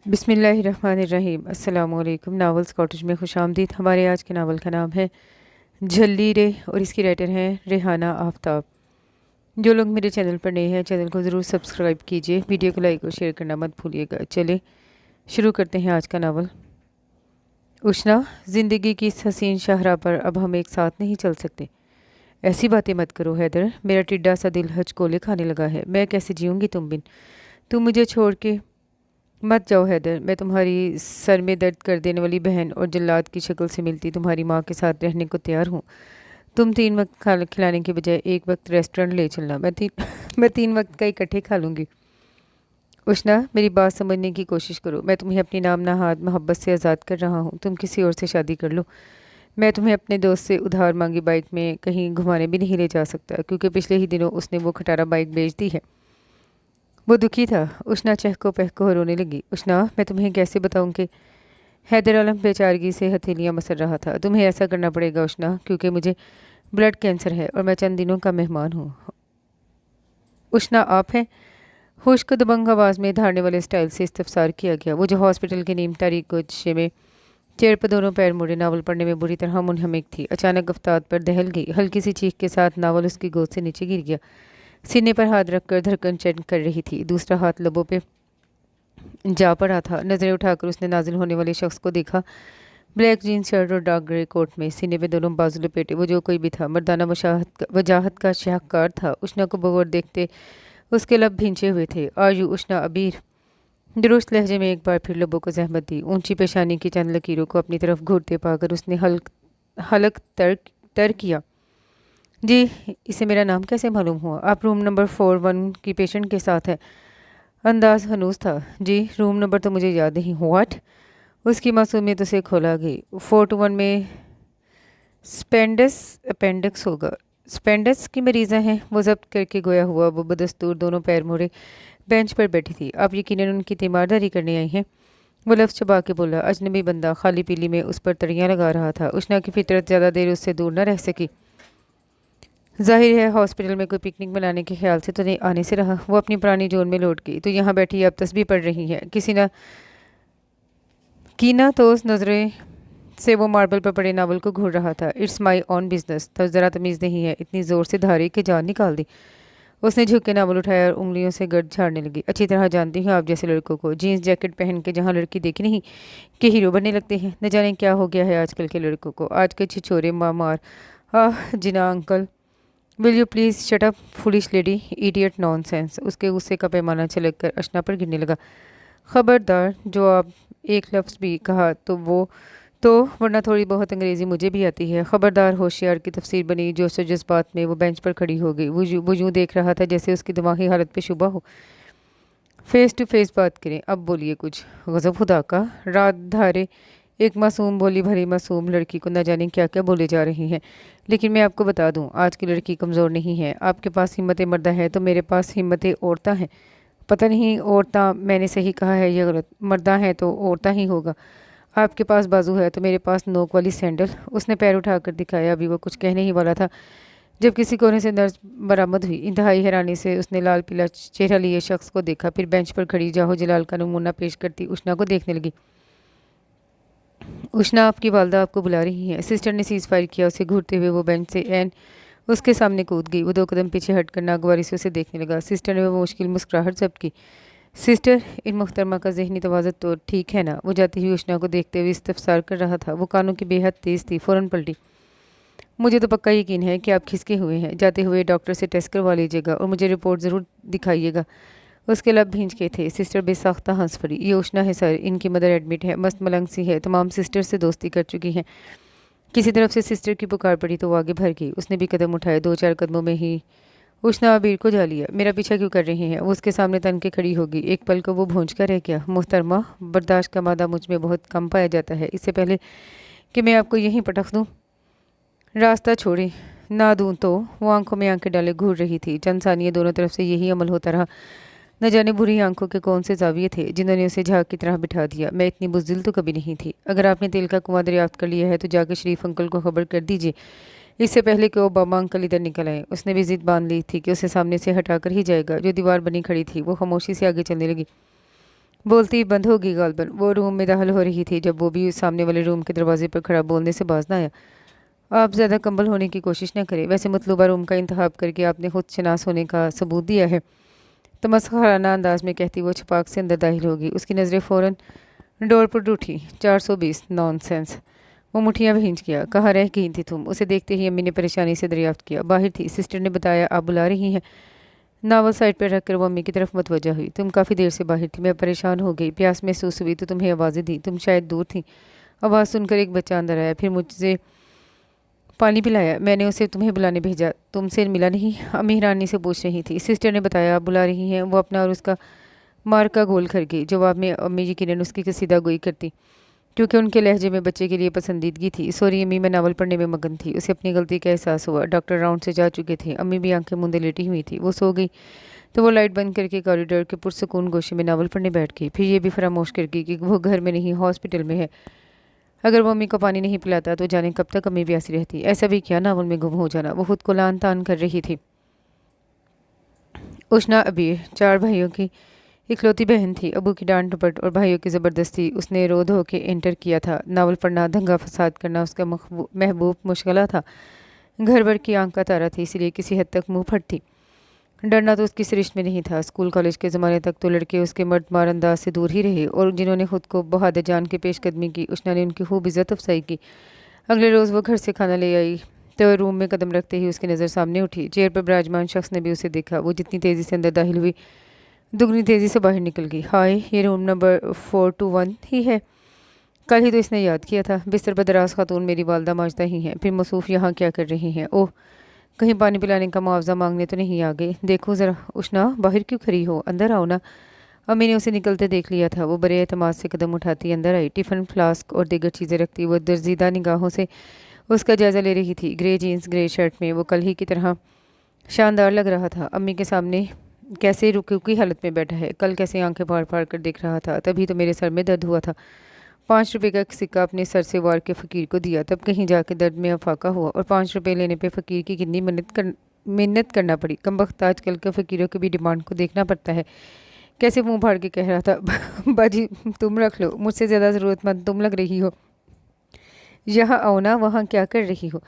बिस्मिल्लाहिर्रहमानिर्रहीम। अस्सलाम वालेकुम। नावल्स कॉटेज में खुशामदीद। हमारे आज के नावल का नाम है झल्ली रे और इसकी राइटर हैं रेहाना आफ्ताब। जो लोग मेरे चैनल पर नए हैं चैनल को ज़रूर सब्सक्राइब कीजिए, वीडियो को लाइक और शेयर करना मत भूलिएगा। चले शुरू करते हैं आज का नावल। उष्ना, ज़िंदगी की इस हसीन शाहराह पर अब हम एक साथ नहीं चल सकते। ऐसी बातें मत करो हैदर, मेरा टिड्डा सा दिल हचकोले खाने लगा है। मैं कैसे जीऊँगी तुम बिन? तुम मुझे छोड़ के मत जाओ हैदर। मैं तुम्हारी सर में दर्द कर देने वाली बहन और जल्लाद की शक्ल से मिलती तुम्हारी माँ के साथ रहने को तैयार हूँ। तुम 3 वक्त खा खिलाने के बजाय एक वक्त रेस्टोरेंट ले चलना। मैं 3 वक्त का इकट्ठे खा लूँगी। उष्ना, मेरी बात समझने की कोशिश करो। मैं तुम्हें अपनी नाम नहाद मोहब्बत से आज़ाद कर रहा हूँ। तुम किसी और से शादी कर लो। मैं तुम्हें अपने दोस्त से उधार मांगी बाइक में कहीं घुमाने भी नहीं ले जा सकता, क्योंकि पिछले ही दिनों उसने वो खटारा बाइक बेच दी है। वो दुखी था। उष्ना चहको पहको रोने लगी। उष्ना, मैं तुम्हें कैसे बताऊं कि हैदर आलम बेचारगी से हथेलियां मसल रहा था। तुम्हें ऐसा करना पड़ेगा उष्ना, क्योंकि मुझे ब्लड कैंसर है और मैं चंद दिनों का मेहमान हूँ। उष्ना, आप हैं? होश को दबंग आवाज़ में धारने वाले स्टाइल से इस्तफसार किया गया। वो जो हॉस्पिटल के नीम तारीख गुच्छे में चेयर पर दोनों पैर मुड़े नावल पढ़ने में बुरी तरह मुनहमिक थी। अचानक गफ्तार पर दहल गई। हल्की सी चीख के साथ नावल उसकी गोद से नीचे गिर गया। सीने पर हाथ रखकर धड़कन चेक कर रही थी। दूसरा हाथ लबों पे जा पड़ा था। नजरें उठाकर उसने नाजिल होने वाले शख्स को देखा। ब्लैक जीन्स शर्ट और डार्क ग्रे कोट में, सीने पे दोनों बाजू लपेटे, वो जो कोई भी था, मर्दाना वजाहत का शाहकार था। उष्ना को बगौर देखते उसके लब भींचे हुए थे। आर यू उष्ना अबीर? दुरुस्त लहजे में एक बार फिर लबों को जहमत दी। ऊंची पेशानी की चंद लकीरों को अपनी तरफ घूरते पाकर उसने हलक तर किया। जी, इसे मेरा नाम कैसे मालूम हुआ? आप रूम नंबर 41 की पेशेंट के साथ हैं। अंदाज हनूस था। जी, रूम नंबर तो मुझे याद नहीं। व्हाट? उसकी मासूमियत उसे खोला गई। 421 में स्पेंडस अपेंडिक्स होगा। स्पेंडस की मरीज़ा हैं। वो जब्त करके गोया हुआ वो बदस्तूर दोनों पैर मोड़े बेंच पर बैठी थी। आप यकीनन उनकी तीमारदारी करने आई हैं। वो लफ्ज़ चबा के बोला। अजनबी बंदा खाली पीली में उस पर तड़ियाँ लगा रहा था। उष्ना की फितरत ज़्यादा देर उससे दूर न रह सकी। जाहिर है हॉस्पिटल में कोई पिकनिक मनाने के ख्याल से तो नहीं आने से रहा। वो अपनी पुरानी जोन में लौट गई। तो यहाँ बैठी अब तस्बीह पढ़ रही है। किसी ना कीना तो उस नज़रें से वो मार्बल पर पड़े नावल को घूर रहा था। It's my on business. तो ज़रा तमीज़ नहीं है? इतनी ज़ोर से धारी कि जान निकाल दी। उसने झुक के नावल उठाया और उंगलियों से गर्द झाड़ने लगी। अच्छी तरह जानती हूँ आप जैसे लड़कों को, जीन्स जैकेट पहन के जहाँ लड़की देखी नहीं कि हीरो बनने लगते हैं। न जाने क्या हो गया है आजकल के लड़कों को। आज के छिछोरे मार। आह जिना uncle, will you please shut up foolish lady, idiot nonsense. उसके गुस्से का पैमाना छलक कर अशना पर गिरने लगा। खबरदार, जो आप एक लफ्ज़ भी कहा तो वरना थोड़ी बहुत अंग्रेज़ी मुझे भी आती है। खबरदार, होशियार की तफसीर बनी जोश और जज्बात में वो बेंच पर खड़ी हो गई। वो यूँ देख रहा था जैसे उसकी दिमागी हालत पे शुबा हो। फेस टू फेस बात करें। अब बोलिए कुछ। गज़ब खुदा का, रात धारे एक मासूम भोली भरी मासूम लड़की को न जाने क्या क्या बोले जा रही हैं। लेकिन मैं आपको बता दूं, आज की लड़की कमज़ोर नहीं है। आपके पास हिम्मत मर्दा है तो मेरे पास हिम्मत औरता है। पता नहीं औरता मैंने सही कहा है या गलत? मर्दा है तो औरता ही होगा। आपके पास बाजू है तो मेरे पास नोक वाली सैंडल। उसने पैर उठाकर दिखाया। अभी वो कुछ कहने ही वाला था जब किसी कोने से नर्स बरामद हुई। इंतहाई हैरानी से उसने लाल पीला चेहरा लिए शख्स को देखा, फिर बेंच पर खड़ी जाहो जलाल का नमूना पेश करती उष्ना को देखने लगी। उष्ना, आपकी वालदा आपको बुला रही है। सिस्टर ने सीज फायर किया। उसे घूरते हुए वो बेंच से एन उसके सामने कूद गई। वो 2 कदम पीछे हटकर नागवारी से उसे देखने लगा। सिस्टर ने वो मुश्किल मुस्कुराहट जब्त की। सिस्टर, इन मुहतरमा का जहनी तवाज़ुन तो ठीक है ना? वो जाती हुई उष्ना को देखते हुए इस्तफसार कर रहा था। वो कानों की बेहद तेज़ थी। फ़ौरन पलटी। मुझे तो पक्का यकीन है कि आप खिसके हुए हैं। जाते हुए डॉक्टर से टेस्ट करवा लीजिएगा और मुझे रिपोर्ट ज़रूर दिखाइएगा। उसके लब भींच के थे। सिस्टर बेसाख्ता हंस पड़ी। ये उष्ना है सर, इनकी मदर एडमिट है। मस्त मलंग सी है। तमाम सिस्टर से दोस्ती कर चुकी हैं। किसी तरफ से सिस्टर की पुकार पड़ी तो वो आगे भर गई। उसने भी कदम उठाए। 2-4 कदमों में ही उष्ना अबीर को जा लिया। मेरा पीछा क्यों कर रही हैं? वो उसके सामने तन के खड़ी होगी। एक पल को वो भूंज कर रह गया। मोहतरमा, बर्दाश्त का मादा मुझ में बहुत कम पाया जाता है। इससे पहले कि मैं आपको यहीं पटक दूँ, रास्ता छोड़े ना दूं तो। वो आंखों में आंखें डाले घूर रही थी। चंद सानिये दोनों तरफ से यही अमल होता रहा। न जाने बुरी आंखों के कौन से जाविये थे जिन्होंने उसे झाग की तरह बिठा दिया। मैं इतनी बुज़दिल तो कभी नहीं थी। अगर आपने तेल का कुआं दरियाफ्त कर लिया है तो जाकर शरीफ अंकल को खबर कर दीजिए, इससे पहले कि ओबामा अंकल इधर निकल आए। उसने भी जिद बांध ली थी कि उसे सामने से हटाकर ही जाएगा। जो दीवार बनी खड़ी थी वो खामोशी से आगे चलने लगी। बोलती ही बंद होगी गालबन। वो रूम में दाखिल हो रही थी जब वो भी सामने वाले रूम के दरवाजे पर खड़ा बोलने से बाज ना आया। आप ज़्यादा कंबल होने की कोशिश न करें, वैसे मतलूबा रूम का इंतखाब करके आपने खुद शनास होने का सबूत दिया है। तमस्खराना अंदाज में कहती वो छपाक से अंदर दाखिल होगी। उसकी नज़रें फ़ौरन डोर पर उठी। 420 नॉनसेंस। वो मुठियाँ भींच गया। कहाँ रह गई थी तुम? उसे देखते ही अम्मी ने परेशानी से दरियाफ्त किया। बाहर थी, सिस्टर ने बताया आप बुला रही हैं। नावल साइड पर रखकर वो अम्मी की तरफ मतवजा हुई। तुम काफ़ी देर से बाहर थी, मैं परेशान हो गई, प्यास महसूस हुई तो तुम्हें आवाज़ें दी, तुम शायद दूर थी। आवाज़ सुनकर एक बच्चा अंदर आया, फिर मुझसे पानी पिलाया। मैंने उसे तुम्हें बुलाने भेजा, तुमसे मिला नहीं? अम्मी हैरानी से पूछ रही थी। सिस्टर ने बताया आप बुला रही हैं। वो अपना और उसका मार का गोल कर गई। जवाब में अम्मी यकीनन उसकी कसीदा गोई करती, क्योंकि उनके लहजे में बच्चे के लिए पसंदीदगी थी। सॉरी अम्मी, मैं नावल पढ़ने में मगन थी। उसे अपनी गलती का एहसास हुआ। डॉक्टर राउंड से जा चुके थे। अम्मी भी आंखें मूंदे लेटी हुई थी। वो सो गई तो वो लाइट बंद करके कॉरिडोर के पुरसकून गोशे में नावल पढ़ने बैठ गई। फिर ये भी फरामोश कर गई कि वो घर में नहीं, हॉस्पिटल में है। अगर वो अम्मी को पानी नहीं पिलाता तो जाने कब तक अम्मी प्यासी रहती। ऐसा भी क्या, नावल में गुम हो जाना। वो खुद को लान तान कर रही थी। उष्णा अबीर 4 भाइयों की इकलौती बहन थी। अबू की डांट डपट और भाइयों की ज़बरदस्ती उसने रो धो के एंटर किया था। नावल पढ़ना, दंगा फसाद करना उसका महबूब मुश्किल था। घर भर की आंख का तारा थी, इसलिए किसी हद तक मुंह फट थी। डरना तो उसकी सरिश्त में नहीं था। स्कूल कॉलेज के ज़माने तक तो लड़के उसके मर्द मार अंदाज से दूर ही रहे, और जिन्होंने खुद को बहादुर जान के पेशकदमी की, उष्णा ने उनकी खूब इज़्ज़त अफसाई की। अगले रोज़ वो घर से खाना ले आई तो रूम में कदम रखते ही उसकी नज़र सामने उठी। चेयर पर विराजमान शख्स ने भी उसे देखा। वो जितनी तेज़ी से अंदर दाखिल हुई, दुगनी तेज़ी से बाहर निकल गई। हाय, ये रूम नंबर 421 ही है। कल ही तो इसने याद किया था। बिस्तर पर दराज खातून मेरी वालदा माजदा ही हैं। फिर मसूफ़ यहाँ क्या कर रही हैं? ओह, कहीं पानी पिलाने का मुआवजा मांगने तो नहीं आ गए? देखो ज़रा उष्णा, बाहर क्यों खड़ी हो, अंदर आओ ना। अम्मी ने उसे निकलते देख लिया था। वो बड़े एतमाद से कदम उठाती अंदर आई। टिफ़िन, फ्लास्क और दीगर चीज़ें रखती वो दर्जीदा निगाहों से उसका जायज़ा ले रही थी। ग्रे जीन्स, ग्रे शर्ट में वो कल ही की तरह शानदार लग रहा था। अम्मी के सामने कैसे रुकी की हालत में बैठा है, कल कैसे आंखें फाड़ फाड़ कर देख रहा था। तभी तो मेरे सर में दर्द हुआ था। 5 रुपए का सिक्का अपने सर से वार के फ़कीर को दिया, तब कहीं जाके दर्द में अफाका हुआ। और 5 रुपए लेने पे फ़कीर की कितनी मिन्नत करना पड़ी। कमबख्त आजकल के फ़कीरों की भी डिमांड को देखना पड़ता है। कैसे मुंह फाड़ के कह रहा था बाजी तुम रख लो, मुझसे ज़्यादा ज़रूरतमंद तुम लग रही हो। यहाँ आओ ना, वहाँ क्या कर रही हो?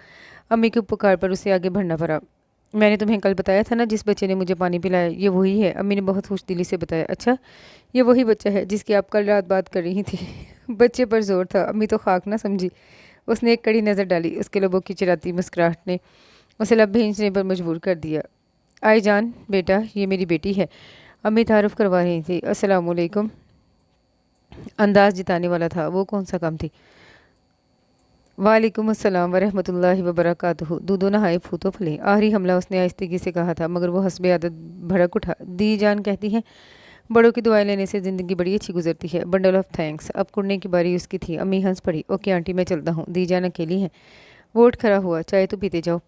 अम्मी की पुकार पर उसे आगे बढ़ना पड़ा। मैंने तुम्हें कल बताया था ना, जिस बच्चे ने मुझे पानी पिलाया, ये वही है। अम्मी ने बहुत खुश दिली से बताया। अच्छा, ये वही बच्चा है जिसकी आप कल रात बात कर रही थी? बच्चे पर जोर था। अम्मी तो खाक ना समझी। उसने एक कड़ी नज़र डाली। उसके लोगों की चिराती मुस्कुराहट ने उसे लब भींचने पर मजबूर कर दिया। आई जान बेटा, ये मेरी बेटी है। अम्मी तारुफ करवा रही थी। अस्सलाम वालेकुम अंदाज जिताने वाला था। वो कौन सा काम थी? वालेकुम अस्सलाम वरहमतुल्लाहि वबरकातुहू। दूधो नहाए फूतो फले। आखिरी हमला उसने आहिस्तगी से कहा था, मगर वो हस्बे आदत भड़क उठा। दी जान कहती हैं बड़ों की दुआएं लेने से ज़िंदगी बड़ी अच्छी गुजरती है। Bundle of thanks. अब कुड़ने की बारी उसकी थी। अम्मी हंस पड़ी। ओके आंटी, मैं चलता हूँ। दी जान अकेली है। वो उठ खड़ा हुआ। चाय तो पीते जाओ।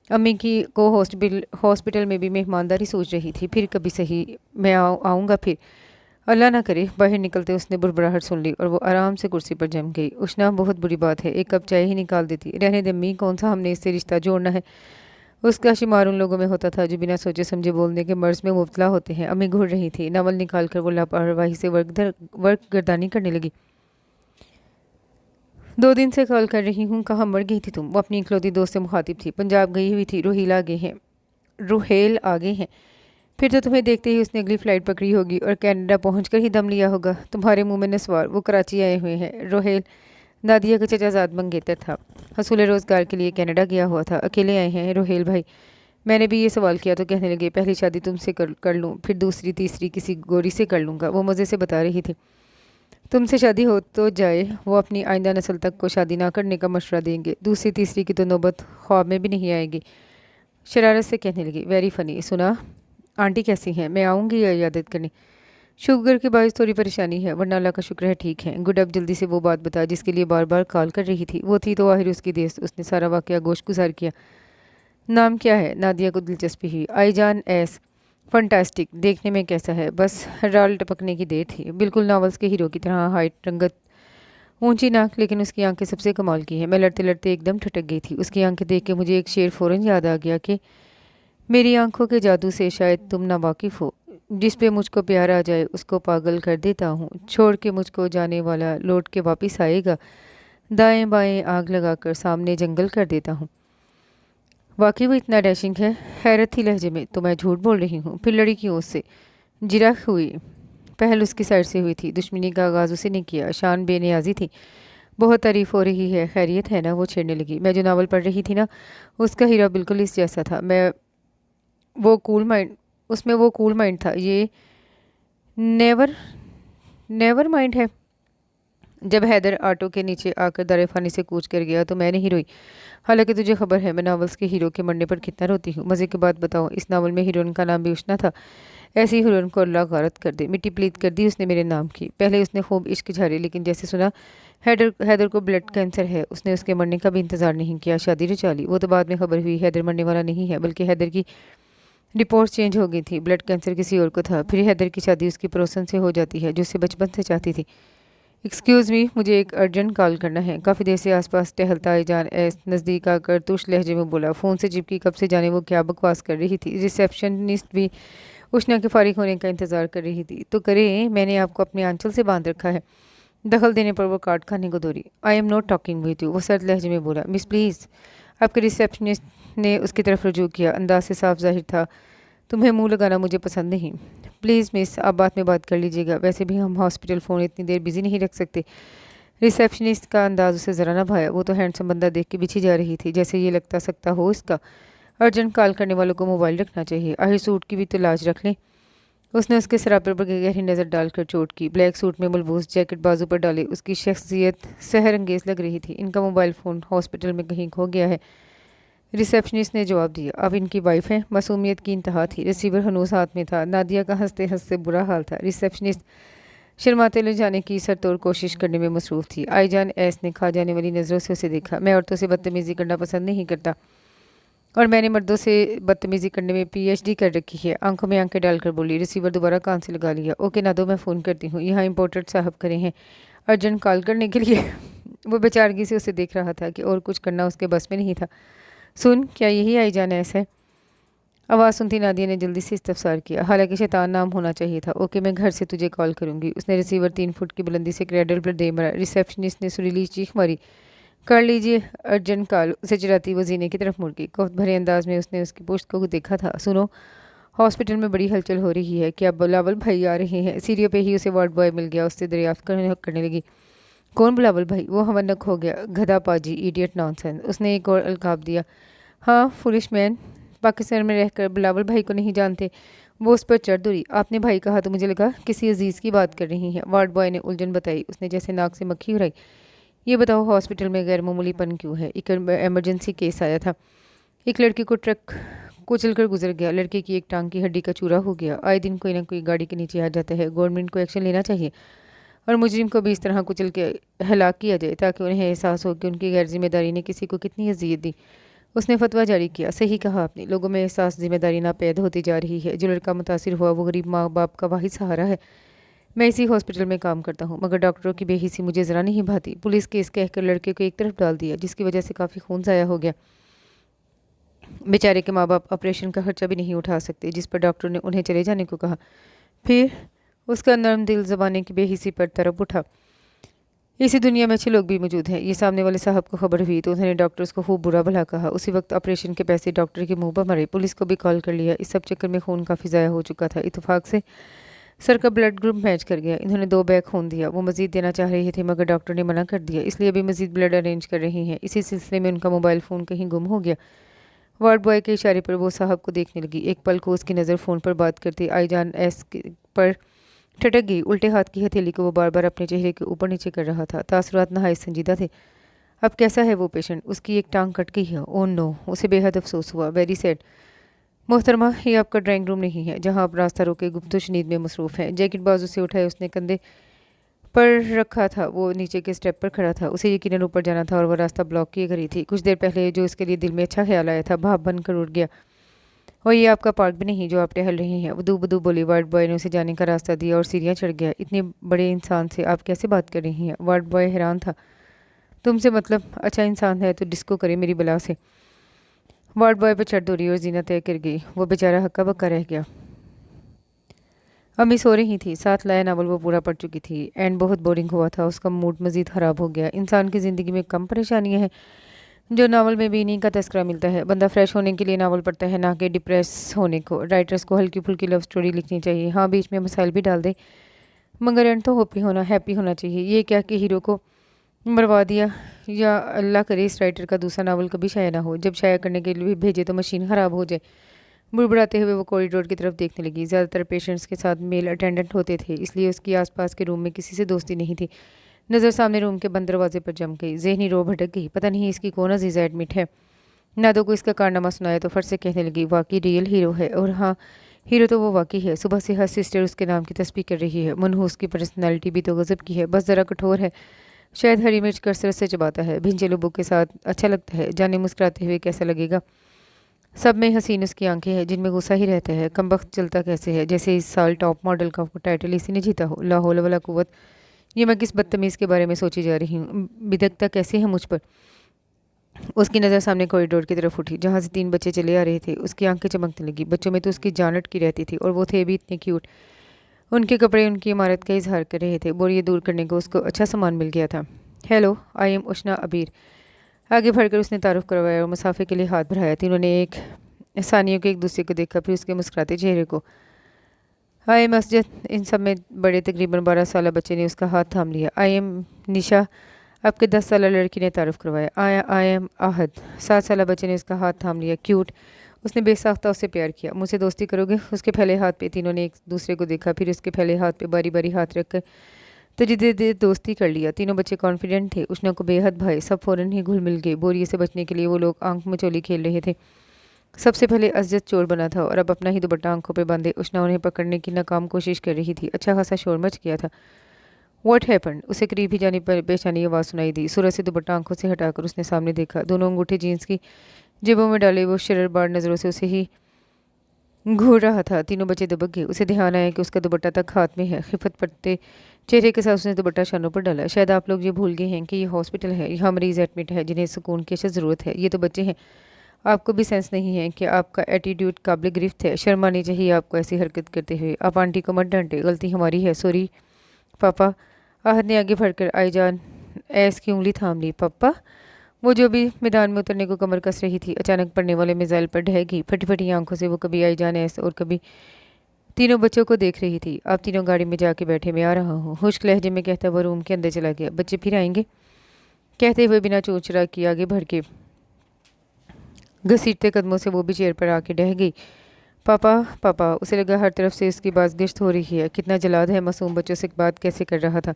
अम्मी की को हॉस्पिटल में भी मेहमानदारी सोच रही थी। फिर कभी सही, मैं आऊँगा फिर। अल्लाह ना करे। बाहर निकलते उसने बुरबराहट सुन ली और वो आराम से कुर्सी पर जम गई। उष्णा, बहुत बुरी बात है, एक कप चाय ही निकाल देती। रहने दे अम्मी, कौन सा हमने इससे रिश्ता जोड़ना है। उसका शुमार उन लोगों में होता था जो बिना सोचे समझे बोलने के मर्ज में मुब्तला होते हैं। अम्मी घूर रही थी। नावल निकाल कर वो लापरवाही से वर्क गर्दानी करने लगी। 2 दिन से कॉल कर रही हूँ, कहाँ मर गई थी तुम? वो अपनी इकलौती दोस्त से मुखातिब थी। पंजाब गई हुई थी। रुहेल आगे हैं। फिर तो तुम्हें देखते ही उसने अगली फ़्लाइट पकड़ी होगी और कनाडा पहुंचकर ही दम लिया होगा। तुम्हारे मुंह में नस्वार। वो कराची आए हुए हैं। रोहेल नादिया का चचाजाद मंगेतर था। हसूल रोज़गार के लिए कनाडा गया हुआ था। अकेले आए हैं रोहेल भाई? मैंने भी ये सवाल किया तो कहने लगे पहली शादी तुमसे कर लूँ, फिर दूसरी तीसरी किसी गोरी से कर लूँगा। वो मज़े से बता रही थी। तुमसे शादी हो तो जाए, वो अपनी आइंदा नस्ल तक को शादी ना करने का मशवरा देंगे। दूसरी तीसरी की तो नौबत ख्वाब में भी नहीं आएगी। शरारत से कहने लगी, वेरी फ़नी। सुना, आंटी कैसी हैं? मैं आऊँगी या इयादत करने? शुगर के बायस थोड़ी परेशानी है, वरना अल्लाह का शुक्र है ठीक है। गुड। अब जल्दी से वो बात बता जिसके लिए बार बार कॉल कर रही थी। वो थी तो आखिर उसकी देश। उसने सारा वाक़या गोश गुजार किया। नाम क्या है? नादिया को दिलचस्पी हुई। आईजान एस। फंटास्टिक। देखने में कैसा है? बस राल टपकने की देर थी। बिल्कुल नॉवेल्स के हीरो की तरह। हाइट, रंगत, ऊंची नाक, लेकिन उसकी आंखें सबसे कमाल की हैं। मैं लड़ते लड़ते एकदम ठटक गई थी। उसकी आंखें देख के मुझे एक शेर फ़ौरन याद आ गया कि मेरी आंखों के जादू से शायद तुम ना वाकिफ़ हो। जिस पे मुझको प्यार आ जाए उसको पागल कर देता हूँ, छोड़ के मुझको जाने वाला लौट के वापिस आएगा, दाएं बाएं आग लगाकर सामने जंगल कर देता हूँ। वाकई वो इतना डैशिंग है। हैरत थी लहजे में, तो मैं झूठ बोल रही हूँ। फिर लड़ी की ओर से जिरा हुई। पहल उसकी साइड से हुई थी। दुश्मनी का आगाज़ उसे ने किया। शान बेनियाजी थी। बहुत तारीफ हो रही है, खैरियत है ना? वो छेड़ने लगी। मैं जो नावल पढ़ रही थी ना, उसका हीरा बिल्कुल इस जैसा था। मैं वो कूल माइंड उसमें वो कूल माइंड था। ये नेवर नेवर माइंड है। जब हैदर ऑटो के नीचे आकर दारेफानी से कूच कर गया तो मैं नहीं रोई। हालांकि तुझे खबर है मैं नावल्स के हीरो के मरने पर कितना रोती हूँ। मज़े की बात बताऊँ, इस नावल में हीरोइन का नाम भी उष्णा था। ऐसी हीरोइन को अल्लाह गारत कर दे। मिट्टी प्लीत कर दी उसने मेरे नाम की। पहले उसने खूब इश्क झारे, लेकिन जैसे सुना हैदर हैदर को ब्लड कैंसर है, उसने उसके मरने का भी इंतज़ार नहीं किया, शादी रचा ली। वो तो बाद में खबर हुई हैदर मरने वाला नहीं है, बल्कि हैदर की रिपोर्ट चेंज हो गई थी। ब्लड कैंसर किसी और को था। फिर हैदर की शादी उसकी पड़ोसन से हो जाती है, जो उसे बचपन से चाहती थी। एक्सक्यूज़ मी, मुझे एक अर्जेंट कॉल करना है। काफ़ी देर से आसपास टहलता ईजान एस नज़दीक आकर तुश लहजे में बोला। फ़ोन से चिपकी कब से जाने वो क्या बकवास कर रही थी। रिसेप्शनिस्ट भी उष्णा के फारिग होने का इंतज़ार कर रही थी। तो करे, मैंने आपको अपने आंचल से बांध रखा है। दखल देने पर वो काट खाने को दौड़ी। I am not talking with you, वो सर्द लहजे में बोला। Miss please. आपके रिसेप्शनिस्ट ने उसकी तरफ रुजू किया। अंदाज से साफ जाहिर था, तुम्हें मुंह लगाना मुझे पसंद नहीं। प्लीज़ मिस, आप बाद में बात कर लीजिएगा। वैसे भी हम हॉस्पिटल फ़ोन इतनी देर बिजी नहीं रख सकते। रिसेप्शनिस्ट का अंदाज उसे ज़रा ना भाया। वो तो हैंडसम बंदा देख के बिछी जा रही थी, जैसे ये लगता सकता हो इसका। अर्जेंट कॉल करने वालों को मोबाइल रखना चाहिए। आखिर सूट की भी तो लाज रख लें। उसने उसके सरापर पर गहरी नज़र डालकर चोट की। ब्लैक सूट में मलबूस जैकेट बाजू पर डाले, उसकी शख्सियत सहर अंगेज लग रही थी। इनका मोबाइल फ़ोन हॉस्पिटल में कहीं खो गया है। रिसेप्शनिस्ट ने जवाब दिया। अब इनकी वाइफ है। मासूमियत की इंतहा थी। रिसीवर हनूस हाथ में था। नादिया का हंसते हंसते बुरा हाल था। रिसेप्शनिस्ट शर्माते ले जाने की सरतोड़ कोशिश करने में मसरूफ़ थी। आईजान एस ने खा जाने वाली नज़रों से उसे देखा। मैं औरतों से बदतमीज़ी करना पसंद नहीं करता, और मैंने मर्दों से बदतमीज़ी करने में पीएचडी कर रखी है। आंखों में आंखें डालकर बोली। रिसीवर दोबारा कान से लगा लिया। ओके ना दो, मैं फ़ोन करती हूँ। यहाँ इम्पोर्टेड साहब करे हैं अर्जेंट कॉल करने के लिए। वो बेचारगी से उसे देख रहा था कि और कुछ करना उसके बस में नहीं था। सुन, क्या यही आईजान एस है? आवाज़ सुनती नादिया ने जल्दी से इस्तफसार किया। हालांकि शैतान नाम होना चाहिए था। ओके, मैं घर से तुझे कॉल करूंगी। उसने रिसीवर 3 फुट की बुलंदी से क्रैडल पर दे मारा। रिसेप्शनिस्ट ने सुरीली चीख मारी। कर लीजिए अर्जेंट कॉल। उसे चिढ़ाती वो जीने की तरफ मुड़ गई। कोफ्त भरे अंदाज में उसने उसकी पोस्ट को देखा था। सुनो, हॉस्पिटल में बड़ी हलचल हो रही है। क्या बिलावल भाई आ रहे हैं? सीढ़ियों पे ही उसे वार्ड बॉय मिल गया। उससे दरियाफ्त करने लगी। कौन बिलावल भाई? वो हवनक हो गया। गधा पाजी, इडियट नॉनसेंस। उसने एक और अलकाब दिया। हाँ, फुलिश मैन। पाकिस्तान में रहकर बिलावल भाई को नहीं जानते? वो उस पर चढ़ दौड़ी। आपने भाई कहा तो मुझे लगा किसी अजीज़ की बात कर रही हैं। वार्ड बॉय ने उलझन बताई। उसने जैसे नाक से मक्खी उड़ाई। ये बताओ, हॉस्पिटल में गैर मामूलीपन क्यों है? एक एमरजेंसी केस आया था। एक लड़की को ट्रक कुचल कर गुजर गया। लड़के की एक टांग की हड्डी का चूरा हो गया। आए दिन कोई ना कोई गाड़ी के नीचे आ जाता है। गवर्नमेंट को एक्शन लेना चाहिए, और मुजरिम को भी इस तरह कुचल के हलाक किया जाए, ताकि उन्हें एहसास हो कि उनकी गैर जिम्मेदारी ने किसी को कितनी अजियत दी। उसने फतवा जारी किया। सही कहा आपने। लोगों में एहसास जिम्मेदारी नापैद होती जा रही है। जो लड़का मुतासिर हुआ वो गरीब माँ बाप का वाहिद सहारा है। मैं इसी हॉस्पिटल में काम करता हूँ, मगर डॉक्टरों की बेहिसी मुझे ज़रा नहीं भाती। पुलिस केस कहकर लड़के को एक तरफ डाल दिया, जिसकी वजह से काफ़ी खून ज़ाया हो गया। बेचारे के माँ बाप ऑपरेशन का खर्चा भी नहीं उठा सकते, जिस पर डॉक्टर ने उन्हें चले जाने को कहा। फिर उसका नरम दिल ज़बाने की बेहिसी पर तरफ उठा। इसी दुनिया में अच्छे लोग भी मौजूद हैं। ये सामने वाले साहब को खबर हुई तो उन्होंने डॉक्टर्स को खूब बुरा भला कहा। उसी वक्त ऑपरेशन के पैसे डॉक्टर के मुंह पर मरे। पुलिस को भी कॉल कर लिया। इस सब चक्कर में खून काफ़ी ज़ाया हो चुका था। इत्तेफाक से सर का ब्लड ग्रुप मैच कर गया। इन्होंने 2 बैग खून दिया। वो मज़ीद देना चाह रहे थे, मगर डॉक्टर ने मना कर दिया, इसलिए अभी मज़ीद ब्लड अरेंज कर रही हैं। इसी सिलसिले में उनका मोबाइल फ़ोन कहीं गुम हो गया। वार्ड बॉय के इशारे पर वो साहब को देखने लगी। एक पल को उसकी नज़र फ़ोन पर बात करती आईजान एस पर ठटक गई। उल्टे हाथ की हथेली को वो बार बार अपने चेहरे के ऊपर नीचे कर रहा था। तासुरात नहायत संजीदा थे। अब कैसा है वो पेशेंट? उसकी एक टांग कट गई है। ओह नो, उसे बेहद अफसोस हुआ। Very sad. मोहतरमा, ये आपका ड्राइंग रूम नहीं है, जहाँ आप रास्ता रोके गुफ्तगू शनीद में मसरूफ़ हैं। जैकेट बाजू से उठाए उसने कंधे पर रखा था। वो नीचे के स्टेप पर खड़ा था। उसे यकीनन ऊपर जाना था, और वह रास्ता ब्लॉक किए खड़ी थी। कुछ देर पहले जो उसके लिए दिल में अच्छा ख्याल आया था, भाप बनकर उड़ गया। और ये आपका पार्क भी नहीं जो आप टहल रहे हैं। वदू बदू बोली। वार्ड बॉय ने उसे जाने का रास्ता दिया और सीढ़ियाँ चढ़ गया। इतने बड़े इंसान से आप कैसे बात कर रही हैं? वार्ड बॉय हैरान था। तुमसे मतलब? अच्छा इंसान है तो डिस्को करे मेरी बला से। वार्ड बॉय पर चढ़ दौड़ी और जीना तय कर गई। वो बेचारा हक्का बक्का रह गया। अम्मी सो रही थी, साथ लाया नावल वो पूरा पढ़ चुकी थी। एंड बहुत बोरिंग हुआ था, उसका मूड मज़ीद ख़राब हो गया। इंसान की ज़िंदगी में कम परेशानियां हैं जो नावल में भी इन्हीं का तस्करा मिलता है। बंदा फ्रेश होने के लिए नावल पढ़ता है, ना कि डिप्रेस होने को। राइटर्स को हल्की फुल्की लव स्टोरी लिखनी चाहिए, हाँ बीच में मसाइल भी डाल दे, मगर एंड तो हैप्पी होना चाहिए। ये क्या कि हीरो को मरवा दिया, या अल्लाह करे इस राइटर का दूसरा नावल कभी शाया ना हो। जब शाया करने के लिए भी भेजे तो मशीन ख़राब हो जाए। बुड़बुड़ाते हुए वो कॉरिडोर की तरफ देखने लगी। ज़्यादातर पेशेंट्स के साथ मेल अटेंडेंट होते थे, इसलिए उसकी आसपास के रूम में किसी से दोस्ती नहीं थी। नज़र सामने रूम के बंद दरवाजे पर जम गई। ज़हनी रो भटक गई, पता नहीं इसकी कौन अजीज़ा एडमिट है। नादो को इसका कारनामा सुनाया तो फट से कहने लगी, वाकई रियल हीरो है। और हाँ, हीरो तो वो वाकई है। सुबह से हर सिस्टर उसके नाम की तस्बीह कर रही है। मनहूस की पर्सनैलिटी भी तो गजब की है, बस ज़रा कठोर है। शायद हरी मिर्च कसरत से चबाता है। भिंचे लोगों के साथ अच्छा लगता है, जाने मुस्कुराते हुए कैसा लगेगा। सब में हसीन उसकी आंखें हैं जिनमें गुस्सा ही रहता है। कमबख्त चलता कैसे है, जैसे इस साल टॉप मॉडल का टाइटल इसी ने जीता हो। ला हौल वला कुव्वत। ये मैं किस बदतमीज़ के बारे में सोची जा रही हूँ, बिदकता कैसे है मुझ पर। उसकी नज़र सामने कॉरिडोर की तरफ उठी, जहाँ से 3 बच्चे चले आ रहे थे। उसकी आंखें चमकने लगी। बच्चों में तो उसकी जान अटकी रहती थी, और वो थे भी इतने क्यूट। उनके कपड़े उनकी इमारत का इजहार कर रहे थे। बोरियत दूर करने को उसको अच्छा सामान मिल गया था। हेलो, आई एम उष्णा अबीर। आगे बढ़कर उसने तारुफ करवाया और मुसाफे के लिए हाथ बढ़ाया। तीनों ने एक सानियों के एक दूसरे को देखा, फिर उसके मुस्कुराते चेहरे को। I am Asjad. इन सब में बड़े तकरीबन 12 साल बच्चे ने उसका हाथ थाम लिया। आई एम निशा। आपके 10 साल लड़की ने तारुफ करवाया। I am Ahad. 7 साल बच्चे ने उसका हाथ थाम लिया। क्यूट। उसने बेसाख्ता उससे प्यार किया। मुझसे दोस्ती करोगे? उसके फैले हाथ पे तीनों ने एक दूसरे को देखा, फिर उसके फैले हाथ पे बारी बारी हाथ रखकर तजदीद दोस्ती कर लिया। तीनों बच्चे कॉन्फिडेंट थे, उष्णा को बेहद भाई। सब फ़ौरन ही घुल मिल गए। बोरियत से बचने के लिए वो लोग आंख मचोली खेल रहे थे। सबसे पहले असजद चोर बना था और अब अपना ही दुपट्टा आंखों पे बांधे उष्णा उन्हें पकड़ने की नाकाम कोशिश कर रही थी। अच्छा खासा शोर मच गया था। What happened? उसे करीब ही जाने पर बेचानी आवाज़ सुनाई दी। सूरज से दुपट्टा आंखों से हटाकर उसने सामने देखा। दोनों अंगूठे जीन्स की जेबों में डाले वो शररबार नज़रों से उसे ही घूर रहा था। तीनों बच्चे दबक गए। उसे ध्यान आया कि उसका दुपट्टा तक हाथ में है। खिफत पड़ते चेहरे के साथ उसने दुपट्टा शानों पर डाला। शायद आप लोग ये भूल गए हैं कि ये हॉस्पिटल है, यहाँ मरीज एडमिट है जिन्हें सुकून की अशद ज़रूरत है। ये तो बच्चे हैं, आपको भी सेंस नहीं है कि आपका एटीट्यूड काबिल गिरफ्त है। शर्म आनी चाहिए आपको ऐसी हरकत करते हुए। आप आंटी को मत डांटे, गलती हमारी है। सॉरी पापा। आहद ने आगे बढ़कर आईजान ऐस की उंगली थाम ली। पापा? वो जो भी मैदान में उतरने को कमर कस रही थी, अचानक पड़ने वाले मिसाइल पर ढह गई। फटी फटी आंखों से वो कभी आईजान ऐस और कभी तीनों बच्चों को देख रही थी। आप तीनों गाड़ी में जाके बैठे, मैं आ रहा हूँ, खुश्क लहजे में कहता वो रूम के अंदर चला गया। बच्चे फिर आएंगे कहते हुए बिना चोचरा किए आगे बढ़ के घसीटते कदमों से वो भी चेयर पर आके डह गई। पापा पापा। उसे लगा हर तरफ से उसकी बाज़गिश्त हो रही है। कितना जलाद है, मासूम बच्चों से बात कैसे कर रहा था।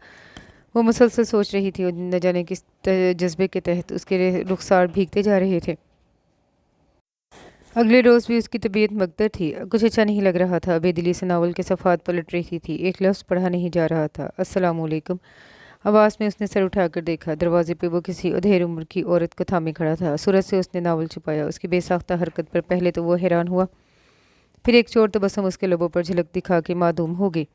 वो मुसलसल सोच रही थी और न जाने किस जज्बे के तहत उसके रुखसार भीगते जा रहे थे। अगले रोज़ भी उसकी तबीयत मकदर थी। कुछ अच्छा नहीं लग रहा था। बेदिली से नावल के सफ़ात पलट रही थी। एक लफ्ज़ पढ़ा नहीं जा रहा था। अस्सलामुअलैकुम। आवाज़ में उसने सर उठाकर देखा। दरवाजे पे वो किसी अधेड़ उम्र की औरत को थामे खड़ा था। सूरज से उसने नावल छुपाया। उसकी बेसाख्ता हरकत पर पहले तो वो हैरान हुआ, फिर एक चोर तबस्सुम उसके लबों पर झलक दिखा के मादूम हो गई।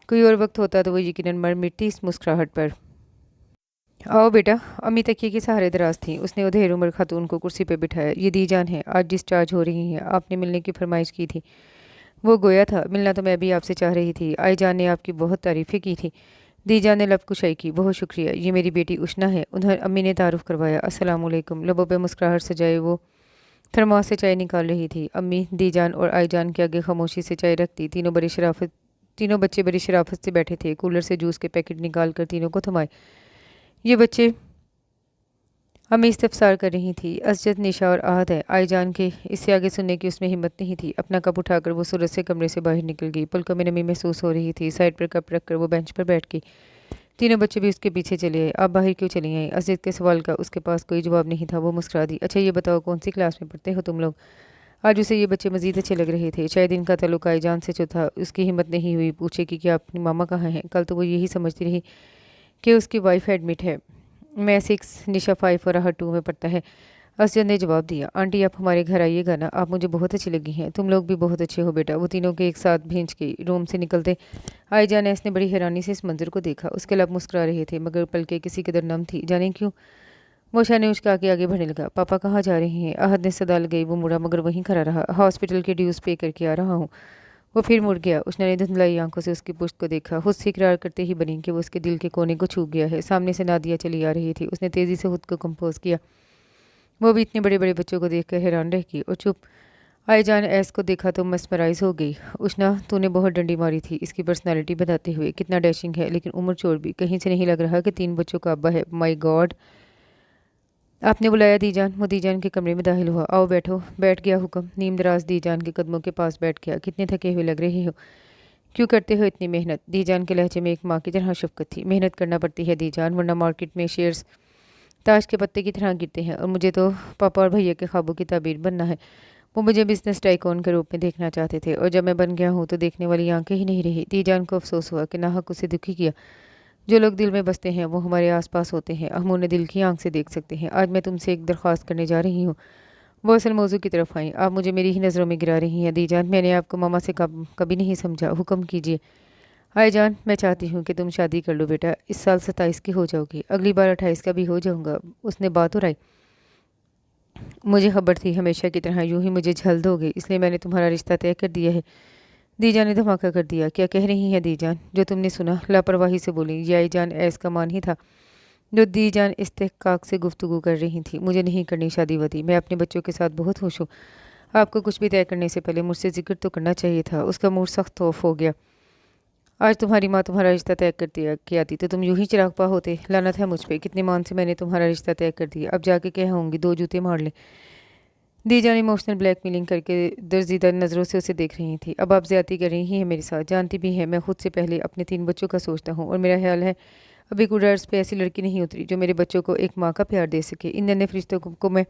कोई और वक्त होता तो वो यकीनन मर मिटती इस मुस्कुराहट पर। आओ बेटा। अम्मी तकिए के सहारे दराज थी। उसने उधेड़ उम्र खातून को कुर्सी पर बिठाया। ये दीजान है, आज डिस्चार्ज हो रही हैं। आपने मिलने की फरमाइश की थी। वो गोया था, मिलना तो मैं भी आपसे चाह रही थी। आई जान ने आपकी बहुत तारीफ़ें की थी। दीजान ने लब कुशाई की। बहुत शुक्रिया, ये मेरी बेटी उष्णा है। उन्हें अम्मी ने तारुफ करवाया। अस्सलाम वालेकुम। लबों पे मुस्कुराहट सजाए वो थर्मास से चाय निकाल रही थी। अम्मी, दीजान और आईजान के आगे खामोशी से चाय रखती। तीनों बच्चे बड़ी शराफत से बैठे थे। कूलर से जूस के पैकेट निकाल कर तीनों को थमाए। ये बच्चे अम्मी इस्तफसार कर रही थी। असजद, निशा और आहद है। आईजान के इससे आगे सुनने की उसमें हिम्मत नहीं थी। अपना कप उठाकर वो सूरज से कमरे से बाहर निकल गई। पलकों में नमी महसूस हो रही थी। साइड पर कप रखकर वो बेंच पर बैठ गई। तीनों बच्चे भी उसके पीछे चले आए। आप बाहर क्यों चली आई? असजद के सवाल का उसके पास कोई जवाब नहीं था। वो मुस्कुरा दी। अच्छा ये बताओ, कौन सी क्लास में पढ़ते हो तुम लोग? आज उसे ये बच्चे मजीद अच्छे लग रहे थे। शायद इनका ताल्लुक आईजान से जो था। उसकी हिम्मत नहीं हुई पूछे कि क्या अपनी मामा कहाँ हैं। कल तो वो यही समझती रही कि उसकी वाइफ एडमिट है। मैं 6, निशा 5 और आहद 2 में पढ़ता है। असजद ने जवाब दिया। आंटी आप हमारे घर आइएगा ना, आप मुझे बहुत अच्छी लगी हैं। तुम लोग भी बहुत अच्छे हो बेटा। वो तीनों के एक साथ भींच के रूम से निकलते आईजान ऐस ने बड़ी हैरानी से इस मंजर को देखा। उसके लब मुस्कुरा रहे थे मगर पलके किसी कदर नम थी, जाने क्यों। वो शाने उचका के आगे बढ़ने लगा। पापा कहाँ जा रहे हैं? आहद ने सदा लगाई। वो मुड़ा मगर वहीं खड़ा रहा। हॉस्पिटल के ड्यूज़ पे करके आ रहा हूँ। वो फिर मुड़ गया। उष्णा ने धुंधलाई आंखों से उसकी पुश्त को देखा। खुद से इकरार करते ही बनी कि वो उसके दिल के कोने को छू गया है। सामने से नादिया चली आ रही थी। उसने तेज़ी से खुद को कंपोज किया। वो भी इतने बड़े बड़े बच्चों को देखकर हैरान रह गई और चुप। आईजान ऐस को देखा तो मस्मराइज हो गई। उष्णा, तूने बहुत डंडी मारी थी इसकी पर्सनालिटी बताते हुए। कितना डैशिंग है, लेकिन उम्र छोड़ भी कहीं से नहीं लग रहा कि 3 बच्चों का अब्बा है। My God. आपने बुलाया दीजान? वो दीजान के कमरे में दाखिल हुआ। आओ बैठो। बैठ गया हुक्म। नीम दराज दीजान के कदमों के पास बैठ गया। कितने थके हुए लग रहे हो, क्यों करते हो इतनी मेहनत? दीजान के लहजे में एक माँ की तरह शफकत थी। मेहनत करना पड़ती है दीजान, वरना मार्केट में शेयर्स ताश के पत्ते की तरह गिरते हैं। और मुझे तो पापा और भैया के ख्वाबों की ताबीर बनना है। वो मुझे बिजनेस टाइकॉन के रूप में देखना चाहते थे, और जब मैं बन गया हूँ तो देखने वाली आंखें ही नहीं रही। दीजान को अफसोस हुआ कि नाहक उसे दुखी किया। जो लोग दिल में बसते हैं वो हमारे आसपास होते हैं। हम उन्हें दिल की आंख से देख सकते हैं। आज मैं तुमसे एक दरख्वास्त करने जा रही हूँ। वो असल मौजू की तरफ आई। आप मुझे मेरी ही नज़रों में गिरा रही हैं दीजान। मैंने आपको मामा से कभी नहीं समझा। हुक्म कीजिए। जान, मैं चाहती हूँ कि तुम शादी कर लो बेटा। इस साल 27 की हो जाओगी, अगली बार 28 का भी हो जाऊँगा। उसने बात उड़ाई। मुझे खबर थी हमेशा की तरह यूं ही मुझे झल दोगे, इसलिए मैंने तुम्हारा रिश्ता तय कर दिया है। दीजान ने धमाका कर दिया। क्या कह रही हैं दीजान? जो तुमने सुना, लापरवाही से बोली। ये आईजान ऐस का मान ही था जो दीजान इस्तेहकाक से गुफ्तगू कर रही थी। मुझे नहीं करनी शादी वादी, मैं अपने बच्चों के साथ बहुत खुश हूँ। आपको कुछ भी तय करने से पहले मुझसे जिक्र तो करना चाहिए था। उसका मूड सख्त ऑफ हो गया। आज तुम्हारी माँ तुम्हारा रिश्ता तय कर दिया किया थी तो तुम यूं ही चिराग पा होते। लानत है मुझ पे, कितने मान से मैंने तुम्हारा रिश्ता तय कर दिया। अब जाके क्या होंगी, 2 जूते मार ले। दीजान इमोशनल ब्लैकमेलिंग करके दर्जीदा नज़रों से उसे देख रही थी। अब आप ज्यादती कर रही हैं मेरे साथ, जानती भी हैं मैं खुद से पहले अपने 3 बच्चों का सोचता हूँ, और मेरा ख्याल है अभी कुडर्स पे ऐसी लड़की नहीं उतरी जो मेरे बच्चों को एक माँ का प्यार दे सके। इन नन्हे फरिश्तों को मैं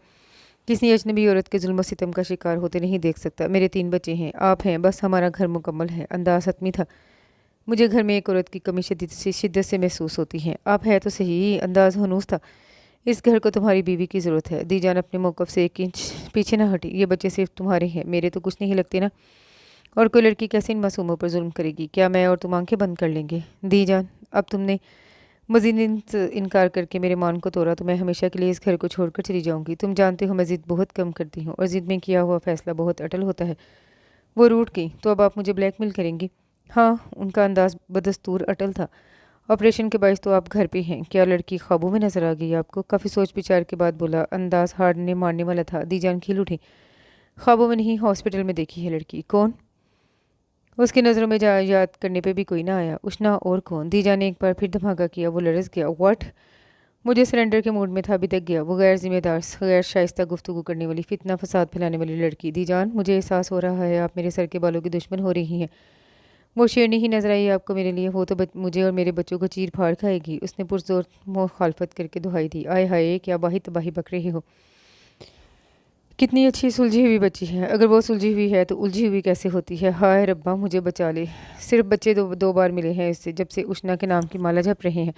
किसी अजनबी औरत के जुल्म सितम का शिकार होते नहीं देख सकता। मेरे 3 बच्चे हैं, आप हैं, बस हमारा घर मुकम्मल है। अंदाज हतमी था। मुझे घर में एक औरत की कमी शिद्दत से महसूस होती है। आप है तो सही, अंदाज हनूस था। इस घर को तुम्हारी बीवी की ज़रूरत है। दीजान अपने मौक़िफ़ से 1 इंच पीछे न हटी। ये बच्चे सिर्फ तुम्हारे हैं, मेरे तो कुछ नहीं लगते ना। और कोई लड़की कैसे इन मासूमों पर जुल्म करेगी? क्या मैं और तुम आंखें बंद कर लेंगे? दीजान, अब तुमने मजीद इनकार करके मेरे मान को तोड़ा तो मैं हमेशा के लिए इस घर को छोड़कर चली जाऊंगी। तुम जानते हो मैं ज़िद बहुत कम करती हूँ, और ज़िद में किया हुआ फैसला बहुत अटल होता है। वो रूठ गई। तो अब आप मुझे ब्लैकमेल करेंगी? हाँ, उनका अंदाज बदस्तूर अटल था। ऑपरेशन के बायस तो आप घर पे हैं। क्या लड़की ख्वाबों में नजर आ गई आपको? काफ़ी सोच विचार के बाद बोला। अंदाज हारने मारने वाला था। दीजान खिल उठी। ख्वाबों में नहीं, हॉस्पिटल में देखी है लड़की। कौन? उसकी नज़रों में याद करने पे भी कोई ना आया। उष्णा और कौन? दीजान ने एक बार फिर धमाका किया। वो लरस गया। व्हाट? मुझे सरेंडर के मूड में था, अभी तक गया। वो गैर जिम्मेदार, गैर शाइस्ता गुफ्तगू करने वाली, फितना फसाद फैलाने वाली लड़की। दीजान, मुझे एहसास हो रहा है आप मेरे सर के बालों की दुश्मन हो रही हैं। वो शेरनी ही नजर आई आपको मेरे लिए? वो तो मुझे और मेरे बच्चों को चीर फाड़ खाएगी। उसने पुरजोर मुखालफत करके दुहाई दी। आय हाय, क्या बाही तबाही बक रही हो। कितनी अच्छी सुलझी हुई बच्ची है। अगर वो सुलझी हुई है तो उलझी हुई कैसे होती है? हाय रब्बा, मुझे बचा ले। सिर्फ बच्चे दो बार मिले हैं इससे, जब से उष्णा के नाम की माला जप रहे हैं,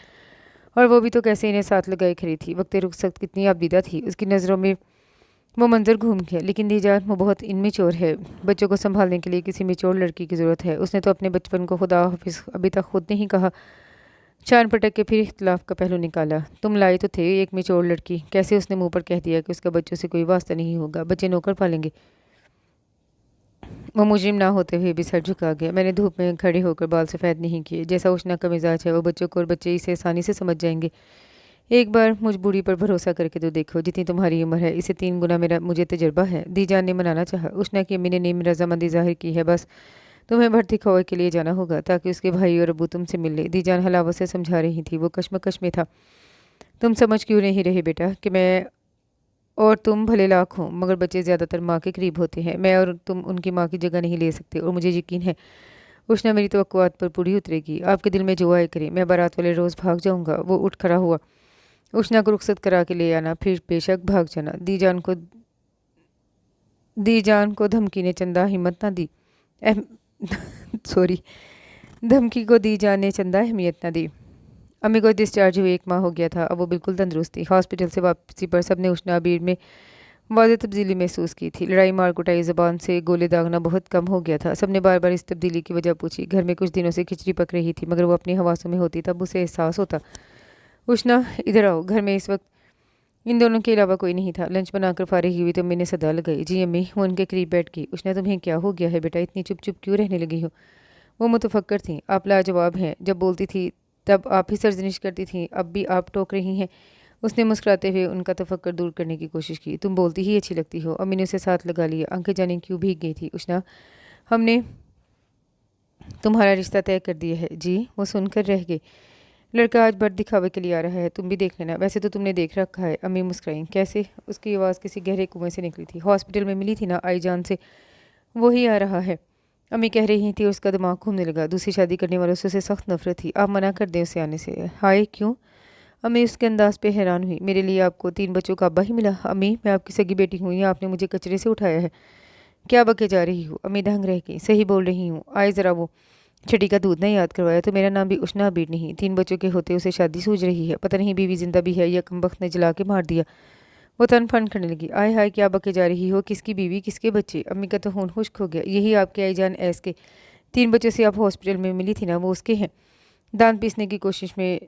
और वो भी तो कैसे इन्हें साथ लगाए खड़ी थी। वक्त रुखसत कितनी आबदीदा थी। उसकी नज़रों में वो मंजर घूम गया। लेकिन दीजान, वो बहुत इनमेच्योर है। बच्चों को संभालने के लिए किसी मेच्योर लड़की की ज़रूरत है। उसने तो अपने बचपन को खुदा हाफिज़ अभी तक खुद नहीं कहा। चांद पटक के फिर इख्तलाफ का पहलू निकाला। तुम लाए तो थे एक मेच्योर लड़की, कैसे उसने मुंह पर कह दिया कि उसका बच्चों से कोई वास्ता नहीं होगा, बच्चे नौकर पालेंगे। वो मुजरिम ना होते हुए भी सर झुका गया। मैंने धूप में खड़े होकर बाल सफ़ेद नहीं किए। जैसा उष्णा का मिजाज है, वो बच्चों को और बच्चे इसे आसानी से समझ जाएंगे। एक बार मुझ बूढ़ी पर भरोसा करके तो देखो, जितनी तुम्हारी उम्र है इससे 3 गुना मेरा मुझे तजर्बा है। दीजान ने मनाना चाहा। उष्णा की अम्मी ने नीम रजामंदी जाहिर की है। बस तुम्हें भर्ती खौए के लिए जाना होगा ताकि उसके भाई और अबू तुमसे मिल ले। दीजान हलावत से समझा रही थी। वो कश्मकश में था। तुम समझ क्यों नहीं रहे बेटा कि मैं और तुम भले लाख हों, मगर बच्चे ज़्यादातर माँ के करीब होते हैं। मैं और तुम उनकी माँ की जगह नहीं ले सकते, और मुझे यकीन है उष्णा मेरी तवक्कुआत पर पूरी उतरेगी। आपके दिल में जो आए करे। मैं बारात वाले रोज़ भाग जाऊँगा। वो उठ खड़ा हुआ। उष्णा को रुखसत करा के ले आना, फिर बेशक भाग जाना। दीजान को धमकी ने चंदा हिम्मत ना दी। सॉरी, धमकी को दीजान ने चंदा अहमियत ना दी। अम्मी को डिस्चार्ज हुए 1 माह हो गया था। अब वो बिल्कुल तंदुरुस्त थी। हॉस्पिटल से वापसी पर सबने उष्णा अबीर में वाज़ेह तब्दीली महसूस की थी। लड़ाई मार कुटाई, ज़बान से गोले दागना बहुत कम हो गया था। सबने बार बार इस तब्दीली की वजह पूछी। घर में कुछ दिनों से खिचड़ी पक रही थी, मगर वो अपनी हवासों में होती तब उसे एहसास होता। उष्णा, इधर आओ। घर में इस वक्त इन दोनों के अलावा कोई नहीं था। लंच बनाकर फारिग हुई तो अम्मी ने सदा लगाई, जी अम्मी। वो उनके करीब बैठ गई। उसने, तुम्हें क्या हो गया है बेटा, इतनी चुप चुप क्यों रहने लगी हो? वो मुतफक्कर थी। आप लाजवाब हैं, जब बोलती थी तब आप ही सरजनिश करती थी, अब भी आप टोक रही हैं। उसने मुस्कुराते हुए उनका तफक्कर दूर करने की कोशिश की। तुम बोलती ही अच्छी लगती हो। अम्मी ने उसे साथ लगा लिया। आंखें जाने क्यों भीग गई थी। उष्णा, हमने तुम्हारा रिश्ता तय कर दिया है। जी? वो सुनकर रह गई। लड़का आज बड़ दिखावे के लिए आ रहा है, तुम भी देख लेना। वैसे तो तुमने देख रखा है। अम्मी मुस्कुराई। कैसे? उसकी आवाज़ किसी गहरे कुएं से निकली थी। हॉस्पिटल में मिली थी ना आई जान से, वही आ रहा है। अम्मी कह रही थी। उसका दिमाग घूमने लगा। दूसरी शादी करने वालों से उसे सख्त नफरत थी। आप मना कर दें उसे आने से। हाय, क्यों? अम्मी उसके अंदाज पे हैरान हुई। मेरे लिए आपको 3 बच्चों का अब्बा ही मिला? अम्मी, मैं आपकी सगी बेटी हूँ या आपने मुझे कचरे से उठाया है? क्या बके जा रही हो? अम्मी दंग रह गई। सही बोल रही हूँ। आए ज़रा वो छठी का दूध नहीं याद करवाया तो मेरा नाम भी उष्णा अबीर नहीं। 3 बच्चों के होते उसे शादी सूझ रही है। पता नहीं बीवी जिंदा भी है या कमबख्त ने जला के मार दिया। वो तन फन करने लगी। आय हाय, क्या बके जा रही हो? किसकी बीवी, किसके बच्चे? अम्मी का तो खून खुश्क हो गया। यही आपके आई जान ऐस के 3 बच्चों से आप हॉस्पिटल में मिली थी ना, वो उसके हैं। दांत पीसने की कोशिश में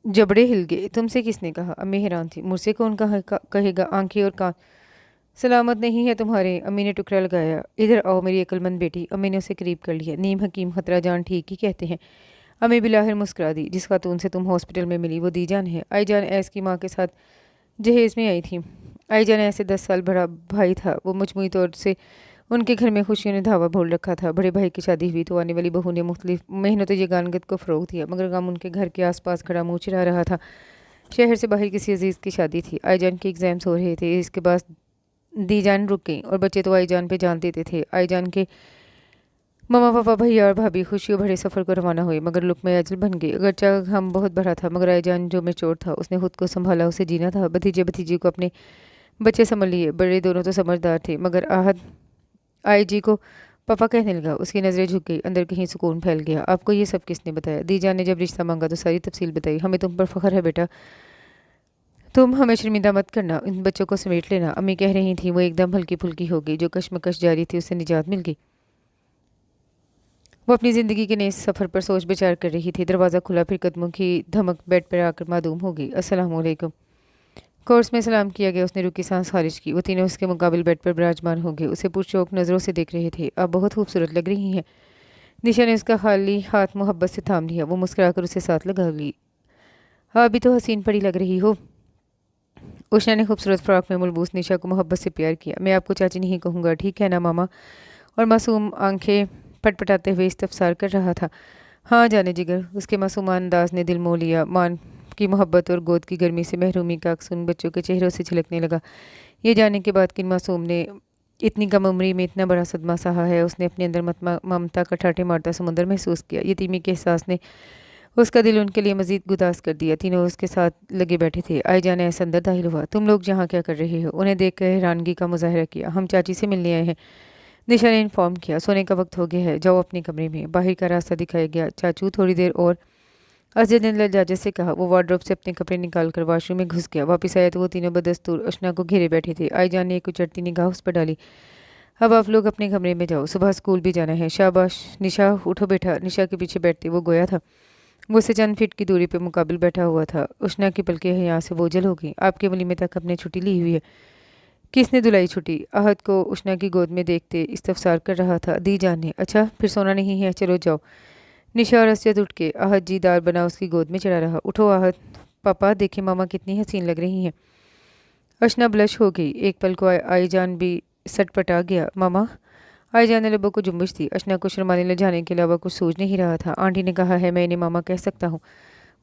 जबड़े हिल गए। तुमसे किसने कहा? अम्मी हैरान थी। मुझसे कौन कहेगा? आंखें और कान सलामत नहीं है तुम्हारे। अम्मी ने टुकड़ा लगाया। इधर आओ मेरी अक्लमंद बेटी। अम्मी ने उसे करीब कर लिया। नीम हकीम खतरा जान ठीक ही कहते हैं। अम्मी बिलाहिर मुस्कुरा दी। जिस खातून से तुम हॉस्पिटल में मिली वो दीजान है। आई जान ऐस की माँ के साथ जहेज में आई थी। आई जान ऐसे 10 साल बड़ा भाई था। वो मजमूई तौर से उनके घर में खुशियों ने धावा बोल रखा था। बड़े भाई की शादी हुई तो आने वाली बहू ने मुख्तलिफ मेहनत यगानगत को फ़रोग दिया, मगर गम उनके घर के आसपास खड़ा मुँह चिरा रहा था। शहर से बाहर किसी अजीज़ की शादी थी। आई जान के एग्ज़ाम्स हो रहे थे। इसके बाद दीजान रुक गई और बच्चे तो आई जान पे जान देते थे। आई जान के मम्मा पापा भैया और भाभी खुशियों भरे सफ़र को रवाना हुए, मगर लुकमे अजल बन गई। अगरचा हम बहुत भरा था, मगर आई जान जो मैच्योर था, उसने खुद को संभाला, उसे जीना था। भतीजे भतीजी को अपने बच्चे समझ लिए। बड़े दोनों तो समझदार थे, मगर आहद आई जी को पापा कहने लगा। उसकी नज़रें झुक गई। अंदर कहीं सुकून फैल गया। आपको ये सब किसने बताया? दीजान ने जब रिश्ता मांगा तो सारी तफसील बताई। हमें तुम पर फ़ख्र है बेटा, तुम हमें शर्मिंदा मत करना, इन बच्चों को समेट लेना। अम्मी कह रही थी। वो एकदम हल्की फुल्की हो गई। जो कशमकश जारी थी उससे निजात मिल गई। वो अपनी ज़िंदगी के नए सफ़र पर सोच विचार कर रही थी। दरवाज़ा खुला, फिर कदमों की धमक बेड पर आकर मादूम हो गई। अस्सलाम वालेकुम। कोर्स में सलाम किया गया। उसने रुकी सांस खारिज की। वो तीनों उसके मुकाबिल बेड पर विराजमान हो गए। उसे पुरशौक नज़रों से देख रहे थे। आप बहुत खूबसूरत लग रही हैं। निशा ने उसका खाली हाथ मोहब्बत से थाम लिया। वो मुस्कुराकर उसे साथ लगा ली। हाँ, अभी तो हसीन परी लग रही हो। उषा ने खूबसूरत फ्रॉक में मलबूस निशा को मोहब्बत से प्यार किया। मैं आपको चाची नहीं कहूँगा, ठीक है ना मामा? और मासूम आंखें पटपटाते हुए इस्तफसार कर रहा था। हाँ जाने जिगर। उसके मासूमान अंदाज ने दिल मोह लिया। मान की मोहब्बत और गोद की गर्मी से महरूमी का अक्स उन बच्चों के चेहरों से झलकने लगा। ये जानने के बाद कि इन मासूम ने इतनी कम उम्री में इतना बड़ा सदमा सहा है, उसने अपने अंदर ममता का ठाटे मारता समुंदर महसूस किया। यतीमी के एहसास ने उसका दिल उनके लिए मजीद गुदास कर दिया। तीनों उसके साथ लगे बैठे थे। आई जाने ऐसा अंदर दाखिल हुआ। तुम लोग यहाँ क्या कर रहे हो? उन्हें देखकर हैरानगी का मुजाहरा किया। हम चाची से मिलने आए हैं, निशा ने इन्फॉर्म किया। सोने का वक्त हो गया है, जाओ अपने कमरे में। बाहर का रास्ता दिखाया गया। चाचू थोड़ी देर और, अजय ने लजाजत से कहा। वो वार्डरोब से अपने कपड़े निकाल कर वॉशरूम में घुस गया। वापस आया तो वो तीनों बदस्तूर उष्णा को घेरे बैठे थे। आई जान ने एक उचटती निगाह उस पर डाली। अब आप लोग अपने कमरे में जाओ, सुबह स्कूल भी जाना है। शाबाश निशा, उठो बेटा। निशा के पीछे बैठते वो गोया था। वो से चंद फीट की दूरी पर मुकाबिल बैठा हुआ था। उष्णा की पलकें यहाँ से बोझल हो गई। आपके वलीमे तक अपने छुट्टी ली हुई है। किसने दुलाई छुट्टी? आहद को उष्णा की गोद में देखते इस्तफसार कर रहा था। दी जान ने। अच्छा, फिर सोना नहीं है, चलो जाओ। निशा और असजद उठ के आहद जी दार बना उसकी गोद में चढ़ा रहा। उठो आहद। पापा देखे मामा कितनी हसीन लग रही हैं। अशना ब्लश हो गई। एक पल को आई जान भी सटपटा गया। मामा? आई जान ने लबों को जुम्बिश थी। अशना को शर्माने ले जाने के अलावा कुछ सूझ नहीं रहा था। आंटी ने कहा है मैं इन्हें मामा कह सकता हूँ,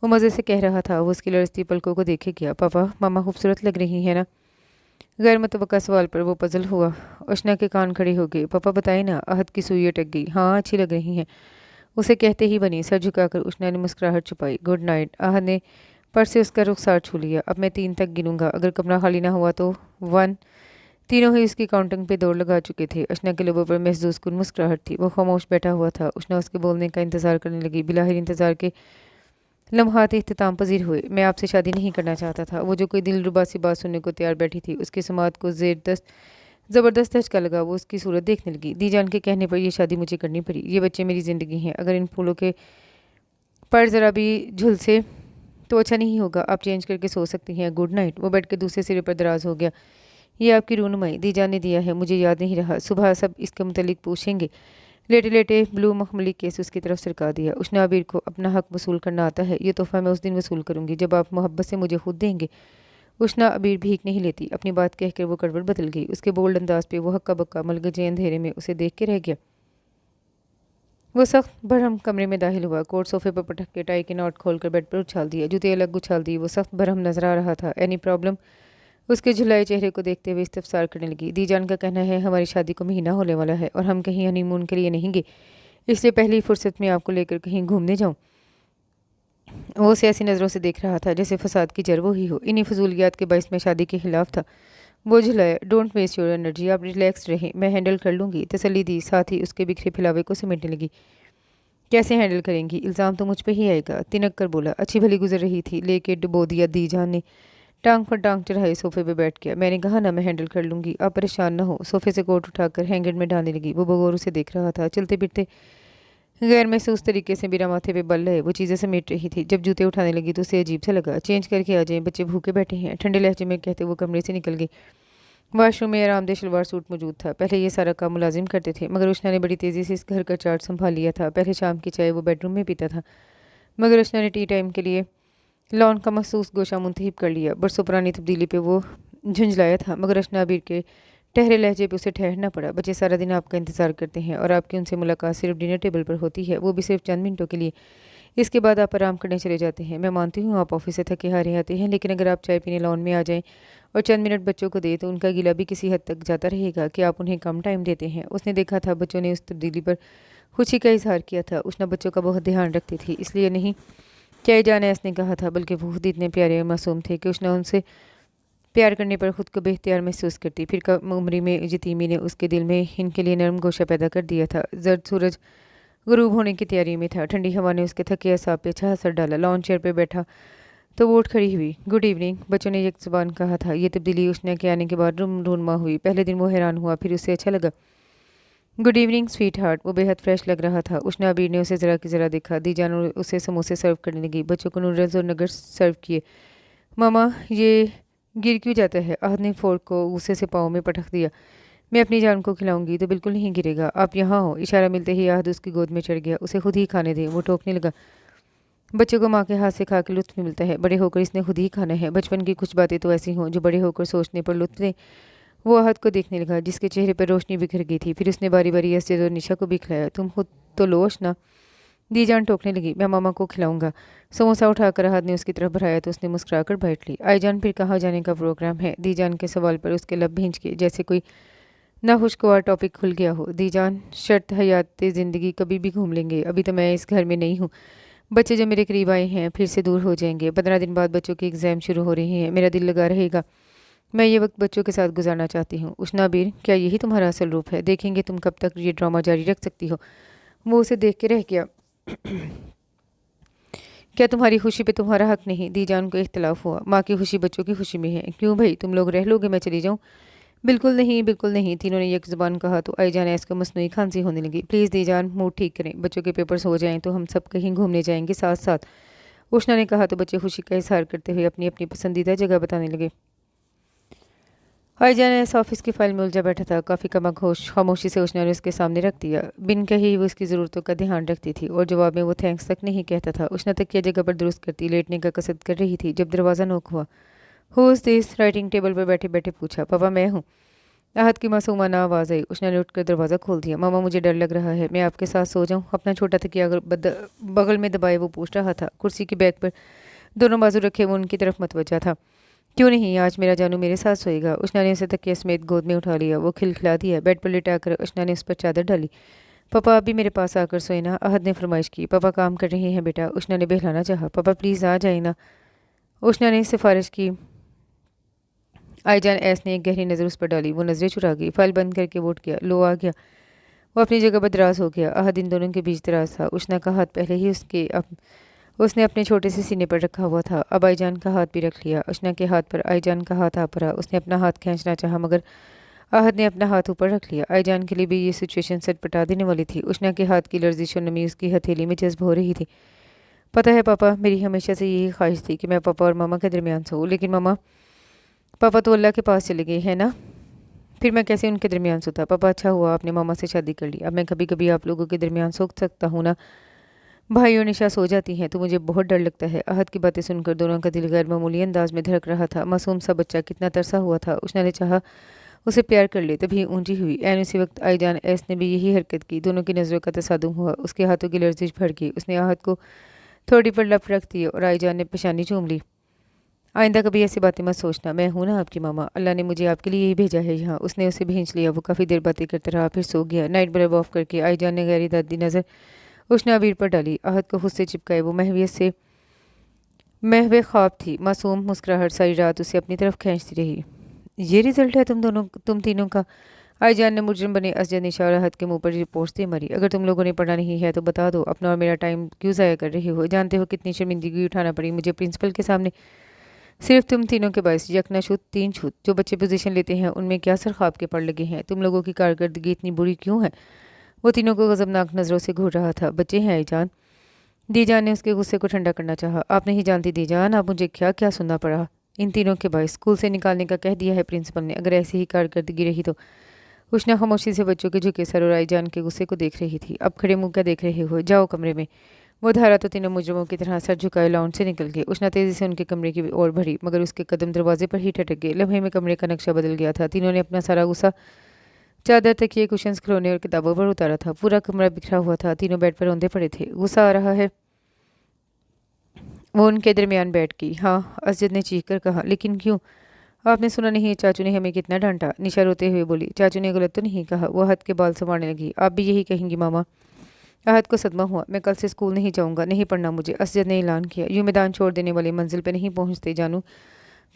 वो मज़े से कह रहा था। वो उसकी लड़ती पलकों को देखे गया। पापा, मामा खूबसूरत लग रही है ना? गैर मुतवक्का सवाल पर वो पजल हुआ। अशना के कान खड़े हो गए। पापा बताए ना। आहद की सुई अटक गई। हाँ, अच्छी लग रही हैं, उसे कहते ही बनी। सर झुकाकर उष्णा ने मुस्कुराहट छुपाई। Good night. आहद ने पर से उसका रुखसार छू लिया। अब मैं 3 तक गिनूंगा, अगर कमरा खाली ना हुआ तो 1। तीनों ही उसकी काउंटिंग पे दौड़ लगा चुके थे। अशना के लोगों पर महसूस कुन मुस्कुराहट थी। वो खामोश बैठा हुआ था। उष्णा उसके बोलने का इंतजार करने लगी। बिलाहिर इंतजार के लम्हात इख्तिताम पजीर हुए। मैं आपसे शादी नहीं करना चाहता था। वो जो कोई दिलरुबा सी बात सुनने को तैयार बैठी थी, उसकी समात को ज़बरदस्त झटका लगा। वो उसकी सूरत देखने लगी। दीजान के कहने पर यह शादी मुझे करनी पड़ी। ये बच्चे मेरी ज़िंदगी हैं। अगर इन फूलों के पर ज़रा भी झुलसे तो अच्छा नहीं होगा, आप चेंज करके सो सकती हैं। Good night. वो बेड के दूसरे सिरे पर दराज हो गया। ये आपकी रूनुमाई दीजान ने दिया है, मुझे याद नहीं रहा, सुबह सब इसके मुतलिक पूछेंगे। लेटे लेटे ब्लू मखमली केस उसकी तरफ सरका दिया। उसने आबिर को अपना हक वसूल करना आता है, ये तोहफा मैं उस दिन वसूल करूंगी जब आप मोहब्बत से मुझे खुद देंगे। उष्णा अबीर भीख नहीं लेती। अपनी बात कहकर वो करवट बदल गई। उसके बोल्ड अंदाज पे वो हक्का बक्का मलगजे अंधेरे में उसे देख के रह गया। वो सख्त भरम कमरे में दाखिल हुआ। कोट सोफे पर पटक के टाई के नॉट खोलकर बेड पर उछाल दिया, जूते अलग उछाल दिए। वो सख्त भरम नजर आ रहा था। Any problem? उसके झुलाए चेहरे को देखते हुए इस्तफसार करने लगी। दीजान का कहना है हमारी शादी को महीना होने वाला है और हम कहीं हनीमून के लिए नहीं गए, इसलिए पहली फुर्सत में आपको लेकर कहीं घूमने जाऊं। वो उसे ऐसी नज़रों से देख रहा था जैसे फसाद की जड़ वो ही हो। इन्हीं फजूलियात के बायस में शादी के खिलाफ था। वो झुलाया। डोंट वेस्ट योर एनर्जी, आप रिलैक्स रहें, मैं हैंडल कर लूँगी, तसल्ली दी। साथ ही उसके बिखरे फैलावे को समेटने लगी। कैसे हैंडल करेंगी? इल्ज़ाम तो मुझ पे ही आएगा, तिनक कर बोला। अच्छी भली गुजर रही थी, लेके डुबो दिया दीजान ने। टांग पर टांग चढ़ाए सोफे पे बैठ गया। मैंने कहा ना मैं हैंडल कर लूँगी, आप परेशान ना हो। सोफे से कोट उठाकर हैंगर में डालने लगी। वो बगौर उसे देख रहा था। चलते फिरते गैर महसूस तरीके से बिना माथे पे बल रहे वो चीज़ें समेट रही थी। जब जूते उठाने लगी तो उसे अजीब सा लगा। चेंज करके आ जाएं, बच्चे भूखे बैठे हैं, ठंडे लहजे में कहते वो कमरे से निकल गई। वॉशरूम में आरामदेह शलवार सूट मौजूद था। पहले ये सारा काम मुलाजिम करते थे, मगर उष्णा ने बड़ी तेज़ी से इस घर का चार्ट संभाल लिया था। पहले शाम की चाय वो बेडरूम में पीता था, मगर उष्णा ने टी टाइम के लिए लॉन का मखसूस गोशा मुंतहिब कर लिया। बरसों पुरानी तब्दीली पे वो झुंझलाया था, मगर अशना अबीर के ठहरे लहजे पे उसे ठहरना पड़ा। बच्चे सारा दिन आपका इंतज़ार करते हैं और आपकी उनसे मुलाकात सिर्फ डिनर टेबल पर होती है, वो भी सिर्फ चंद मिनटों के लिए। इसके बाद आप आराम करने चले जाते हैं। मैं मानती हूँ आप ऑफिस से थके हारे आते हैं, लेकिन अगर आप चाय पीने लॉन में आ जाएं और चंद मिनट बच्चों को दें तो उनका गिला भी किसी हद तक जाता रहेगा कि आप उन्हें कम टाइम देते हैं। उसने देखा था बच्चों ने उस तब्दीली पर खुशी का इजहार किया था। उसने बच्चों का बहुत ध्यान रखती थी, इसलिए नहीं क्या जाने ऐसने कहा था, बल्कि वो खुद इतने प्यारे और मासूम थे कि उसने उनसे प्यार करने पर खुद को बेख्तियार महसूस करती। फिर कम उम्री में यतीमी ने उसके दिल में इनके लिए नरम गोशा पैदा कर दिया था। जर्द सूरज गुरूब होने की तैयारी में था। ठंडी हवा ने उसके थके असाब पे अच्छा असर डाला। लॉन चेयर पर बैठा तो वो उठ खड़ी हुई। गुड इवनिंग, बच्चों ने एक जुबान कहा था। ये तब्दीली उसने के आने के बाद रूनमा हुई। पहले दिन वो हैरान हुआ, फिर उसे अच्छा लगा। गुड इवनिंग स्वीट हार्ट, वो बेहद फ्रेश लग रहा था। उष्णा अबीर ने उसे ज़रा की ज़रा देखा। दीजान उसे समोसे सर्व करने लगी। बच्चों को नूडल्स और नगर्स सर्व किए। मामा ये गिर क्यों जाता है? आहद ने फोर्क को गुस्से से पाँव में पटक दिया। मैं अपनी जान को खिलाऊंगी तो बिल्कुल नहीं गिरेगा, आप यहाँ हो। इशारा मिलते ही आहद उसकी गोद में चढ़ गया। उसे खुद ही खाने दे, वो टोकने लगा। बच्चों को माँ के हाथ से खा के लुत्फ भी मिलता है, बड़े होकर इसने खुद ही खाना है। बचपन की कुछ बातें तो ऐसी हों जो बड़े होकर सोचने पर लुत्फ दें। वो आहद को देखने लगा, जिसके चेहरे पर रोशनी बिखर गई थी। फिर उसने बारी बारी असजद और निशा को भी खिलाया। तुम खुद तो लोश ना। दीजान टोकने लगी। मैं मामा को खिलाऊंगा। समोसा उठाकर आहद ने उसकी तरफ बढ़ाया तो उसने मुस्कुराकर बैठ ली। आईजान फिर कहाँ जाने का प्रोग्राम है? दीजान के सवाल पर उसके लब भींच के जैसे कोई नाखुशगवार टॉपिक खुल गया हो। दीजान शर्त हयात ज़िंदगी, कभी भी घूम लेंगे, अभी तो मैं इस घर में नहीं हूँ। बच्चे जो मेरे करीब आए हैं फिर से दूर हो जाएंगे। 15 दिन बाद बच्चों की एग्ज़ाम शुरू हो रही हैं, मेरा दिल लगा रहेगा। मैं ये वक्त बच्चों के साथ गुजारना चाहती हूँ। उष्णा बीर, क्या यही तुम्हारा असल रूप है? देखेंगे तुम कब तक ये ड्रामा जारी रख सकती हो। वो उसे देख के रह गया। क्या तुम्हारी खुशी पे तुम्हारा हक नहीं? दीजान को इख्तलाफ हुआ। माँ की खुशी बच्चों की खुशी में है। क्यों भाई, तुम लोग रह लोगे, मैं चली जाऊँ? बिल्कुल नहीं, बिल्कुल नहीं, तीनों ने एक ज़ुबान कहा तो आईजान ऐस को मसनूई खांसी होने लगी। प्लीज़ दीजान, मूड ठीक करें, बच्चों के पेपर्स हो जाएं तो हम सब कहीं घूमने जाएंगे साथ साथ। उष्णा ने कहा तो बच्चे खुशी का इजहार करते हुए अपनी अपनी पसंदीदा जगह बताने लगे। आईजान ऐस ऑफिस की फाइल में उलझा बैठा था। काफ़ी खामोशी से उष्णा ने उसके सामने रख दिया। बिन कही वो उसकी ज़रूरतों का ध्यान रखती थी और जवाब में वो थैंक्स तक नहीं कहता था। उष्णा तक की जगह पर दुरुस्त करती लेटने का कसरत कर रही थी जब दरवाज़ा नोक हुआ। Who is this? Writing table पर बैठे बैठे पूछा। पापा मैं हूँ। आहत की मासूमाना आवाज़ आई। उसने उठकर दरवाज़ा खोल दिया। मामा मुझे डर लग रहा है, मैं आपके साथ सो जाऊं? अपना छोटा तकिया बगल में दबाए वो पूछ रहा था। कुर्सी की बैग पर दोनों बाजू रखे वो उनकी तरफ मतवजा था। क्यों नहीं, आज मेरा जानू मेरे साथ सोएगा। उष्णा ने उसे तकिया समेत गोद में उठा लिया। वो खिलखिला दिया। बेड पर लिटाकर उष्णा ने उस पर चादर डाली। पापा आप भी मेरे पास आकर सोए ना, आहद ने फरमाइश की। पापा काम कर रहे हैं बेटा, उष्णा ने बहलाना चाहा। पापा प्लीज़ आ जाए ना, उष्णा ने सिफारिश की। आईजान ऐस ने एक गहरी नज़र उस पर डाली। वो नज़रें चुरा गई। फाइल बंद करके वो उठ गया। लो आ गया। वो अपनी जगह पर दराज हो गया। आहद इन दोनों के बीच दराज था। उष्णा का हाथ पहले ही उसने अपने छोटे से सीने पर रखा हुआ था। अब आईजान का हाथ भी रख लिया। उष्णा के हाथ पर आईजान का हाथ आ पड़ा। उसने अपना हाथ खींचना चाहा, मगर आहद ने अपना हाथ ऊपर रख लिया। आईजान के लिए भी ये सिचुएशन सटपटा देने वाली थी। उष्णा के हाथ की लर्जिश और नमी उसकी हथेली में जज्ब हो रही थी। पता है पापा, मेरी हमेशा से यही ख्वाहिश थी कि मैं पापा और मामा के दरमियान सोऊं, लेकिन मामा पापा तो अल्लाह के पास चले गए हैं ना, फिर मैं कैसे उनके दरमियान सोता। पापा अच्छा हुआ आपने मामा से शादी कर ली, अब मैं कभी कभी आप लोगों के दरमियान सो सकता हूँ ना। भाई और निशा सो जाती हैं तो मुझे बहुत डर लगता है। अहद की बातें सुनकर दोनों का दिल गैर मामूली अंदाज में धड़क रहा था। मासूम सा बच्चा कितना तरसा हुआ था। उसने ने चाहा उसे प्यार कर ले, तभी ऊंची हुई। ऐन उसी वक्त आईजान एस ने भी यही हरकत की। दोनों की नज़रों का तसादुम हुआ। उसके हाथों की लर्जिश भड़ गई। उसने आहत को थोड़ी पर लप रख दी और आईजान ने पेशानी चूम ली। आइंदा कभी ऐसी बातें मत सोचना, मैं हूं ना आपकी मामा, अल्लाह ने मुझे आपके लिए यही भेजा है यहाँ। उसने उसे भींच लिया। वो काफ़ी देर बातें करता रहा, फिर सो गया। नाइट बल्ब ऑफ करके आईजान ने गहरी दादी नज़र उसने अबीर पर डाली। आहत को खुद से चिपकाए वो महवियत से महवे ख्वाब थी। मासूम मुस्कुराहट सारी रात उसे अपनी तरफ खींचती रही। ये रिजल्ट है तुम तीनों का। आईजान ने मुजरिम बने असजद निशा और आहत के मुंह पर रिपोर्ट्स दे मरी। अगर तुम लोगों ने पढ़ा नहीं है तो बता दो, अपना और मेरा टाइम क्यों ज़ाया कर रहे हो। जानते हो कितनी शर्मिंदगी उठाना पड़ी मुझे प्रिंसिपल के सामने, सिर्फ तुम तीनों के बायस। यकना छूत तीन छूत जो बच्चे पोजीशन लेते हैं उनमें क्या सर ख्वाब के पड़ लगे हैं। तुम लोगों की कारकर्दगी इतनी बुरी क्यों है। वो तीनों को गजबनाक नज़रों से घूर रहा था। बच्चे हैं आईजान, दीजान ने उसके गुस्से को ठंडा करना चाहा। आप नहीं जानती दीजान, आप मुझे क्या क्या सुनना पड़ा इन तीनों के बायस। स्कूल से निकालने का कह दिया है प्रिंसिपल ने। अगर ऐसी ही कारकर्दगी रही तो। उष्णा खामोशी से बच्चों के झुके सर और आईजान के गुस्से को देख रही थी। अब खड़े मुंह क्या देख रहे हो, जाओ कमरे में। वो धारा तो तीनों मुजरमों की तरह सर झुकाए लाउंज से निकल गए। उष्णा तेजी से उनके कमरे की ओर बढ़ी, मगर उसके कदम दरवाजे पर ही ठटक गए। लम्हे में कमरे का नक्शा बदल गया था। तीनों ने अपना सारा गुस्सा चादर तकिए कुशन्स खिलौने और किताबों पर उतारा था। पूरा कमरा बिखरा हुआ था। तीनों बेड पर औंधे पड़े थे। गुस्सा आ रहा है, वो उनके दरमियान बैठ गई। हाँ, असजद ने चीख कर कहा। लेकिन क्यों, आपने सुना नहीं चाचू ने हमें कितना डांटा। निशा रोते हुए बोली। चाचू ने गलत तो नहीं कहा। वो आहत के बाल संवारने लगी। आप भी यही कहेंगी मामा। आहत को सदमा हुआ। मैं कल से स्कूल नहीं जाऊंगा, नहीं पढ़ना मुझे, असजद ने ऐलान किया। यूं मैदान छोड़ देने वाले मंजिल पे नहीं पहुंचते जानू।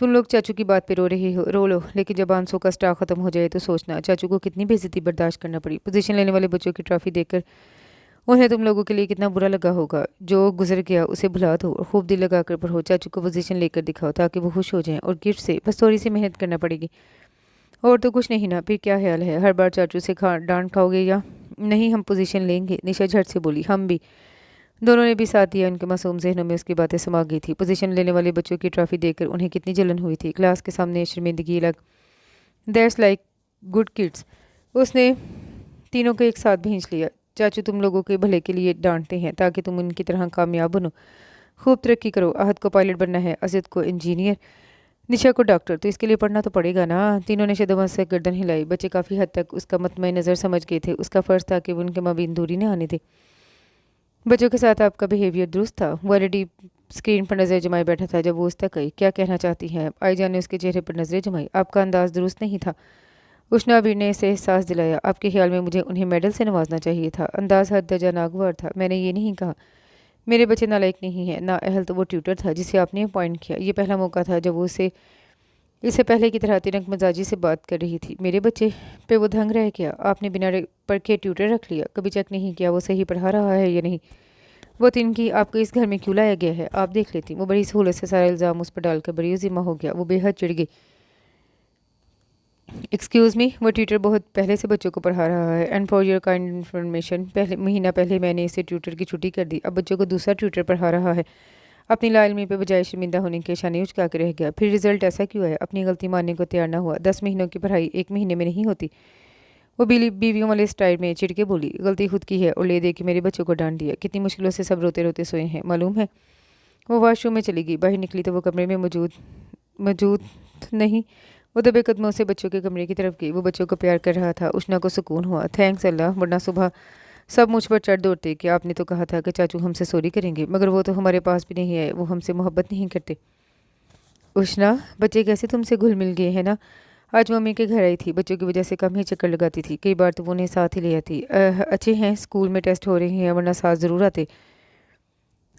तुम लोग चाचू की बात पे रो रहे हो, रो लो, लेकिन जब 500 का स्टाफ खत्म हो जाए तो सोचना चाचू को कितनी बेइज्जती बर्दाश्त करना पड़ी। पोजीशन लेने वाले बच्चों की ट्रॉफी देखकर उन्हें तुम लोगों के लिए कितना बुरा लगा होगा। जो गुजर गया उसे भुला दो और खूब दिल लगा कर पढ़ो। चाचू को पोजीशन लेकर दिखाओ ताकि वो खुश हो जाएं। और गिफ्ट से बस थोड़ी सी मेहनत करना पड़ेगी और तो कुछ नहीं ना। फिर क्या ख्याल है, हर बार चाचू से डांट खाओगे या नहीं। हम पोजीशन लेंगे, निशा झट से बोली। हम भी। दोनों ने भी साथ दिया। उनके मासूम जहनों में उसकी बातें समा गई थी। पोजीशन लेने वाले बच्चों की ट्रॉफी देखकर उन्हें कितनी जलन हुई थी। क्लास के सामने शर्मिंदगी लग, दैट्स लाइक गुड किड्स। उसने तीनों को एक साथ भींच लिया। चाचू तुम लोगों के भले के लिए डांटते हैं ताकि तुम उनकी तरह कामयाब बनो, खूब तरक्की करो। आहत को पायलट बनना है, असद को इंजीनियर, निशा को डॉक्टर। तो इसके लिए पढ़ना तो पड़ेगा ना। तीनों ने शदमत से गर्दन हिलाई। बच्चे काफ़ी हद तक उसका मतमई नज़र समझ गए थे। उसका फ़र्ज था कि वो उनके माबीन दूरी न आने थे। बच्चों के साथ आपका बिहेवियर दुरुस्त था। वो ऑलरेडी स्क्रीन पर नज़र जमाए बैठा था जब वो उस तक आई। क्या कहना चाहती हैं। आईजान ने उसके चेहरे पर नज़रें जमाई। आपका अंदाज दुरुस्त नहीं था। उष्णावीर ने इसे एहसास दिलाया। आपके ख्याल में मुझे उन्हें मेडल से नवाजना चाहिए था। अंदाज हद दर्जा नागवार था। मैंने ये नहीं कहा मेरे बच्चे नालायक नहीं है, ना अहल तो वो ट्यूटर था जिसे आपने अपॉइंट किया। ये पहला मौका था जब वो उसे इससे पहले की तरह तिरंग मजाजी से बात कर रही थी। मेरे बच्चे पे वो दंग रह गया। आपने बिना पढ़ ट्यूटर रख लिया, कभी चेक नहीं किया वो सही पढ़ा रहा है या नहीं। वो तिनकी आपको इस घर में क्यों लाया गया है, आप देख लेती। वो बड़ी सहूलत से सारा इल्ज़ाम उस पर डालकर बड़ी उजिमा हो गया। वो बेहद चिढ़ गई। एक्सक्यूज़ मी, वो ट्यूटर बहुत पहले से बच्चों को पढ़ा रहा है। And for your kind information, पहले महीना पहले मैंने इसे ट्यूटर की छुट्टी कर दी। अब बच्चों को दूसरा ट्यूटर पढ़ा रहा है। अपनी लाइलमी पे बजाय शर्मिंदा होने के शानी उचका के रह गया। फिर रिजल्ट ऐसा क्यों है, अपनी गलती मानने को तैयार ना हुआ। 10 महीनों की पढ़ाई 1 महीने में नहीं होती। वो बीवियों वाले स्टाइल में चिढ़ के बोली। गलती खुद की है और ले दे के मेरे बच्चों को डांट दिया। कितनी मुश्किलों से सब रोते रोते सोए हैं मालूम है। वो वॉशरूम में चली गई। बाहर निकली तो वो कमरे में मौजूद मौजूद नहीं। वो दबे कदमों से बच्चों के कमरे की तरफ गई। वो बच्चों को प्यार कर रहा था। उष्णा को सुकून हुआ। थैंक्स अल्लाह, वरना सुबह सब मुझ पर चढ़ दौड़ते कि आपने तो कहा था कि चाचू हमसे सॉरी करेंगे, मगर वो तो हमारे पास भी नहीं है। वो हमसे मोहब्बत नहीं करते। उष्णा, बच्चे कैसे तुमसे घुल मिल गए हैं ना। आज मम्मी के घर आई थी, बच्चों की वजह से कम ही चक्कर लगाती थी। कई बार तो वो उन्हें साथ ही ले आती। अच्छे हैं, स्कूल में टेस्ट हो रहे हैं, वरना साथ ज़रूर आते।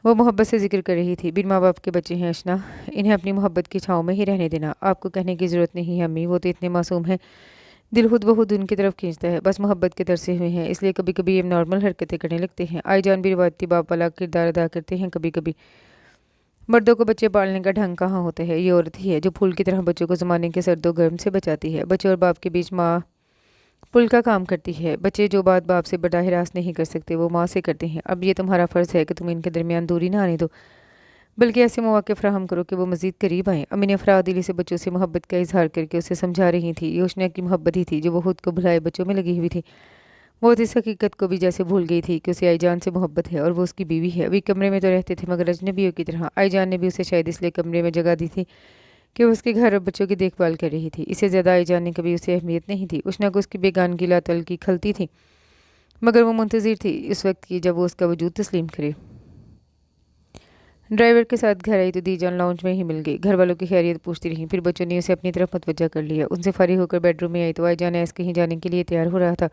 वो मोहब्बत से जिक्र कर रही थी। बिन माँ बाप के बच्चे हैं अशना, इन्हें अपनी मोहब्बत की छाँव में ही रहने देना। आपको कहने की ज़रूरत नहीं है अम्मी, वो तो इतने मासूम हैं। दिल खुद ब खुद उनकी तरफ खींचता है, बस मोहब्बत के तरसे हुए हैं, इसलिए कभी कभी ये नॉर्मल हरकतें करने लगते हैं। आईजान भी रिवायती बाप वाला किरदार अदा करते हैं कभी कभी। मर्दों को बच्चे पालने का ढंग कहाँ होता है। ये औरत ही है जो फूल की तरह बच्चों को ज़माने के सर्दो गर्म से बचाती है। बच्चे और बाप के बीच माँ पुल का काम करती है। बच्चे जो बात बाप से बराह रास्त नहीं कर सकते वो माँ से करते हैं। अब ये तुम्हारा फ़र्ज़ है कि तुम इनके दरमियान दूरी ना आने दो, बल्कि ऐसे मौके फ़राहम करो कि वो मज़ीद करीब आएँ। अम्मी ने फ़राह दिली से बच्चों से मोहब्बत का इजहार करके उसे समझा रही थी। ये उष्णा की मोहब्बत ही थी जो वो खुद को भुलाए बच्चों में लगी हुई थी। वो इस हकीकत को भी जैसे भूल गई थी कि उसे आईजान से मोहब्बत है और वो उसकी बीवी है। अभी कमरे में तो रहते थे मगर अजनबियों की तरह। आईजान ने भी उसे शायद इसलिए कमरे में जगह दी थी कि वो उसके घर और बच्चों की देखभाल कर रही थी। इससे ज़्यादा आईजान ने कभी उसे अहमियत नहीं थी। उष्णा को उसकी बेगानगी लातल की खलती थी, मगर वो मुंतज़िर थी इस वक्त की जब वो उसका वजूद तस्लीम करे। ड्राइवर के साथ घर आई तो दीजान लाउंज में ही मिल गई। घर वालों की खैरियत पूछती रही, फिर बच्चों ने उसे अपनी तरफ मुतवज्जा कर लिया। उनसे फारिग होकर बेडरूम में आई तो आईजान ऐसे कहीं जाने के लिए तैयार हो रहा था।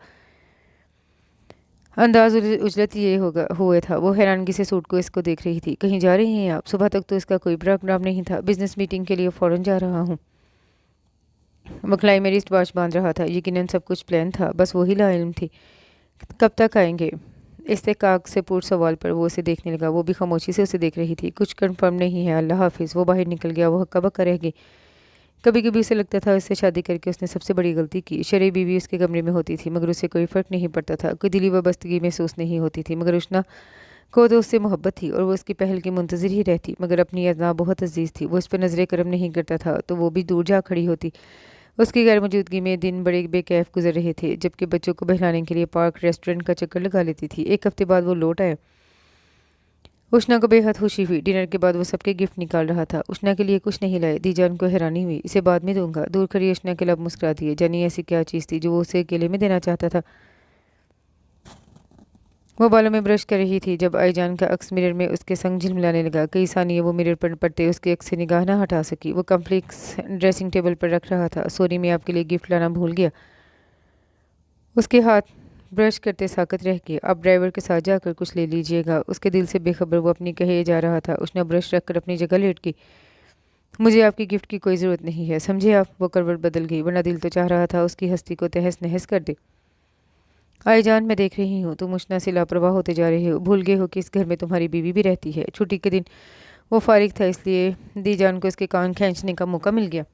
अंदाज उजलत ये होगा हुए था। वो हैरानगी से सूट को इसको देख रही थी। कहीं जा रही हैं आप? सुबह तक तो इसका कोई प्रोग्राम नहीं था। बिजनेस मीटिंग के लिए फ़ौरन जा रहा हूँ। बखलाई में रिस्ट वॉच बांध रहा था। यकीनन सब कुछ प्लान था, बस वही लाइल्म थी। कब तक आएंगे? इस्तेकाक से पूर्ण सवाल पर वो उसे देखने लगा। वो भी खामोशी से उसे देख रही थी। कुछ कंफर्म नहीं है, अल्लाह हाफिज़। वो बाहर निकल गया। वो हक्का बक्का रह गई। कभी कभी उसे लगता था उससे शादी करके उसने सबसे बड़ी गलती की। शरई बीवी उसके कमरे में होती थी मगर उसे कोई फ़र्क नहीं पड़ता था। कोई दिली वाबस्तगी महसूस नहीं होती थी। मगर उष्णा को तो उससे मोहब्बत थी और वो उसकी पहल की मुंतज़िर ही रहती। मगर अपनी अज़ा बहुत अजीज़ थी। वो उस पर नज़र करम नहीं करता था तो वो भी दूर जा खड़ी होती। उसकी गैर मौजूदगी में दिन बड़े बेकैफ गुजर रहे थे। जबकि बच्चों को बहलाने के लिए पार्क रेस्टोरेंट का चक्कर लगा लेती थी। एक हफ्ते बाद वो लौट आया। उष्णा को बेहद खुशी हुई। डिनर के बाद वो सबके गिफ्ट निकाल रहा था। उष्णा के लिए कुछ नहीं लाए। दीजान को हैरानी हुई। इसे बाद में दूंगा। दूर खड़ी उष्णा के लब मुस्कुरा दिए। जानी ऐसी क्या चीज़ थी जो वो उसे अकेले में देना चाहता था। वो बालों में ब्रश कर रही थी जब आईजान का अक्स मिरर में उसके संग झिलमिलाने लगा। कई सानिये वो मिरर पर पड़ते उसके अक्स से निगाह न हटा सकी। वो कम्प्लेक्स ड्रेसिंग टेबल पर रख रहा था। सॉरी, मैं आपके लिए गिफ्ट लाना भूल गया। उसके हाथ ब्रश करते साकत रह गए। अब ड्राइवर के साथ जाकर कुछ ले लीजिएगा। उसके दिल से बेखबर वो अपनी कहे जा रहा था। उसने ब्रश रखकर अपनी जगह लेट गई। मुझे आपकी गिफ्ट की कोई ज़रूरत नहीं है, समझे आप? वो करवट बदल गई, वरना दिल तो चाह रहा था उसकी हस्ती को तहस नहस कर दे। आईजान, मैं देख रही हूँ तुम उष्णा से लापरवाह होते जा रहे हो। भूल गए हो कि इस घर में तुम्हारी बीवी भी रहती है। छुट्टी के दिन वो फारिग था, इसलिए दीजान को इसके कान खींचने का मौका मिल गया।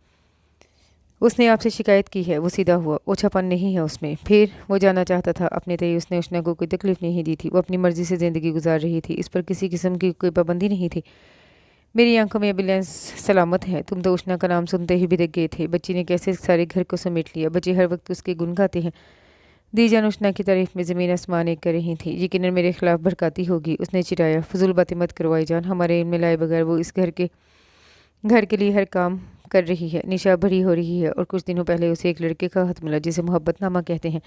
उसने आपसे शिकायत की है। वो सीधा हुआ। ओछापन नहीं है उसमें। फिर वो जाना चाहता था अपने तय। उसने उष्णा को कोई तकलीफ नहीं दी थी। वो अपनी मर्जी से ज़िंदगी गुजार रही थी। इस पर किसी किस्म की कोई पाबंदी नहीं थी। मेरी आंखों में एम्बुलेंस सलामत है। तुम तो उष्णा का नाम सुनते ही बिदक गए थे। बच्ची ने कैसे सारे घर को समेट लिया। बच्चे हर वक्त उसके गुन गाते हैं। दीजान उष्णा की तारीफ में ज़मीन आसमान एक कर रही थी। यकीनन मेरे खिलाफ भड़काती होगी। उसने चिढ़ाया, फजूल बातें मत करवाई जान। हमारे इनमें लाए बगैर वो इस घर के लिए हर काम कर रही है। निशा भरी हो रही है और कुछ दिनों पहले उसे एक लड़के का खत मिला जिसे मोहब्बतनामा कहते हैं।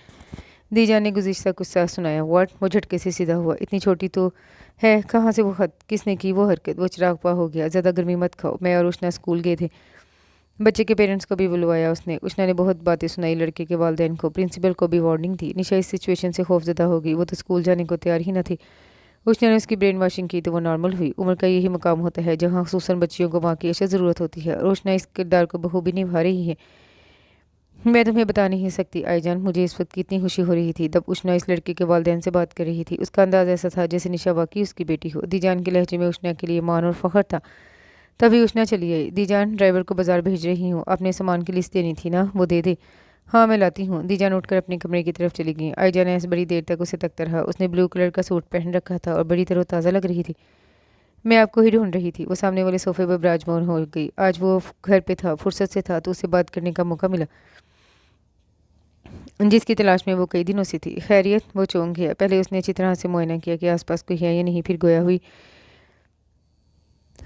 दीजान ने गुज़िश्ता गुस्सा सुनाया। व्हाट? वो झटके से सीधा हुआ। इतनी छोटी तो है, कहाँ से वो खत? किसने की वो हरकत? वो चिरागपा हो गया। ज़्यादा गर्मी मत खाओ। मैं और उष्णा स्कूल गए थे। बच्चे के पेरेंट्स को भी बुलवाया उसने। उष्णा ने बहुत बातें सुनाई लड़के के वालिदैन को। प्रिंसिपल को भी वार्निंग दी। निशा इस सिचुएशन से खौफजदा हो गई। वो तो स्कूल जाने को तैयार ही न थी। उष्णा ने उसकी ब्रेन वॉशिंग की तो वो नॉर्मल हुई। उम्र का यही मकाम होता है जहाँ खुसूसन बच्चियों को माँ की अशद ज़रूरत होती है और उष्णा इस किरदार को बखूबी निभा रही है। मैं तुम्हें बता नहीं सकती आईजान, मुझे इस वक्त कितनी खुशी हो रही थी जब उष्णा इस लड़के के वालिदैन से बात कर रही थी। उसका अंदाज ऐसा था जैसे निशा वाकई उसकी बेटी हो। दीजान के लहजे में उष्णा के लिए मान और फ़ख्र था। तभी उष्णा चली आई। दीजान, ड्राइवर को बाजार भेज रही हूँ। अपने सामान की लिस्ट देनी थी ना, वो दे दे। हाँ, मैं लाती हूँ। दीजान उठकर अपने कमरे की तरफ चली गई। आईजान ऐसे बड़ी देर तक उसे तकता रहा। उसने ब्लू कलर का सूट पहन रखा था और बड़ी तरोताज़ा लग रही थी। मैं आपको ही ढूंढ रही थी। वो सामने वाले सोफे पर विराजमान हो गई। आज वो घर पे था, फुर्सत से था तो उसे बात करने का मौका मिला जिसकी तलाश में वो कई दिनों से थी। खैरियत? वो चौंक गया। पहले उसने अच्छी तरह से मुआयना किया कि आसपास कोई है या नहीं, फिर गोया हुई,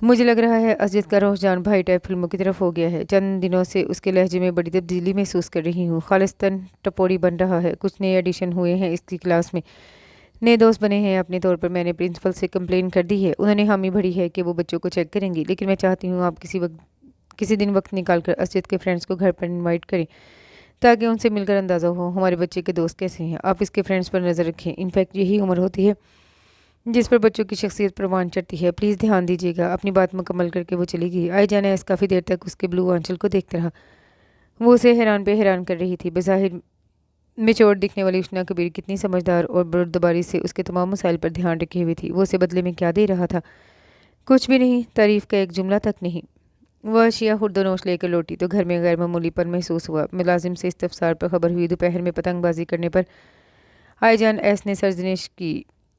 मुझे लग रहा है अजित का रुझान भाई टाइप फिल्मों की तरफ हो गया है। चंद दिनों से उसके लहजे में बड़ी तब्दीली महसूस कर रही हूँ। खालिस्तान टपोरी बन रहा है। कुछ नए एडिशन हुए हैं इसकी क्लास में, नए दोस्त बने हैं। अपने तौर पर मैंने प्रिंसिपल से कंप्लेन कर दी है। उन्होंने हामी भरी है कि वो बच्चों को चेक करेंगी। लेकिन मैं चाहती हूँ आप किसी दिन वक्त निकाल कर अजित के फ्रेंड्स को घर पर इन्वाइट करें ताकि उनसे मिलकर अंदाज़ा हो हमारे बच्चे के दोस्त कैसे हैं। आप इसके फ्रेंड्स पर नज़र रखें। इनफैक्ट यही उम्र होती है जिस पर बच्चों की शख्सियत परवान चढ़ती है। प्लीज़ ध्यान दीजिएगा। अपनी बात मुकम्मल करके वो चली गई। आई जाने ऐसे काफ़ी देर तक उसके ब्लू आंचल को देखता रहा। वो उसे हैरान पे हैरान कर रही थी। बज़ाहिर मेच्योर दिखने वाली उष्णा कबीर कितनी समझदार और बुर्दबारी से उसके तमाम मसाइल पर ध्यान रखे हुई थी। वो उसे बदले में क्या दे रहा था? कुछ भी नहीं, तारीफ़ का एक जुमला तक नहीं। वह अशिया खुर्दनोश लेकर लौटी तो घर में गैर मामूली पन महसूस हुआ। मुलाजिम से इस्तफसार पर खबर हुई। दोपहर में पतंगबाजी करने पर आईजान एस ने सर्जनिश की।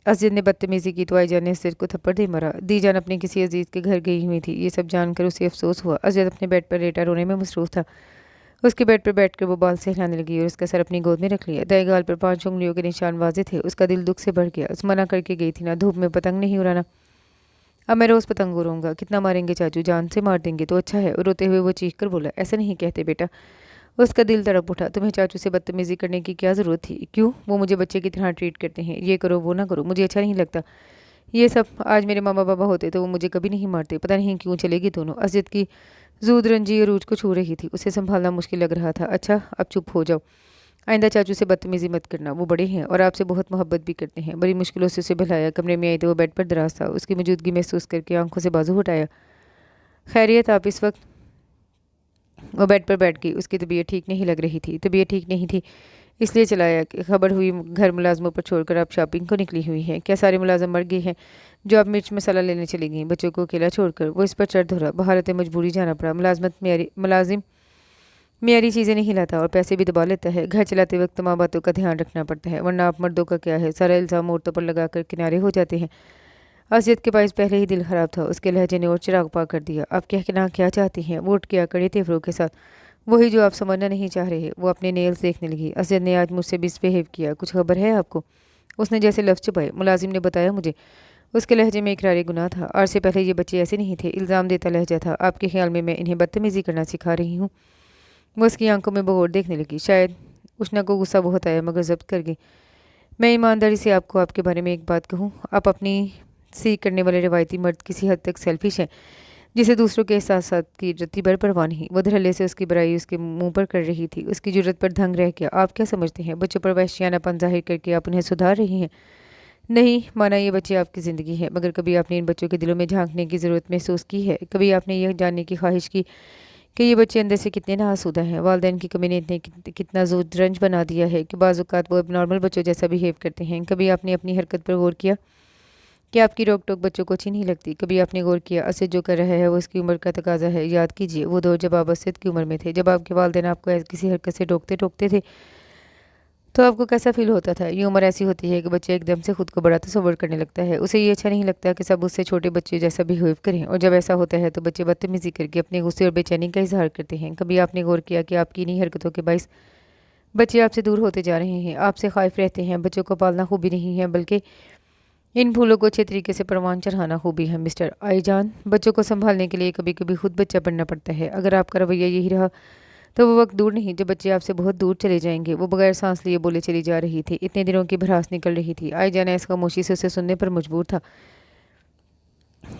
असजद ने बदतमीजी की तो आईजान ने असजद को थप्पड़ दे मारा। दीजान अपने किसी अजीज के घर गई हुई थी। ये सब जानकर उसे अफसोस हुआ। असजद अपने बेड पर लेटा रोने में मसरूफ था। उसके बेड पर बैठकर वो बाल से हिलाने लगी और उसका सर अपनी गोद में रख लिया। दाएं गाल पर 5 उंगलियों के निशान वाजे थे। उसका दिल दुख से भर गया। उस मना करके गई थी ना, धूप में पतंग नहीं उड़ाना। अब मैं रोज़ पतंग उड़ाऊंगा। कितना मारेंगे चाचू? जान से मार देंगे तो अच्छा है। और रोते हुए वो चीख कर बोला, ऐसा नहीं कहते बेटा। उसका दिल तड़प उठा। तुम्हें चाचू से बदतमीजी करने की क्या ज़रूरत थी? क्यों? वो मुझे बच्चे की तरह ट्रीट करते हैं। ये करो वो ना करो, मुझे अच्छा नहीं लगता ये सब। आज मेरे मामा बाबा होते तो वो मुझे कभी नहीं मारते। पता नहीं क्यों चलेगी दोनों। असजद की जूद रंजी अरूज को छू रही थी। उसे संभालना मुश्किल लग रहा था। अच्छा अब चुप हो जाओ। आइंदा चाचू से बदतमीजी मत करना। वो बड़े हैं और आपसे बहुत मोहब्बत भी करते हैं। बड़ी मुश्किलों से उसे बहलाया। कमरे में आई तो वो बेड पर दराज था। उसकी मौजूदगी महसूस करके आंखों से बाजू हटाया। खैरियत आप? इस वक्त वो बेड पर बैठ गई। उसकी तबीयत ठीक नहीं लग रही थी। तबीयत ठीक नहीं थी इसलिए चलाया कि खबर हुई घर मुलाजमों पर छोड़कर आप शॉपिंग को निकली हुई हैं। क्या सारे मुलाजम मर गए हैं जो आप मिर्च मसाला लेने चली गई? बच्चों को अकेला छोड़कर वो इस पर चढ़ धरा। बहालत मजबूरी जाना पड़ा। मुलाजिम मियारी चीज़ें नहीं लाता और पैसे भी दबा लेता है। घर चलाते वक्त तमाम बातों का ध्यान रखना पड़ता है, वरना आप मर्दों का क्या है, सारा इल्ज़ाम औरतों पर लगाकर किनारे हो जाते हैं। असद के पास पहले ही दिल ख़राब था। उसके लहजे ने और चिराग पा कर दिया। आप कहना क्या चाहती हैं? वो उठ गया कड़े तेवरों के साथ। वही जो आप समझना नहीं चाह रहे। वो अपने नेल्स देखने लगी। असद ने आज मुझसे मिसबिहेव किया। कुछ खबर है आपको? उसने जैसे लफ्ज़ चुपाए। मुलाजिम ने बताया मुझे। उसके लहजे में इकरारी गुनाह था। आज से पहले ये बच्चे ऐसे नहीं थे। इल्ज़ाम देता लहजा था। आपके ख्याल में मैं इन्हें बदतमीज़ी करना सिखा रही हूँ? वो उसकी आंखों में बगौर देखने लगी। शायद उष्णा को गुस्सा बहुत आया मगर जब्त कर गई। मैं ईमानदारी से आपको आपके बारे में एक बात कहूँ। आप अपनी सीख करने वाले रिवायती मर्द किसी हद तक सेल्फिश हैं, जिसे दूसरों के एहसास की रत्ती भर परवाह नहीं। वो धड़ल्ले से उसकी बुराई उसके मुंह पर कर रही थी। उसकी जुर्रत पर दंग रह गया। आप क्या समझते हैं बच्चों पर वहशियानापन जाहिर करके आप उन्हें सुधार रही हैं? नहीं माना ये बच्चे आपकी ज़िंदगी है, मगर कभी आपने इन बच्चों के दिलों में झांकने की ज़रूरत महसूस की है? कभी आपने यह जानने की ख्वाहिश की कि ये बच्चे अंदर से कितने नाआसूदा हैं? वालिदैन की कमी ने इतने कितना ज़ुदरंज बना दिया है कि बाज़ औक़ात वो अब नॉर्मल बच्चों जैसा बिहेव करते हैं। कभी आपने अपनी हरकत पर गौर किया कि आपकी रोक टोक बच्चों को अच्छी नहीं लगती? कभी आपने गौर किया असद जो कर रहा है वो उसकी उम्र का तकाजा है? याद कीजिए वो दौर जब आप असद की उम्र में थे, जब आपके वालिदैन आपको किसी हरकत से टोकते टोकते थे तो आपको कैसा फील होता था? ये उम्र ऐसी होती है कि बच्चे एकदम से खुद को बड़ा तसव्वुर करने लगता है। उसे ये अच्छा नहीं लगता कि सब उससे छोटे बच्चे जैसा बिहेव करें, और जब ऐसा होता है तो बच्चे बदतमीजी करके अपने गुस्से और बेचैनी का इजहार करते हैं। कभी आपने गौर किया कि आपकी इन्हीं हरकतों के बायस बच्चे आपसे दूर होते जा रहे हैं, आपसे खौफ रहते हैं? बच्चों को पालना खूबी नहीं है, बल्कि इन फूलों को अच्छे तरीके से परवान चढ़ाना खूबी है। मिस्टर आईजान, बच्चों को संभालने के लिए कभी कभी खुद बच्चा बनना पड़ता है। अगर आपका रवैया यही रहा तो वो वक्त दूर नहीं जब बच्चे आपसे बहुत दूर चले जाएंगे। वो बगैर सांस लिए बोले चली जा रही थी। इतने दिनों की भड़ास निकल रही थी। आईजान ऐस खामोशी से उसे सुनने पर मजबूर था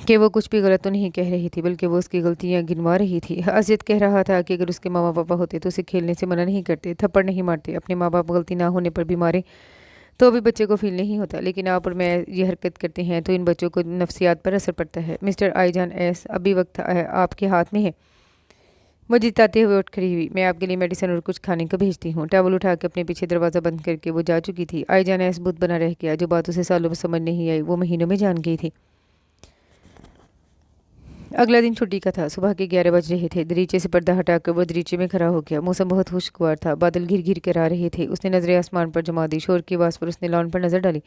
कि वो कुछ भी गलत तो नहीं कह रही थी, बल्कि वो उसकी गलतियां गिनवा रही थी। असद कह रहा था कि अगर उसके माँ पापा होते तो उसे खेलने से मना नहीं करते, थप्पड़ नहीं मारते। अपने माँ बाप गलती ना होने पर भी मारे तो भी बच्चे को फील नहीं होता, लेकिन आप और मैं ये हरकत करते हैं तो इन बच्चों को नफ्सियात पर असर पड़ता है। मिस्टर आईजान एस, अभी वक्त आपके हाथ में है। वो जिताते हुए उठ खड़ी हुई। मैं आपके लिए मेडिसिन और कुछ खाने को भेजती हूँ। टॉवल उठा के अपने पीछे दरवाज़ा बंद करके वो जा चुकी थी। आईजान एस बुत बना रह गया। जो बात उसे सालों में समझ नहीं आई वो महीनों में जान गई थी। अगला दिन छुट्टी का था। सुबह के 11 बज रहे थे। दरीचे से पर्दा हटाकर वो दरीचे में खड़ा हो गया। मौसम बहुत खुशगवार था। बादल घिर घिर कर आ रहे थे। उसने नजरें आसमान पर जमा दी। शोर की आवाज़ पर उसने लॉन पर नजर डाली,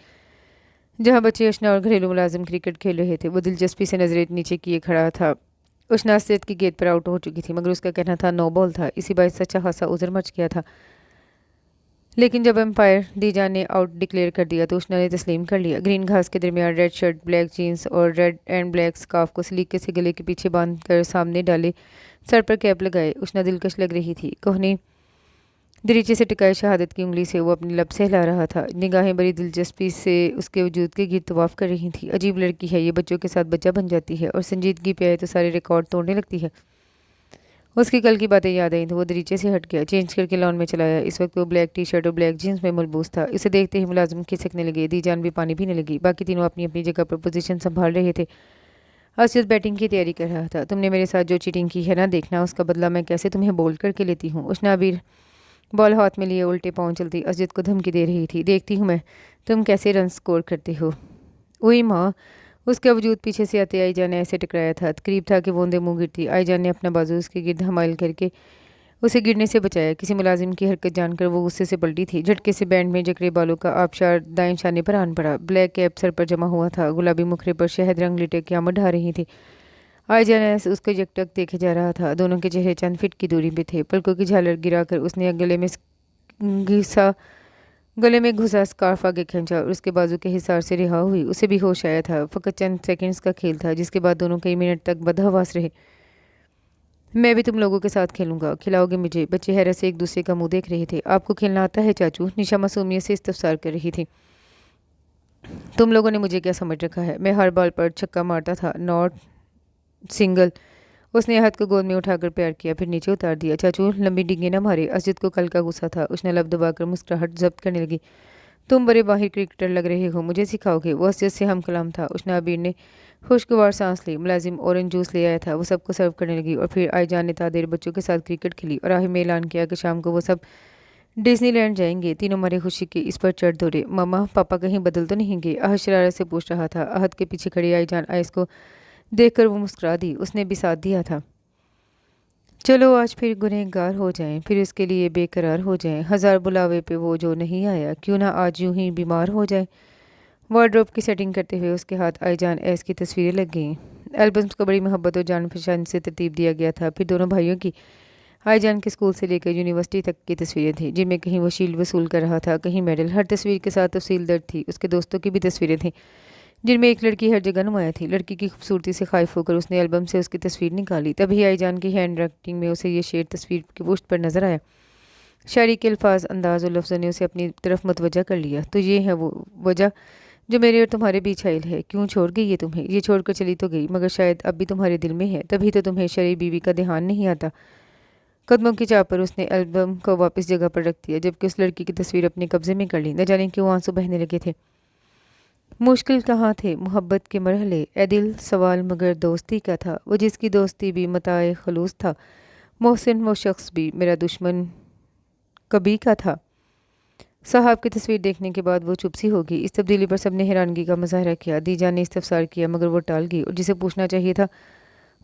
जहाँ बच्चे अशना और घरेलू मुलाजिम क्रिकेट खेल रहे थे। वो दिलचस्पी से नजरें नीचे किए खड़ा था। उशना सेहत की गेंद पर आउट हो चुकी थी, मगर उसका कहना था 9 बॉल था। इसी बात अच्छा खासा उजर मच गया था। लेकिन जब एम्पायर दीजान ने आउट डिक्लेयर कर दिया तो उशना ने तस्लीम कर लिया। ग्रीन घास के दरमियान रेड शर्ट, ब्लैक जीन्स और रेड एंड ब्लैक स्कार्फ को सलीके से गले के पीछे बांध कर सामने डाले, सर पर कैप लगाए, उशना दिलकश लग रही थी। कोहनी दरीचे से टिकाए शहादत की उंगली से वो अपनी लब से हिला रहा था। निगाहें बड़ी दिलचस्पी से उसके वजूद के गिर्द तवाफ कर रही थी। अजीब लड़की है ये, बच्चों के साथ बच्चा बन जाती है और संजीदगी पे आए तो सारे रिकॉर्ड तोड़ने लगती है। उसकी कल की बातें याद आई तो वो दरीचे से हट गया, चेंज करके लॉन में चलाया। इस वक्त वो ब्लैक टी शर्ट और ब्लैक जीन्स में मलबूस था। इसे देखते ही मुलाजिम खिसकने लगे। दीजान भी पानी पीने लगी। बाकी तीनों अपनी अपनी जगह पर पोजीशन संभाल रहे थे। असद बैटिंग की तैयारी कर रहा था। तुमने मेरे साथ जो चीटिंग की है ना, देखना उसका बदला मैं कैसे तुम्हें बोल्ड करके लेती हूँ। उशना अबीर बॉल हाथ में लिए उल्टे पाँव चलती असद को धमकी दे रही थी। देखती हूँ मैं तुम कैसे रन स्कोर करते हो। वही माँ, उसका वजूद पीछे से आते आई जान ने ऐसे टकराया था, करीब था कि बूंदे मुंह गिरती। आई जान ने अपना बाजू उसके गिर्द हमाल करके उसे गिरने से बचाया। किसी मुलाजिम की हरकत जानकर वो गुस्से से पलटी थी। झटके से बैंड में जकड़े बालों का आबशार दाएं शाने पर आन पड़ा। ब्लैक कैप सर पर जमा हुआ था, गुलाबी मुखरे पर शहद रंग लिटे की आमद ढा रही थी। आई जान उसको यकटक देखे जा रहा था। दोनों के चेहरे चंद फीट की दूरी पे थे। पलकों की झालर गिराकर उसने घिसा गले में घुसा स्कार्फ आगे खींचा और उसके बाजू के हिसार से रिहा हुई। उसे भी होश आया था। फकत चंद सेकंड्स का खेल था, जिसके बाद दोनों कई मिनट तक बदहवास रहे। मैं भी तुम लोगों के साथ खेलूंगा, खिलाओगे मुझे? बच्चे हैरत से एक दूसरे का मुंह देख रहे थे। आपको खेलना आता है चाचू? निशा मासूमियत से इस्तफसार कर रही थी। तुम लोगों ने मुझे क्या समझ रखा है? मैं हर बॉल पर छक्का मारता था, नॉट सिंगल। उसने हाथ को गोद में उठाकर प्यार किया, फिर नीचे उतार दिया। चाचू लंबी डिंगे ना मारे। असजिद को कल का गुस्सा था। उसने लब दबाकर मुस्कुराहट जब्त करने लगी। तुम बड़े माहिर क्रिकेटर लग रहे हो, मुझे सिखाओगे? वो असजिद से हम कलाम था। उसने आबिर ने खुशगवार सांस ली। मुलाजिम ऑरेंज जूस ले आया था, वो सबको सर्व करने लगी। और फिर आई जान ने तादेर बच्चों के साथ क्रिकेट खेली और आखिर में ऐलान किया कि शाम को वो सब डिज्नीलैंड जाएंगे। तीनों मरे खुशी के इस पर चढ़ दौड़े। मामा पापा कहीं बदल तो नहीं गए? अहद शरारत से पूछ रहा था। अहद के पीछे खड़ी आई जान आयस को देखकर वो मुस्कुरा दी। उसने भी साथ दिया था। चलो आज फिर गुनहगार हो जाएं, फिर उसके लिए बेकरार हो जाएं। हजार बुलावे पे वो जो नहीं आया, क्यों ना आज यूं ही बीमार हो जाए। वार्डरोब की सेटिंग करते हुए उसके हाथ आई जान ऐस की तस्वीरें लग गईं। एल्बम्स को बड़ी मोहब्बत और जान पहचान से तरतीब दिया गया था। फिर दोनों भाइयों की आई जान के स्कूल से लेकर यूनिवर्सिटी तक की तस्वीरें थीं, जिनमें कहीं वो शील्ड वसूल कर रहा था, कहीं मेडल। हर तस्वीर के साथ तफसील दर्ज थी। उसके दोस्तों की भी तस्वीरें थीं, जिनमें एक लड़की हर जगह नुमाया थी। लड़की की खूबसूरती से खाइफ होकर उसने एल्बम से उसकी तस्वीर निकाली। तभी आई जान की हैंड राइटिंग में उसे ये शेर तस्वीर की पुष्ट पर नजर आया। शायरी के अल्फाज, अंदाज और लफ्ज़ों ने उसे अपनी तरफ मुतवज्जा कर लिया। तो ये है वो वजह जो मेरे और तुम्हारे बीच हाइल है। क्यों छोड़ गई ये तुम्हें? ये छोड़कर चली तो गई, मगर शायद अब भी तुम्हारे दिल में है। तभी तो तुम्हें शरीफ बीवी का ध्यान नहीं आता। कदमों की चाप पर उसने एल्बम को वापस जगह पर रख दिया, जबकि उस लड़की की तस्वीर अपने कब्जे में कर ली। न जाने क्यों आंसू बहने लगे थे। मुश्किल कहाँ थे मोहब्बत के मरहले, ए दिल सवाल मगर दोस्ती का था। वो जिसकी दोस्ती भी मताए खलूस था, मोहसिन वो शख्स भी मेरा दुश्मन कभी का था। साहब की तस्वीर देखने के बाद वो चुप सी हो गई। इस तब्दीली पर सबने हैरानगी का मुजाहरा किया। दीजा ने इस्तफसार किया, मगर वो टाल गई। और जिसे पूछना चाहिए था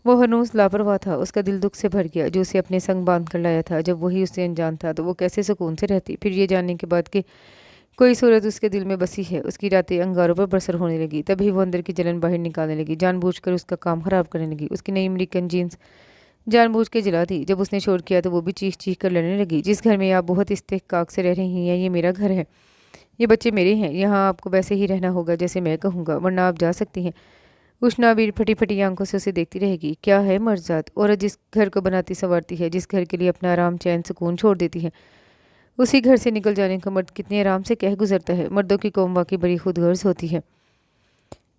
वो हनूस लापरवाह था। उसका दिल दुख से भर गया। जो उसे अपने संग बांध कर लाया था, जब वही उससे अनजान था, तो वो कैसे सुकून से रहती। फिर ये जानने के बाद कि कोई सूरत उसके दिल में बसी है, उसकी रातें अंगारों पर बसर होने लगी। तभी वो अंदर की जलन बाहर निकालने लगी, जानबूझकर उसका काम खराब करने लगी। उसकी नई अमेरिकन जीन्स जानबूझ के जला दी। जब उसने शोर किया तो वो भी चीख चीख कर लड़ने लगी। जिस घर में आप बहुत इस्तेहकाक से रह रही हैं, ये मेरा घर है, ये बच्चे मेरे हैं, यहाँ आपको वैसे ही रहना होगा जैसे मैं कहूँगा, वरना आप जा सकती हैं। उष्णावीर फटी फटी आंखों से उसे देखती रहेगी। क्या है मर्जात? औरत जिस घर को बनाती संवारती है, जिस घर के लिए अपना आराम चैन सुकून छोड़ देती है, उसी घर से निकल जाने का मर्द कितने आराम से कह गुजरता है। मर्दों की कौम वाकई बड़ी खुदगर्ज होती है।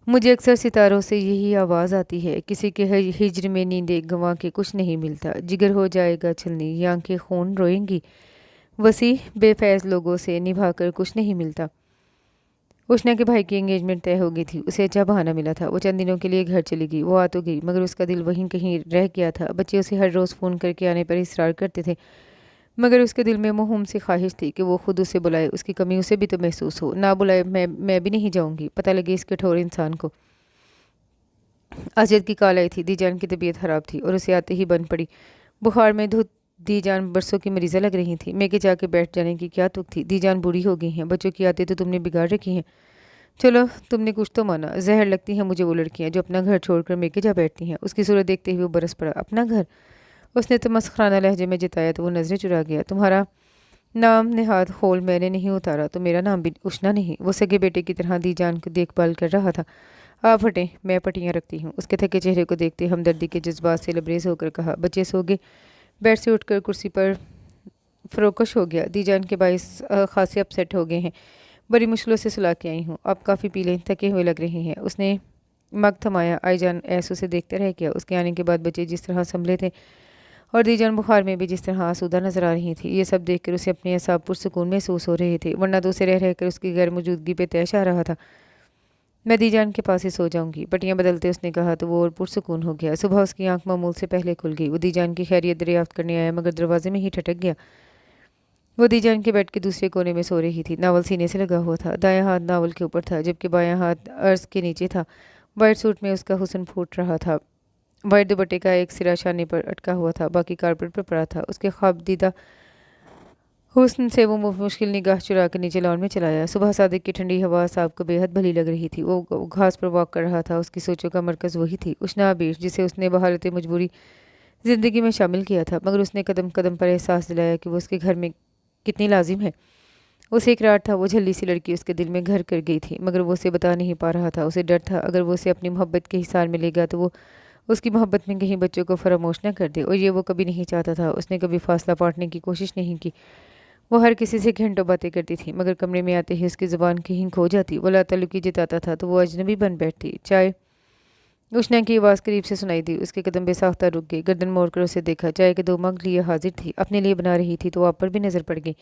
मुझे अक्सर सितारों से यही आवाज़ आती है, किसी के हिज्र में नींदें गंवा के कुछ नहीं मिलता। जिगर हो जाएगा छलनी, ये आंखें खून रोएंगी, वसी बेफैज लोगों से निभाकर कुछ नहीं मिलता। उष्णा के भाई की एंगेजमेंट तय हो गई थी। उसे अच्छा बहाना मिला था। वो चंद दिनों के लिए घर चली गई। वो आ तो गई, मगर उसका दिल वहीं कहीं रह गया था। बच्चे उसे हर रोज़ फ़ोन करके आने पर इसरार करते थे, मगर उसके दिल में मुहूम सी ख्वाहिश थी कि वो खुद उसे बुलाए। उसकी कमी उसे भी तो महसूस हो। ना बुलाए मैं भी नहीं जाऊंगी। पता लगे इस कठोर इंसान को। अजद की कॉल आई थी। दीजान की तबीयत ख़राब थी और उसे आते ही बन पड़ी। बुखार में धुत दीजान बरसों की मरीज़ा लग रही थी। मैं के जाके बैठ जाने की क्या तुक थी। दीजान बूढ़ी हो गई हैं, बच्चों की आते तो तुमने बिगाड़ रखी हैं। चलो तुमने कुछ तो माना। जहर लगती हैं मुझे वो लड़कियां जो अपना घर छोड़कर मेके जा बैठती हैं। उसकी सूरत देखते ही वो बरस पड़ा। अपना घर? उसने तो मस्खराना लहजे में जताया तो वो नजरें चुरा गया। तुम्हारा नाम नेहाद खोल मैंने नहीं उतारा तो मेरा नाम भी उष्णा नहीं। वो सगे बेटे की तरह दीजान को देखभाल कर रहा था। आप हटें, मैं पट्टियाँ रखती हूँ। उसके थके चेहरे को देखते हमदर्दी के जज्बात से लबरेज होकर कहा। बच्चे सो गए? बेड से उठकर कुर्सी पर फरोकश हो गया। दीजान के बाइस खासे अपसेट हो गए हैं। बड़ी मुश्किलों से सुला के आई हूँ, आप काफ़ी पी लें, थके हुए लग रहे हैं। उसने मग थमाया। आईजान ऐसो से देखते रह गया। उसके आने के बाद बच्चे जिस तरह संभले थे और दीजान बुखार में भी जिस तरह आसूदा नजर आ रही थी, ये सब देखकर उसे अपने असाब पुरसुकून महसूस हो रहे थे, वरना तो उसे रह रहकर उसकी गैर मौजूदगी पे तैश आ रहा था। मैं दीजान के पास ही सो जाऊंगी, पट्टियाँ बदलते उसने कहा तो वो और पुरसुकून हो गया। सुबह उसकी आंख मामूल से पहले खुल गई। वो दीजान की खैरियत दरियाफ्त करने आया, मगर दरवाजे में ही ठटक गया। वो दीजान के बेड के दूसरे कोने में सो रही थी। नावल सीने से लगा हुआ था। दायां हाथ नावल के ऊपर था, जबकि बायां हाथ अर्ज के नीचे था। वाइट सूट में उसका हुस्न फूट रहा था। वाइट दुपट्टे का एक सिरा शाने पर अटका हुआ था, बाकी कारपेट पर पड़ा था। उसके ख्वाब दीदा हुस्न से वो मुश्किल निगाह चुरा कर नीचे लॉन में चलाया। सुबह सादिक की ठंडी हवा साहब को बेहद भली लग रही थी। वो घास पर वॉक कर रहा था। उसकी सोचों का मरकज़ वही थी, उष्ना आबिर, जिसे उसने बहालत मजबूरी ज़िंदगी में शामिल किया था, मगर उसने कदम कदम पर एहसास दिलाया कि वो उसके घर में कितनी लाजिम है। उसे इकरार था, वो झल्ली सी लड़की उसके दिल में घर कर गई थी, मगर वो उसे बता नहीं पा रहा था। उसे डर था, अगर वो उसे अपनी मोहब्बत के हिसार में लेगा तो वो उसकी मोहब्बत में कहीं बच्चों को फरामोश न कर दे, और ये वो कभी नहीं चाहता था। उसने कभी फासला पाटने की कोशिश नहीं की। वो हर किसी से घंटों बातें करती थी, मगर कमरे में आते ही उसकी ज़ुबान कहीं खो जाती। वो लाताल्लुकी जताता था तो वो अजनबी बन बैठती। चाय उष्णा की आवाज़ करीब से सुनाई दी। उसके कदम बेसाख्ता रुक गए। गर्दन मोड़कर उसे देखा। चाय के 2 मग लिए हाजिर थी, अपने लिए बना रही थी तो आप पर भी नज़र पड़ गई।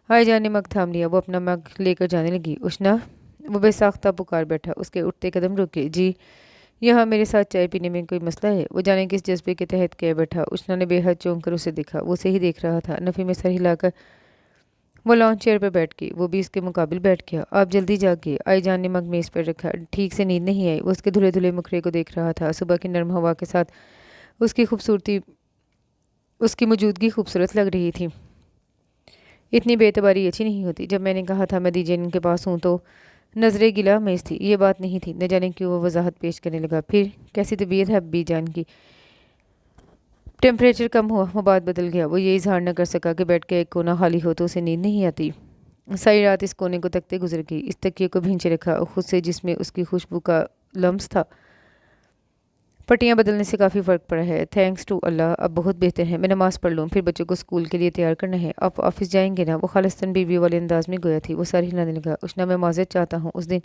आईजान ने मग थाम लिया। वो अपना मग लेकर जाने लगी। उष्णा, वो बेसाख्ता पुकार बैठा। उसके उठते कदम रुक गए। जी, यहाँ मेरे साथ चाय पीने में कोई मसला है? वो जाने किस जज्बे के तहत कह बैठा। उष्णा ने बेहद चौंक कर उसे देखा। वो उसे ही देख रहा था। नफ़ी में सर हिलाकर वो लॉन चेयर पर बैठ गई। वो भी इसके मुकाबिल बैठ गया। आप जल्दी जागिए। आईजान ने मग मेज़ पर रखा। ठीक से नींद नहीं आई। वो उसके धुले धुले मुखड़े को देख रहा था। सुबह की नरम हवा के साथ उसकी खूबसूरती, उसकी मौजूदगी खूबसूरत लग रही थी। इतनी बेतबारी अच्छी नहीं होती। जब मैंने कहा था मैं दीजिए के पास हूँ तो नजरें गिला मेज थी। ये बात नहीं थी। न जाने क्यों वो वजाहत पेश करने लगा। फिर कैसी तबीयत है अब्बी जान की? टेम्परेचर कम हुआ, वो बात बदल गया। वो ये इजहार न कर सका कि बैठ के एक कोना खाली हो तो उसे नींद नहीं आती। सारी रात इस कोने को तकते गुजर गई। इस तकिए को भींचे रखा और खुद से, जिसमें उसकी खुशबू का लम्स था। पट्टियाँ बदलने से काफ़ी फ़र्क पड़ा है, थैंक्स टू अल्लाह। अब बहुत बेहतर है। मैं नमाज़ पढ़ लूँ, फिर बच्चों को स्कूल के लिए तैयार करना है। आप ऑफिस जाएंगे ना? वो खालिस्तान बीवी वाले अंदाज में गोया थी। वो सर हिलाने लगा। उष्णा, मैं माज़रत चाहता हूँ। उस दिन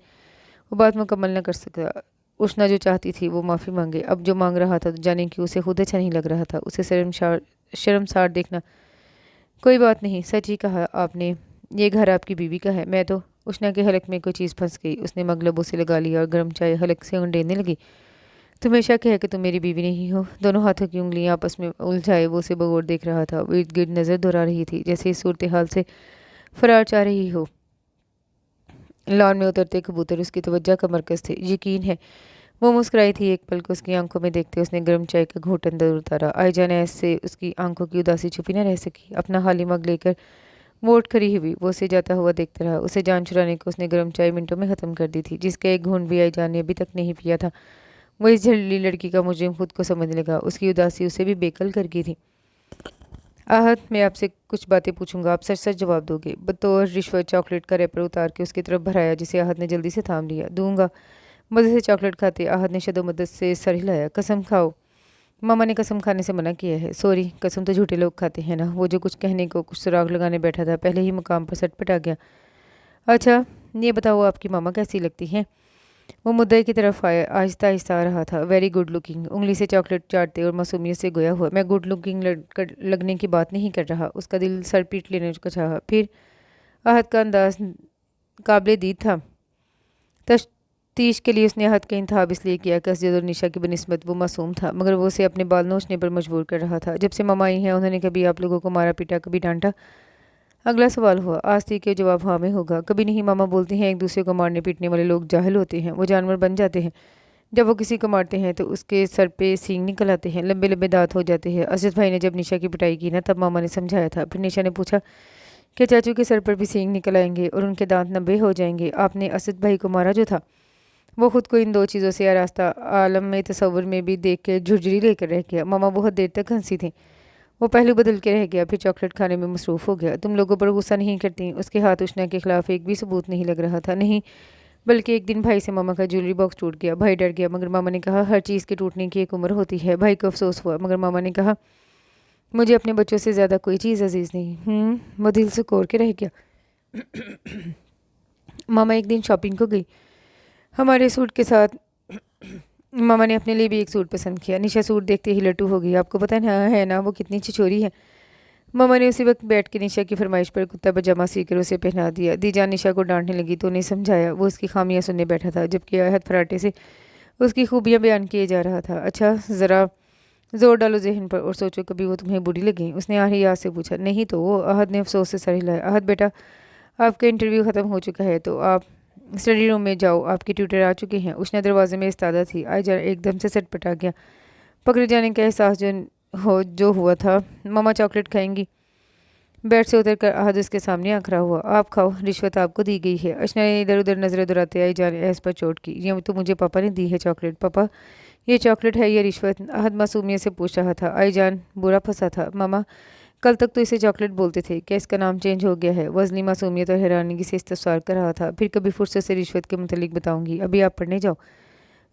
वो बात मुकम्मल न कर सका। उष्णा जो चाहती थी वो माफ़ी मांगे। अब जो मांग रहा था तो जाने कि उसे खुद अच्छा नहीं लग रहा था। उसे शर्मसार देखना। कोई बात नहीं, सच ही कहा आपने। ये घर आपकी बीवी का है। मैं तो उष्णा के हलक में कोई चीज़ फंस गई। उसने मग लबों से लगा लिया और गर्म चाय हलक से उंडेलने लगी। तुम्हें शक है कि तुम मेरी बीवी नहीं हो? दोनों हाथों की उंगलियां आपस में उलझाए वो उसे बगौर देख रहा था। वो इर्द गिर्द नज़र दोहरा रही थी, जैसे इस सूरत हाल से फरार चाह रही हो। लॉन में उतरते कबूतर उसकी तवज्जो का मरकज़ थे। यकीन है। वो मुस्कुराई थी। एक पल को उसकी आंखों में देखते उसने गर्म चाय का घूंट अंदर उतारा। आईजान ऐसे उसकी आंखों की उदासी छुपी न रह सकी। अपना खाली मग लेकर वो उठ खड़ी हुई। वो उसे जाता हुआ देखता रहा। उसे जान छुड़ाने को उसने गर्म चाय मिनटों में ख़त्म कर दी थी, जिसका एक घूंट भी आईजान ने अभी तक नहीं पिया था। वो इस झल्ली लड़की का मुजरिम खुद को समझने लगा। उसकी उदासी उसे भी बेकल कर गई थी। आहत, मैं आपसे कुछ बातें पूछूंगा, आप सच सच जवाब दोगे? बतौर रिश्वत चॉकलेट का रैपर उतार के उसकी तरफ भराया, जिसे आहत ने जल्दी से थाम लिया। दूंगा। मज़े से चॉकलेट खाते आहत ने शदोमदद से सर हिलाया। कसम खाओ। मामा ने कसम खाने से मना किया है। सॉरी, कसम तो झूठे लोग खाते हैं ना। वो जो कुछ कहने को कुछ सुराग लगाने बैठा था, पहले ही मुकाम पर सटपट आ गया। अच्छा, ये बताओ आपकी मामा कैसी लगती हैं? वो मुद्दे की तरफ आया, आहिस्ता आहिस्ता आ रहा था। Very good looking. उंगली से चॉकलेट चाटते और मासूमियत से गोया हुआ। मैं गुड लुकिंग लगने की बात नहीं कर रहा। उसका दिल सर पीट लेने को चाहा। फिर आहत का अंदाज काबिल दीद था। तफ्तीश के लिए उसने आहत का इंतखाब इसलिए किया कि असजद और निशा की बनिस्बत वो मासूम था, मगर वो उसे अपने बाल नोचने पर मजबूर कर रहा था। जब से मामा आई हैं उन्होंने कभी आप लोगों को मारा पीटा, कभी डांटा? अगला सवाल हुआ। आस्ती के जवाब हाँ में होगा। कभी नहीं। मामा बोलती हैं एक दूसरे को मारने पीटने वाले लोग जाहिल होते हैं, वो जानवर बन जाते हैं। जब वो किसी को मारते हैं तो उसके सर पे सींग निकल आते हैं, लंबे लंबे दांत हो जाते हैं। असद भाई ने जब निशा की पिटाई की ना, तब मामा ने समझाया था। फिर निशा ने पूछा कि चाचू के सर पर भी सींग निकल आएंगे और उनके दांत लंबे हो जाएंगे। आपने असद भाई को मारा जो था, वो खुद को इन 2 चीज़ों से आरास्ता आलम में तसव्वुर में भी देख के झुरझुरी लेकर रह गया। मामा बहुत देर तक हंसी थी। वो पहलू बदल के रह गया, फिर चॉकलेट खाने में मसरूफ़ हो गया। तुम लोगों पर गुस्सा नहीं करती? उसके हाथ उष्णा के खिलाफ एक भी सबूत नहीं लग रहा था। नहीं, बल्कि एक दिन भाई से मामा का ज्वेलरी बॉक्स टूट गया। भाई डर गया, मगर मामा ने कहा हर चीज़ के टूटने की एक उम्र होती है। भाई को अफसोस हुआ, मगर मामा ने कहा मुझे अपने बच्चों से ज़्यादा कोई चीज़ अजीज़ नहीं। वो दिल से कोर के रह गया। मामा एक दिन शॉपिंग को गई हमारे सूट के साथ। मामा ने अपने लिए भी एक सूट पसंद किया। निशा सूट देखते ही लट्टू हो गई। आपको पता है ना वो कितनी छिछोरी है? मामा ने उसी वक्त बैठ के निशा की फरमाइश पर कुर्ता पजामा सीकर उसे पहना दिया। दीजान निशा को डांटने लगी तो उन्हें समझाया। वो उसकी खामियां सुनने बैठा था, जबकि आहत फराटे से उसकी खूबियां बयान किए जा रहा था। अच्छा, ज़रा जोर डालो जहन पर और सोचो कभी वो तुम्हें बुरी लगी? उसने आही याद से पूछा। नहीं तो वो। आहत ने अफसोस से सर हिलाया। आहत बेटा, आपका इंटरव्यू ख़त्म हो चुका है तो आप स्टडी रूम में जाओ, आपके ट्यूटर आ चुके हैं। उष्णा दरवाजे में इस्तादा थी। आई जान एकदम से सटपटा गया। पकड़े जाने का एहसास जो हुआ था। मामा चॉकलेट खाएंगी? बेड से उतर कर आहद उसके सामने आ खड़ा हुआ। आप खाओ, रिश्वत आपको दी गई है। अशना ने इधर उधर नजरें दुराते आई जान ऐस पर चोट की। ये तो मुझे पापा ने दी है चॉकलेट। पापा, ये चॉकलेट है या रिश्वत? आहद मासूमियत से पूछ रहा था। आई जान बुरा फंसा था। मामा, कल तक तो इसे चॉकलेट बोलते थे, क्या इसका नाम चेंज हो गया है? वजनी मासूमियत और हैरानगी से इस्तफसार कर रहा था। फिर कभी फुर्सत से रिश्वत के मुतल्लिक बताऊंगी, अभी आप पढ़ने जाओ।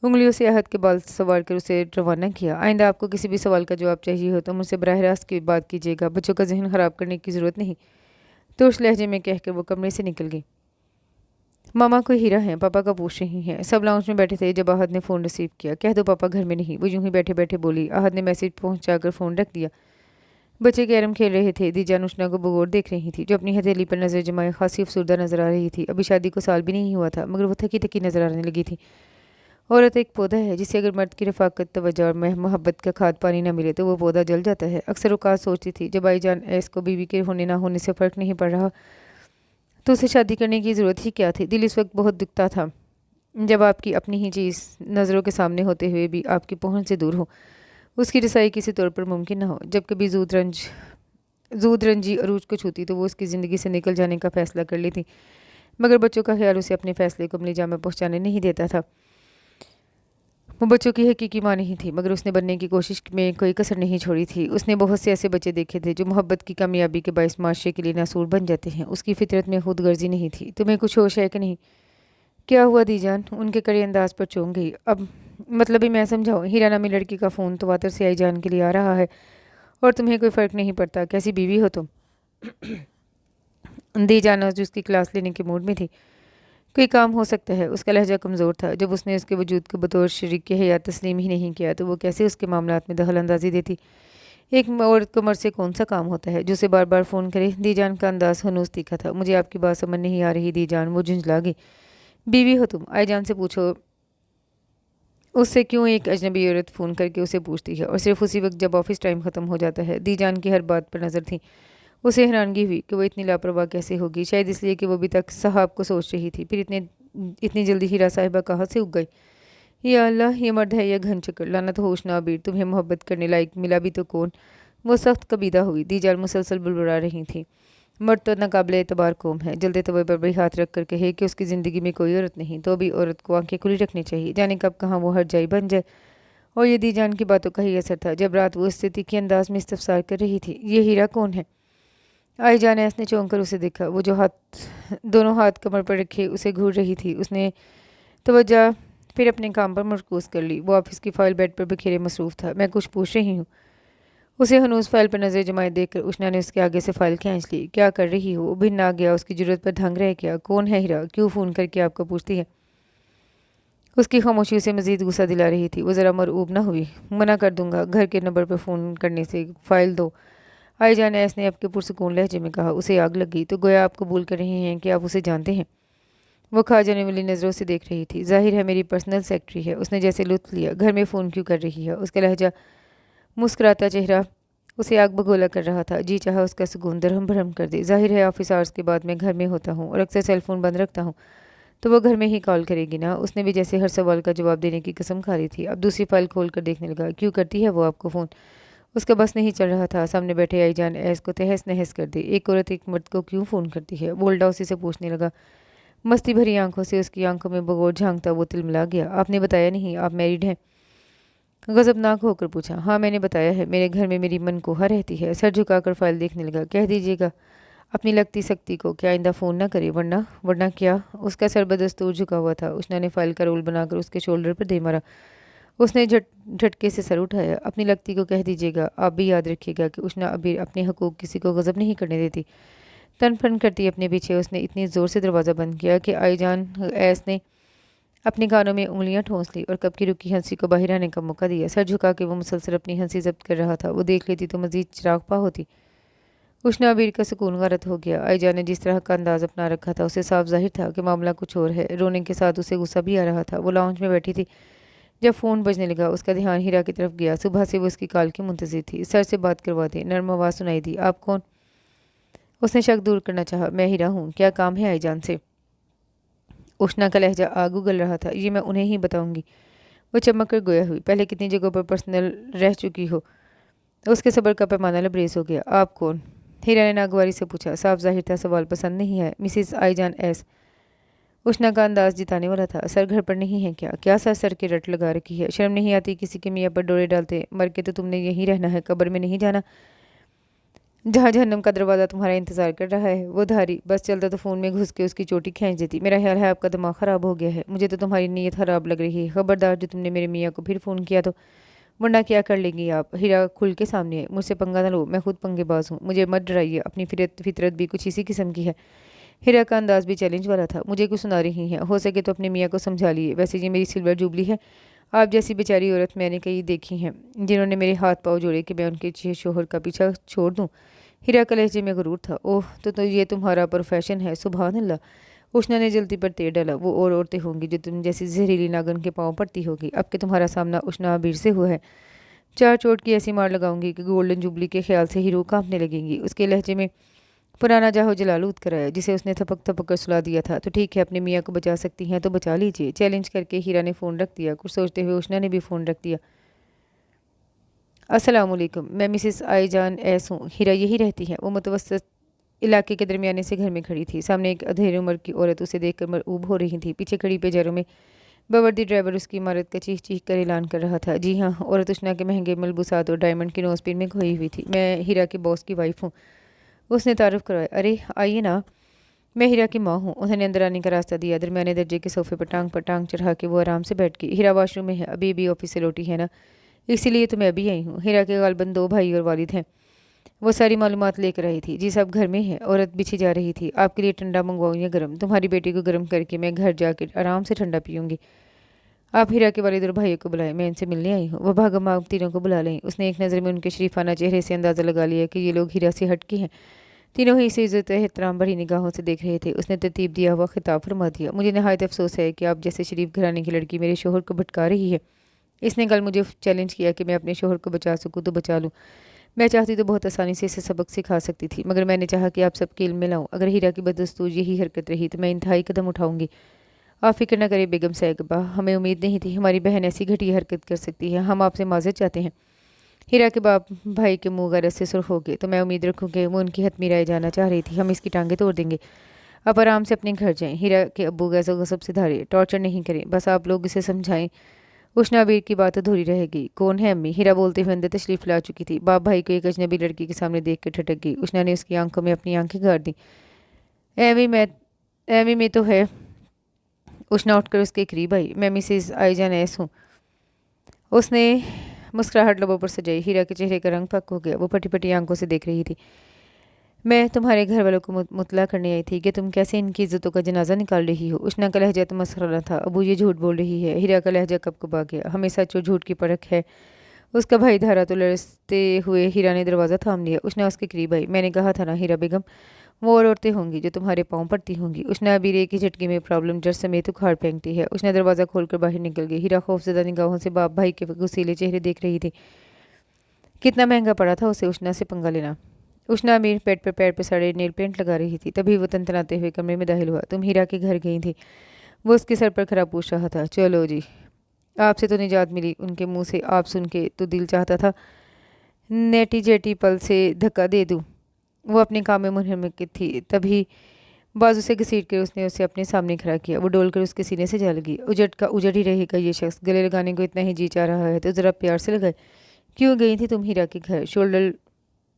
उंगलियों से आहद के बाल सवार कर उसे रवाना किया। आइंदा आपको किसी भी सवाल का जवाब चाहिए हो तो मुझसे बराह रास्त की बात कीजिएगा, बच्चों का जहन खराब करने की ज़रूरत नहीं। तो उस लहजे में कहकर वो कमरे से निकल गई। मामा कोई हीरा है, पापा का पूछ रही हैं। सब लाउंज में बैठे थे जब आहद ने फ़ोन रिसीव किया। कह दो पापा घर में नहीं, वो यूं ही बैठे बैठे बोली। आहद ने मैसेज पहुंचाकर फ़ोन रख दिया। बच्चे कैरम खेल रहे थे। दीजान उष्णा को बगौर देख रही थी, जो अपनी हथेली पर नजर जमाए खासी अफसुर्दा नजर आ रही थी। अभी शादी को साल भी नहीं हुआ था, मगर वो थकी थकी नजर आने लगी थी। औरत एक पौधा है जिसे अगर मर्द की रफाकत, तवज्जो और मोहब्बत का खाद पानी न मिले तो वो पौधा जल जाता है। अक्सर औकात सोचती थी, जब भाईजान ऐस को बीवी के होने ना होने से फ़र्क नहीं पड़ रहा तो उसे शादी करने की ज़रूरत ही क्या थी। दिल इस वक्त बहुत दुखता था जब आपकी अपनी ही चीज़ नज़रों के सामने होते हुए भी आपकी पहुंच से दूर हो, उसकी रसाई किसी तौर पर मुमकिन न हो। जब कभी जूद रंजी अरूज को छूती तो वो उसकी ज़िंदगी से निकल जाने का फ़ैसला कर लेती, मगर बच्चों का ख्याल उसे अपने फ़ैसले को अमली जाम में पहुँचाने नहीं देता था। वो बच्चों की हकीकी माँ नहीं थी, मगर उसने बनने की कोशिश में कोई कसर नहीं छोड़ी थी। उसने बहुत से ऐसे बच्चे देखे थे जो मोहब्बत की कामयाबी के बायस माशरे के लिए नासूर बन जाते हैं। उसकी फितरत में खुद गर्जी नहीं थी। तुम्हें कुछ होश है कि नहीं? क्या हुआ दीजान? उनके कड़े अंदाज पर चौंक गई। अब मतलब ही मैं समझाऊँ? हीरा नामी लड़की का फ़ोन तो वातर से आई जान के लिए आ रहा है और तुम्हें कोई फ़र्क नहीं पड़ता। कैसी बीवी हो तुम? दीजान आज उसकी क्लास लेने के मूड में थी। कोई काम हो सकता है। उसका लहजा कमज़ोर था। जब उसने उसके वजूद को बतौर शरीक के हयात तस्लीम ही नहीं किया तो वो कैसे उसके मामलात में दखल अंदाजी देती? एक औरत को मर्द से कौन सा काम होता है जो उसे बार बार फ़ोन करे? दीजान का अंदाज हनूस तीखा था। मुझे आपकी बात समझ नहीं आ रही दीजान। वो झुंझला गई। बीवी हो तुम? आई जान से पूछो उससे क्यों एक अजनबी औरत फ़ोन करके उसे पूछती है, और सिर्फ उसी वक्त जब ऑफिस टाइम ख़त्म हो जाता है। दीजान की हर बात पर नज़र थी। उसे हैरानगी हुई कि वो इतनी लापरवाह कैसे होगी। शायद इसलिए कि वो अभी तक साहब को सोच रही थी। फिर इतनी जल्दी हीरा साहिबा कहाँ से उग गई? या अल्लाह, ये मर्द है या घन चक्कर? लानत हो उष्णा अबीर, तुम्हें मोहब्बत करने लायक मिला भी तो कौन? वो सख्त कबीदा हुई। दीजान मुसलसल बुलबुला रही थी। मर्द तो नाकाबिल एतबार कौम है। जल्दे तवे पर भी हाथ रख कर कहे कि उसकी ज़िंदगी में कोई औरत नहीं, तो भी औरत को आंखें खुली रखनी चाहिए। जाने कब कहाँ वो हट जाए बन जाए। और ये दीजान की बातों का ही असर था। जब रात वो स्थिति के अंदाज में इस्तफसार कर रही थी, ये हीरा कौन है? आई जान ऐस ने चौंक कर उसे देखा। वो जो दोनों हाथ कमर पर रखे उसे घूर रही थी। उसने तवज्जो फिर अपने काम पर मरकूज कर ली। वो ऑफिस की फाइल बेड पर बिखेरे मसरूफ़ था। मैं कुछ पूछ रही हूँ? उसे हनूस फाइल पर नज़र जमाए देखकर उष्णा ने उसके आगे से फाइल खींच ली। क्या कर रही हो? वो भिन्न आ गया। उसकी ज़रूरत पर ढंग रहे क्या? कौन है हीरा? क्यों फ़ोन करके आपको पूछती है? उसकी खामोशी उसे मज़ीद गुस्सा दिला रही थी। वो ज़रा मरऊब ना हुई? मना कर दूंगा घर के नंबर पर फ़ोन करने से, फ़ाइल दो। आई जान ऐस ने आपके पुरसकून लहजे में कहा। उसे आग लगी तो गोया आप कबूल कर रहे हैं कि आप उसे जानते हैं। वो खा जाने वाली नज़रों से देख रही थी। जाहिर है मेरी पर्सनल सेक्रेटरी है। उसने जैसे लुत्फ़ लिया। घर में फ़ोन क्यों कर रही है? उसका लहजा, मुस्कुराता चेहरा उसे आग बगोला कर रहा था। जी चाहा उसका सुकून दरहम भरम कर दे। जाहिर है ऑफिस आवर्स के बाद मैं घर में होता हूँ और अक्सर सेल फ़ोन बंद रखता हूँ, तो वो घर में ही कॉल करेगी ना। उसने भी जैसे हर सवाल का जवाब देने की कसम खा ली थी। अब दूसरी फाइल खोल कर देखने लगा। क्यों करती है वो आपको फ़ोन? उसका बस नहीं चल रहा था। सामने बैठे आई जान ऐस को तहस नहस कर दी। एक औरत एक मर्द को क्यों फ़ोन करती है? बोल्डा उसी से पूछने लगा। मस्ती भरी आंखों से उसकी आंखों में बगौर झांकता वो तिलमिला गया। आपने बताया नहीं आप मैरिड हैं? गजबनाक होकर पूछा। हाँ मैंने बताया है। मेरे घर में मेरी मनकोहा रहती है। सर झुकाकर फाइल देखने लगा। कह दीजिएगा अपनी लगती सख्ती को कि आइंदा फ़ोन ना करे, वरना वरना क्या? उसका सर बदस्तूर झुका हुआ था। उष्णा ने फाइल का रोल बनाकर उसके शोल्डर पर दे मारा। उसने झटके से सर उठाया। अपनी लगती को कह दीजिएगा। आप भी याद रखिएगा कि उष्णा अभी अपने हकूक़ किसी को गजब नहीं करने देती। तन फन करती अपने पीछे उसने इतनी ज़ोर से दरवाज़ा बंद किया कि आई जान ऐस ने अपने कानों में उंगलियां ठोंस ली और कब की रुकी हंसी को बाहर आने का मौका दिया। सर झुका के वो मुसलसल अपनी हंसी जब्त कर रहा था। वो देख लेती तो मजीद चिराग पा होती। उष्णा अबीर का सुकून गारत हो गया। आईजा ने जिस तरह का अंदाज अपना रखा था उसे साफ जाहिर था कि मामला कुछ और है। रोने के साथ उसे गुस्सा भी आ रहा था। वो लाउंज में बैठी थी जब फ़ोन बजने लगा। उसका ध्यान हीरा की तरफ गया। सुबह से वो उसकी कॉल की मुंतज़िर थी। सर से बात करवा दे। नर्म आवाज़ सुनाई दी। आप कौन? उसने शक दूर करना चाहा। मैं हीरा हूँ। क्या काम है आईजान से? उष्णा का लहजा आग उगल रहा था। ये मैं उन्हें ही बताऊंगी। वो चमक कर गोया हुई। पहले कितनी जगहों पर पर्सनल रह चुकी हो। उसके सब्र का पैमाना लबरेज हो गया। आप कौन? हीरा ने नागवारी से पूछा। साफ जाहिर था सवाल पसंद नहीं है। Mrs आईजान S. उष्णा का अंदाज जिताने वाला था। सर घर पर नहीं है क्या? क्या सर के रट लगा रखी है? शर्म नहीं आती किसी के मियाँ पर डोरे डालते? मर के तो तुमने यहीं रहना है, कब्र में नहीं जाना, जहाँ जहन्नम का दरवाज़ा तुम्हारा इंतजार कर रहा है। वो धारी बस चलता तो फ़ोन में घुस के उसकी चोटी खींच देती। मेरा ख्याल है आपका दिमाग ख़राब हो गया है। मुझे तो तुम्हारी नीयत ख़राब लग रही है। खबरदार, जो तुमने मेरे मियाँ को फिर फ़ोन किया तो वरना क्या कर लेंगी आप? हीरा खुल के सामने है। मुझसे पंगा न लो, मैं खुद पंगेबाज हूँ। मुझे मत डराइए, अपनी फितरत भी कुछ इसी किस्म की है। हीरा का अंदाज भी चैलेंज वाला था। मुझे कुछ सुना रही हैं? हो सके तो अपने मियाँ को समझा लिए। वैसे ये मेरी सिल्वर जुबली है। आप जैसी बेचारी औरत मैंने कई देखी हैं, जिन्होंने मेरे हाथ पाँव जोड़े कि मैं उनके शोहर का पीछा छोड़ दूँ। हीरा का लहजे में गुरूर था। ओह, तो ये तुम्हारा प्रोफेशन है? सुभान अल्लाह। उष्णा ने जल्दी पर तेल डाला। वो और औरतें होंगी जो तुम जैसी जहरीली नागन के पाँव पड़ती होगी। अब के तुम्हारा सामना उष्णा अबीर से हुआ है। चार चोट की ऐसी मार लगाऊंगी कि गोल्डन जुबली के ख्याल से ही रूह कांपने लगेंगी। उसके लहजे में पुराना जाहो जलालू उतर आया, जिसे उसने थपक थपक कर सुला दिया था। तो ठीक है, अपने मियाँ को बचा सकती हैं तो बचा लीजिए। चैलेंज करके हीरा ने फ़ोन रख दिया। कुछ सोचते हुए उष्णा ने भी फ़ोन रख दिया। अस्सलामुअलैकुम, मैं मिसिस आईजान एस हूँ। हीरा यही रहती हैं? वो मुतवस्सित इलाके के दरमियाने से घर में खड़ी थी। सामने एक अधेड़ उम्र की औरत उसे देखकर मरऊब हो रही थी। पीछे खड़ी पेजरों में बावर्दी ड्राइवर उसकी इमारत का चीख चीख कर ऐलान कर रहा था। जी हाँ, औरत उष्णा के महंगे मलबूसात और डायमंड की नोजपिन में खोई हुई थी। मैं हीरा के बॉस की वाइफ हूँ, उसने तारुफ करवाया। अरे आइए ना, मैं हीरा की माँ हूँ। उन्होंने अंदर आने का रास्ता दिया। दरमियाने दर्जे के सोफे पर टांग चढ़ा के वो आराम से बैठ गई। हीरा वॉशरूम में है, अभी भी ऑफिस से लौटी है ना, इसीलिए तो मैं अभी आई हूँ। हीरा के गालबन दो भाई और वालिद हैं। वो सारी मालूमात लेकर आई थी। जी सब घर में है। औरत बिछी जा रही थी। आपके लिए ठंडा मंगवाऊँ या गर्म? तुम्हारी बेटी को गर्म करके मैं घर जाकर आराम से ठंडा पीऊँगी। आप हीरा के वालिद और भाइयों को बुलाएं, मैं इनसे मिलने आई हूँ। वह भागम भाग तीनों को बुला लें। उसने एक नज़र में उनके शरीफाना चेहरे से अंदाज़ा लगा लिया कि ये लोग हीरा से हटके हैं। तीनों ही इसे इज़्ज़त एहतराम भरी निगाहों से देख रहे थे। उसने तरतीब दिया हुआ खिताब फरमा दिया। मुझे नहायत अफसोस है कि आप जैसे शरीफ घराने की लड़की मेरे शोहर को भटका रही है। इसने कल मुझे चैलेंज किया कि मैं अपने शोहर को बचा सकूँ तो बचा लूँ। मैं चाहती तो बहुत आसानी से इसे सबक सिखा सकती थी, मगर मैंने चाहा कि आप सबके इल्म में लाऊं। अगर हीरा की बदस्तूर यही हरकत रही तो मैं इंतहाई कदम उठाऊंगी। आप फिक्र न करें बेगम साहिबा, हमें उम्मीद नहीं थी हमारी बहन ऐसी घटिया हरकत कर सकती है। हम आपसे माजरत चाहते हैं। हीरा के बाप भाई के मुंह गरज से सुर्ख हो गए। तो मैं उम्मीद रखूँ कि वो उनकी हतमी राय जाना चाह रही थी। हम इसकी टांगें तोड़ देंगे। आप आराम से अपने घर जाएं। हीरा के अब्बू गैसों को सबसे धारे टॉर्चर नहीं करें, बस आप लोग इसे समझाएं। उष्णा बीर की बात अधूरी रहेगी। कौन है अम्मी? हीरा बोलते हुए अंदर तशरीफ ला चुकी थी। बाप भाई को एक अजनबी लड़की के सामने देख कर ठटक गई। उष्णा ने उसकी आंखों में अपनी आंखें गाड़ दी। एवी में तो है। उष्णा उठकर उसके करीब आई। मैं मिसेज आईजान एस हूँ। उसने मुस्कुराहट लबों पर सजाई। हीरा के चेहरे का रंग पक हो गया। वो फटी फटी आंखों से देख रही थी। मैं तुम्हारे घर वालों को मुतला करने आई थी कि तुम कैसे इनकी इज्जतों का जनाजा निकाल रही हो। उष्णा का लहजा तो मसखराना था। अबू ये झूठ बोल रही है। हीरा का लहजा कब आ गया। हमें सच और झूठ की परख है। उसका भाई धारा तो लड़ते हुए हीरा ने दरवाज़ा थाम लिया। उष्णा उसके करीब आई। मैंने कहा था ना हीरा बेगम, वो और औरतें होंगी जो तुम्हारे पाँव पड़ती होंगी। उष्णा अभी एक ही झटके में प्रॉब्लम जड़ समेत उखाड़ फेंकती है। उसने दरवाज़ा खोलकर बाहर निकल गई। हीरा खौफजदा निगाहों से बाप भाई के गुस्सीले चेहरे देख रही थी। कितना महंगा पड़ा था उसे उष्णा से पंगा लेना। उष्णा अमीर पेट पर पैर पर सड़े नेल पेंट लगा रही थी। तभी वो तनतनाते हुए कमरे में दाखिल हुआ। तुम हीरा के घर गई थी? वो उसके सर पर खरा पूछ रहा था। चलो जी, आपसे तो निजात मिली। उनके मुंह से आप सुन के तो दिल चाहता था नेटी जेटी पल से धक्का दे दूं। वो अपने काम में मुनहमिक थी। तभी बाजू से घसीट कर उसने उसे अपने सामने खड़ा किया। वो डोलकर उसके सीने से जा लगी। उजट का उजड़ ही रहेगा ये शख्स। गले लगाने को इतना ही जी चाह रहा है तो ज़रा प्यार से लगाए। क्यों गई थी तुम हीरा के घर? शोल्डर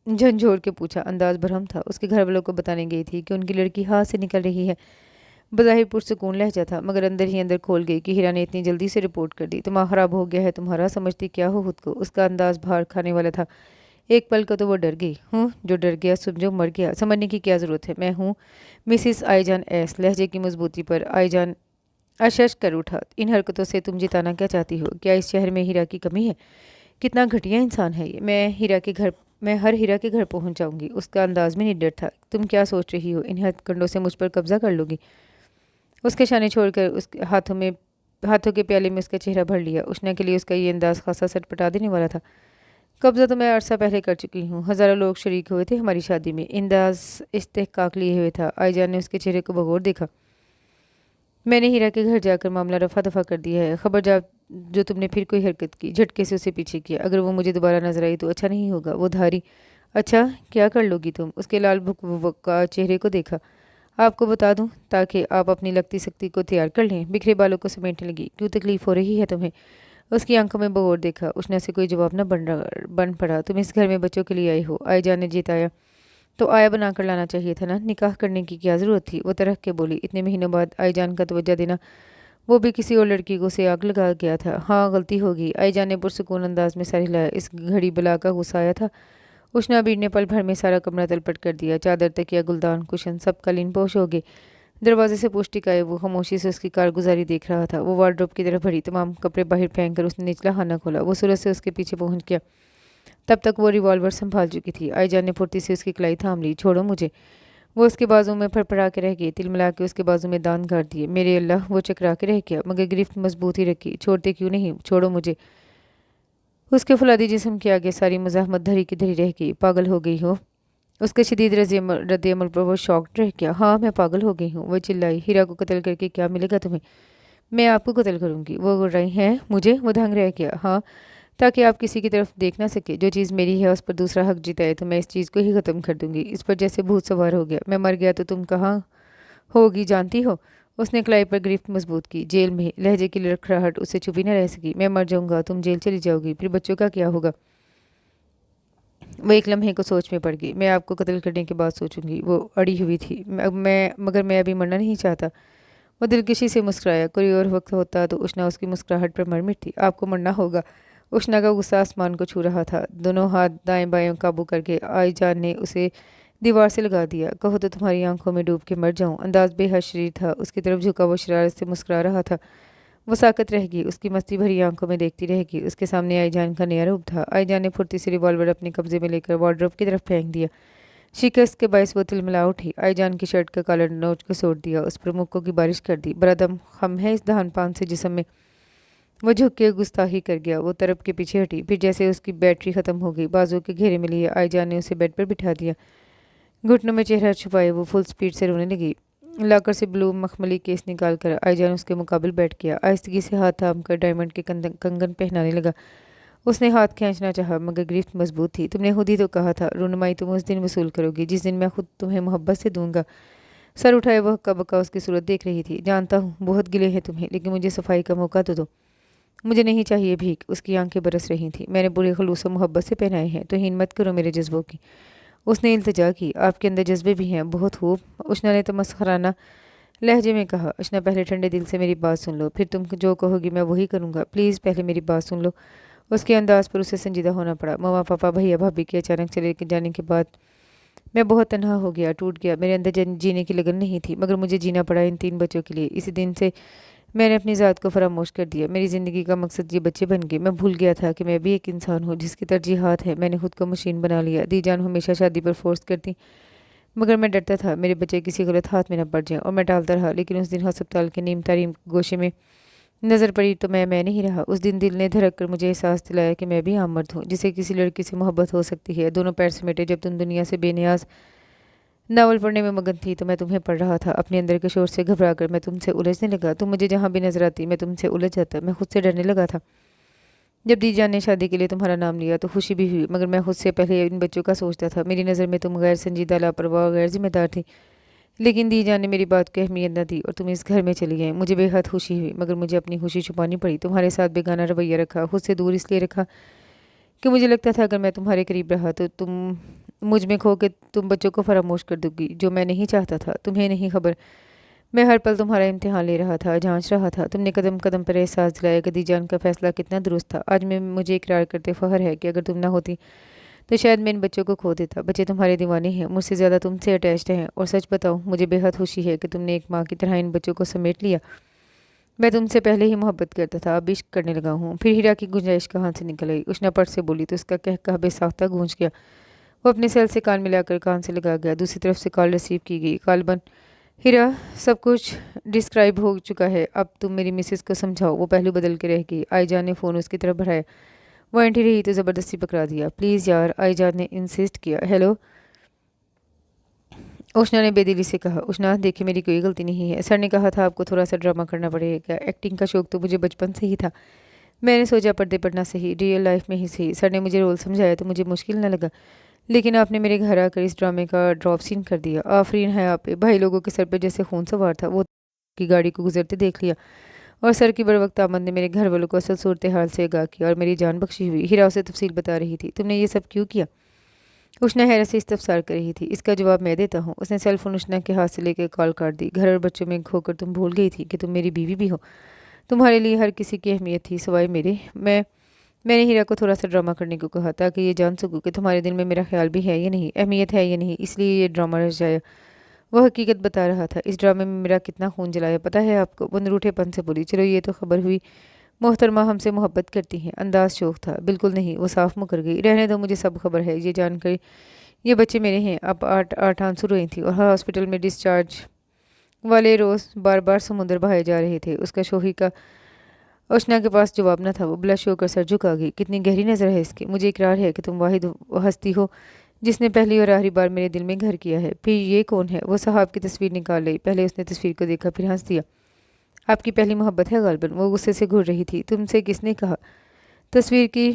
झंझोड़ के पूछा। अंदाज भरम था। उसके घर वालों को बताने गई थी कि उनकी लड़की हाथ से निकल रही है। बज़ाहिर पुरसुकून लहजा था, मगर अंदर ही अंदर खोल गई कि हीरा ने इतनी जल्दी से रिपोर्ट कर दी। दिमाग खराब हो गया है तुम्हारा, समझती क्या हो खुद को? उसका अंदाज भार खाने वाला था। एक पल को तो वो डर गई। हूँ जो डर गया समझो मर गया। समझने की क्या ज़रूरत है। मैं हूँ मिसिस आईजान एस। लहजे की मजबूती पर आईजान अशश कर उठा। इन हरकतों से तुम जिताना क्या चाहती हो? क्या इस शहर में हीरा की कमी है? कितना घटिया इंसान है ये। मैं हर हीरा के घर पहुंच जाऊंगी। उसका अंदाज में निडर था। तुम क्या सोच रही हो? इन हथकंडों से मुझ पर कब्जा कर लोगी? उसके शाने छोड़कर उसके हाथों के प्याले में उसका चेहरा भर लिया। उष्णा के लिए उसका ये अंदाज खासा सटपटा देने वाला था। कब्जा तो मैं अरसा पहले कर चुकी हूँ। हज़ारों लोग शरीक हुए थे हमारी शादी में। इंदाज इस्तेहकाक लिए हुए था। आईजान ने उसके चेहरे को बगौर देखा। मैंने हीरा के घर जाकर मामला रफा दफा कर दिया है। खबर जा जो तुमने फिर कोई हरकत की, झटके से उसे पीछे किया। अगर वो मुझे दोबारा नजर आई तो अच्छा नहीं होगा। वो धारी। अच्छा, क्या कर लोगी तुम? उसके लाल भुक चेहरे को देखा। आपको बता दूं ताकि आप अपनी लगती सख्ती को तैयार कर लें। बिखरे बालों को समेटने लगी। क्यों तकलीफ हो रही है तुम्हें? उसकी आंखों में बगौर देखा। उष्णा से कोई जवाब न बन पड़ा। तुम इस घर में बच्चों के लिए आई हो। आई जान ने जिताया। तो आया बनाकर लाना चाहिए था ना। निकाह करने की क्या जरूरत थी? वो तरह के बोली। इतने महीनों बाद आई जान का तवज्जो देना, वो भी किसी और लड़की को से आग लगा गया था। हाँ, गलती होगी। आई जान ने पुरसुकून अंदाज में सर हिलाया। इस घड़ी बला का गुस्सा आया था। उष्णा बीर ने पल भर में सारा कमरा तलपट कर दिया। चादर, तकिया, गुलदान, कुशन सब कलीन पोश हो गए। दरवाजे से पौष्टिक आए। वो खामोशी से उसकी कारगुजारी देख रहा था। वो वार्डरोब की तरफ बढ़ी। तमाम कपड़े बाहर फेंक कर उसने निचला खाना खोला। वो सूरज से उसके पीछे पहुंच गया। तब तक वो रिवॉल्वर संभाल चुकी थी। आईजान ने फुर्ती से उसकी कलाई थाम ली। छोड़ो मुझे। वो उसके बाजू में फड़फड़ा के रह गई। तिल मिला के उसके बाजू में दांत गाड़ दिए। मेरे अल्लाह, वो चकरा के रह गया, मगर गिरफ्त मजबूत ही रखी। छोड़ते क्यों नहीं? छोड़ो मुझे। उसके फुलादी जिस्म के आगे सारी मुजाहमत धरी की धरी रह गई। पागल हो गई हो? उसके शदीद रद्द अमल पर वो शॉक्ड रह गया। हाँ, मैं पागल हो गई हूँ। वो चिल्लाई। हीरा को कत्ल करके क्या मिलेगा तुम्हें? मैं आपको कत्ल करूंगी। वो गुर्राई। हैं मुझे? वो दंग रह गया। हाँ, ताकि आप किसी की तरफ देख ना सके। जो चीज़ मेरी है उस पर दूसरा हक जिताए तो मैं इस चीज़ को ही ख़त्म कर दूंगी। इस पर जैसे भूत सवार हो गया। मैं मर गया तो तुम कहाँ होगी जानती हो? उसने कलाई पर गिरफ्त मजबूत की। जेल में। लहजे की लड़खड़ाहट उससे छुपी न रह सकी। मैं मर जाऊंगा, तुम जेल चली जाओगी, फिर बच्चों का क्या होगा? वो एक लम्हे को सोच में पड़ गई। मैं आपको कत्ल करने के बाद सोचूंगी। वो अड़ी हुई थी। मगर मैं अभी मरना नहीं चाहता। वो दिलकशी से मुस्कुराया। कोई और वक्त होता तो उष्णा उसकी मुस्कुराहट पर मर मिटती। आपको मरना होगा। उष्णा का गुस्सा आसमान को छू रहा था। दोनों हाथ दाएं बाएं काबू करके आईजान ने उसे दीवार से लगा दिया। कहो तो तुम्हारी आंखों में डूब के मर जाऊं। अंदाज बेहद शरीर था। उसकी तरफ झुका। वो शरारत से मुस्कुरा रहा था। वो साकत रह गई। उसकी मस्ती भरी आंखों में देखती रह गई। उसके सामने आईजान का नया रूप था। आईजान ने फुर्ती से रिवॉल्वर अपने कब्जे में लेकर वार्डरोब की तरफ फेंक दिया। शिकस्त के बायस वो तिलमिला उठी। आईजान की शर्ट का कॉलर नोच को सोड़ दिया। उस पर मुक्कों की बारिश कर दी। बड़ा दम खम है इस दहान पान से जिस्म में। वो झुक के गुस्ताखी कर गया। वो तरफ के पीछे हटी। फिर जैसे उसकी बैटरी खत्म हो गई, बाजू के घेरे में लिए आईजान ने उसे बेड पर बिठा दिया। घुटनों में चेहरा छुपाए वो फुल स्पीड से रोने लगी। लाकर से ब्लू मखमली केस निकाल कर आईजान उसके मुकाबल बैठ गया। आहिस्तगी से हाथ थाम कर डायमंड के कंगन पहनाने लगा। उसने हाथ खींचना चाहा, मगर गिरफ्त मजबूत थी। तुमने खुद ही तो कहा था रुनमाई तुम उस दिन वसूल करोगी जिस दिन मैं खुद तुम्हें मोहब्बत से दूंगा। सर उठाए वह हक्का बक्का उसकी सूरत देख रही थी। जानता हूँ बहुत गिले हैं तुम्हें, लेकिन मुझे सफाई का मौका तो दो। मुझे नहीं चाहिए भीख। उसकी आंखें बरस रही थीं। मैंने बुरे खलूस और मोहब्बत से पहनाए हैं, तो हीन मत करो मेरे जज्बों की। उसने इल्तिजा की। आपके अंदर जज्बे भी हैं, बहुत खूब। उष्णा ने तमस्खराना लहजे में कहा। उष्णा, पहले ठंडे दिल से मेरी बात सुन लो, फिर तुम जो कहोगी मैं वही करूँगा। प्लीज़ पहले मेरी बात सुन लो। उसके अंदाज पर उसे संजीदा होना पड़ा। मम्मा पापा भैया भाभी के अचानक चले जाने के बाद मैं बहुत तनहा हो गया, टूट गया। मेरे अंदर जीने की लगन नहीं थी, मगर मुझे जीना पड़ा इन 3 बच्चों के लिए। इसी दिन से मैंने अपनी ज़ात को फरामोश कर दिया। मेरी ज़िंदगी का मकसद ये बच्चे बन गए। मैं भूल गया था कि मैं भी एक इंसान हूँ जिसकी तरजीहात है। मैंने खुद को मशीन बना लिया। दीजान हमेशा शादी पर फोर्स करती, मगर मैं डरता था मेरे बच्चे किसी गलत हाथ में न पड़ जाएं, और मैं टालता रहा। लेकिन उस दिन अस्पताल के नीम तारीम गोशे में नज़र पड़ी तो मैं नहीं रहा। उस दिन दिल ने धड़क कर मुझे एहसास दिलाया कि मैं भी आम मर्द हूँ जिसे किसी लड़की से मोहब्बत हो सकती है। दोनों पैर समेटे जब तुम दुनिया से बेनियाज नावल पढ़ने में मगन थी, तो मैं तुम्हें पढ़ रहा था। अपने अंदर के शोर से घबरा कर मैं तुमसे उलझने लगा। तुम मुझे जहाँ भी नजर आती मैं तुमसे उलझ जाता। मैं खुद से डरने लगा था। जब दीजान ने शादी के लिए तुम्हारा नाम लिया तो खुशी भी हुई, मगर मैं खुद से पहले इन बच्चों का सोचता था। मेरी नज़र में तुम गैर संजीदा, लापरवाह, गैर जिम्मेदार थी। लेकिन दीजान ने मेरी बात को अहमियत न दी और तुम इस घर में चली गई। मुझे बेहद खुशी हुई, मगर मुझे अपनी खुशी छुपानी पड़ी। तुम्हारे साथ बेगाना रवैया रखा, खुद से दूर इसलिए रखा कि मुझे लगता था अगर मैं तुम्हारे करीब रहा तो तुम मुझ में खो के तुम बच्चों को फरामोश कर दोगी, जो मैं नहीं चाहता था। तुम्हें नहीं खबर, मैं हर पल तुम्हारा इम्तिहान ले रहा था, जांच रहा था। तुमने कदम कदम पर एहसास दिलाया कि दीजान का फैसला कितना दुरुस्त था। आज मैं मुझे इकरार करते फख्र है कि अगर तुम ना होती तो शायद मैं इन बच्चों को खो देता। बच्चे तुम्हारे दीवाने हैं, मुझसे ज़्यादा तुमसे अटैच्ड हैं। और सच बताऊं, मुझे बेहद खुशी है कि तुमने एक माँ की तरह इन बच्चों को समेट लिया। मैं तुमसे पहले ही मोहब्बत करता था, अब इश्क करने लगा हूँ। फिर हीरा की गुंजाइश कहाँ से निकल आई? उष्णा पट से बोली तो उसका कहकहा बेसाख्ता गूंज गया। वो अपने सेल से कान मिलाकर कान से लगा गया। दूसरी तरफ से कॉल रिसीव की गई। कॉल बंद। हीरा, सब कुछ डिस्क्राइब हो चुका है, अब तुम मेरी मिसेस को समझाओ। वो पहलू बदल के रह गई। आईजान ने फ़ोन उसकी तरफ बढ़ाया। वो एंटी रही तो ज़बरदस्ती पकड़ा दिया। प्लीज़ यार, आईजान ने इंसिस्ट किया। हेलो उष्णा ने बेदिली से कहा। उष्णा, देखिए मेरी कोई गलती नहीं है। सर ने कहा था आपको थोड़ा सा ड्रामा करना पड़ेगा। एक्टिंग का शौक तो मुझे बचपन से ही था। मैंने सोचा पर्दे पर ना सही, रियल लाइफ में ही सही। सर ने मुझे रोल समझाया तो मुझे मुश्किल न लगा, लेकिन आपने मेरे घर आकर इस ड्रामे का ड्रॉप सीन कर दिया। आफरीन है आप पे। भाई लोगों के सर पर जैसे खून सवार था, वो की गाड़ी को गुजरते देख लिया और सर की बरवक्त आमद ने मेरे घर वालों को असल सूरत हाल से आगाह किया और मेरी जान बख्शी हुई। हीरा उसे तफसील बता रही थी। तुमने ये सब क्यों किया? उष्णा हैरत से इस्तफसार कर रही थी। इसका जवाब मैं देता हूँ। उसने सेल फोन उष्णा के हाथ से लेकर कॉल काट दी। घर और बच्चों में खोकर तुम भूल गई थी कि तुम मेरी बीवी भी हो। तुम्हारे लिए हर किसी की अहमियत थी सिवाय मेरे। मैंने हीरा को थोड़ा सा ड्रामा करने को कहा ताकि ये जान सकूं कि तुम्हारे दिल में मेरा ख्याल भी है या नहीं, अहमियत है या नहीं, इसलिए ये ड्रामा रचाया। वह हकीकत बता रहा था। इस ड्रामे में मेरा कितना खून जलाया पता है आपको? वो निरूठेपन से बोली। चलो ये तो खबर हुई मोहतरमा हमसे मोहब्बत करती हैं। अंदाज शोक था। बिल्कुल नहीं, वो साफ मुकर गई। रहने दो, मुझे सब खबर है। ये जानकर ये बच्चे मेरे हैं। अब आठ आठ आंसू रोई थी और हॉस्पिटल में डिस्चार्ज वाले रोज़ बार बार समुंदर बहाए जा रहे थे। उसका शोही का उष्णा के पास जवाब न था। वो ब्लश होकर सर झुका गई। कितनी गहरी नज़र है इसकी। मुझे इकरार है कि तुम वाहिद हस्ती हो जिसने पहली और आखिरी बार मेरे दिल में घर किया है। फिर ये कौन है? वो साहब की तस्वीर निकाल ली। पहले उसने तस्वीर को देखा, फिर हंस दिया। आपकी पहली मोहब्बत है गालिबन। वो गुस्से से घूर रही थी। तुमसे किसने कहा? तस्वीर की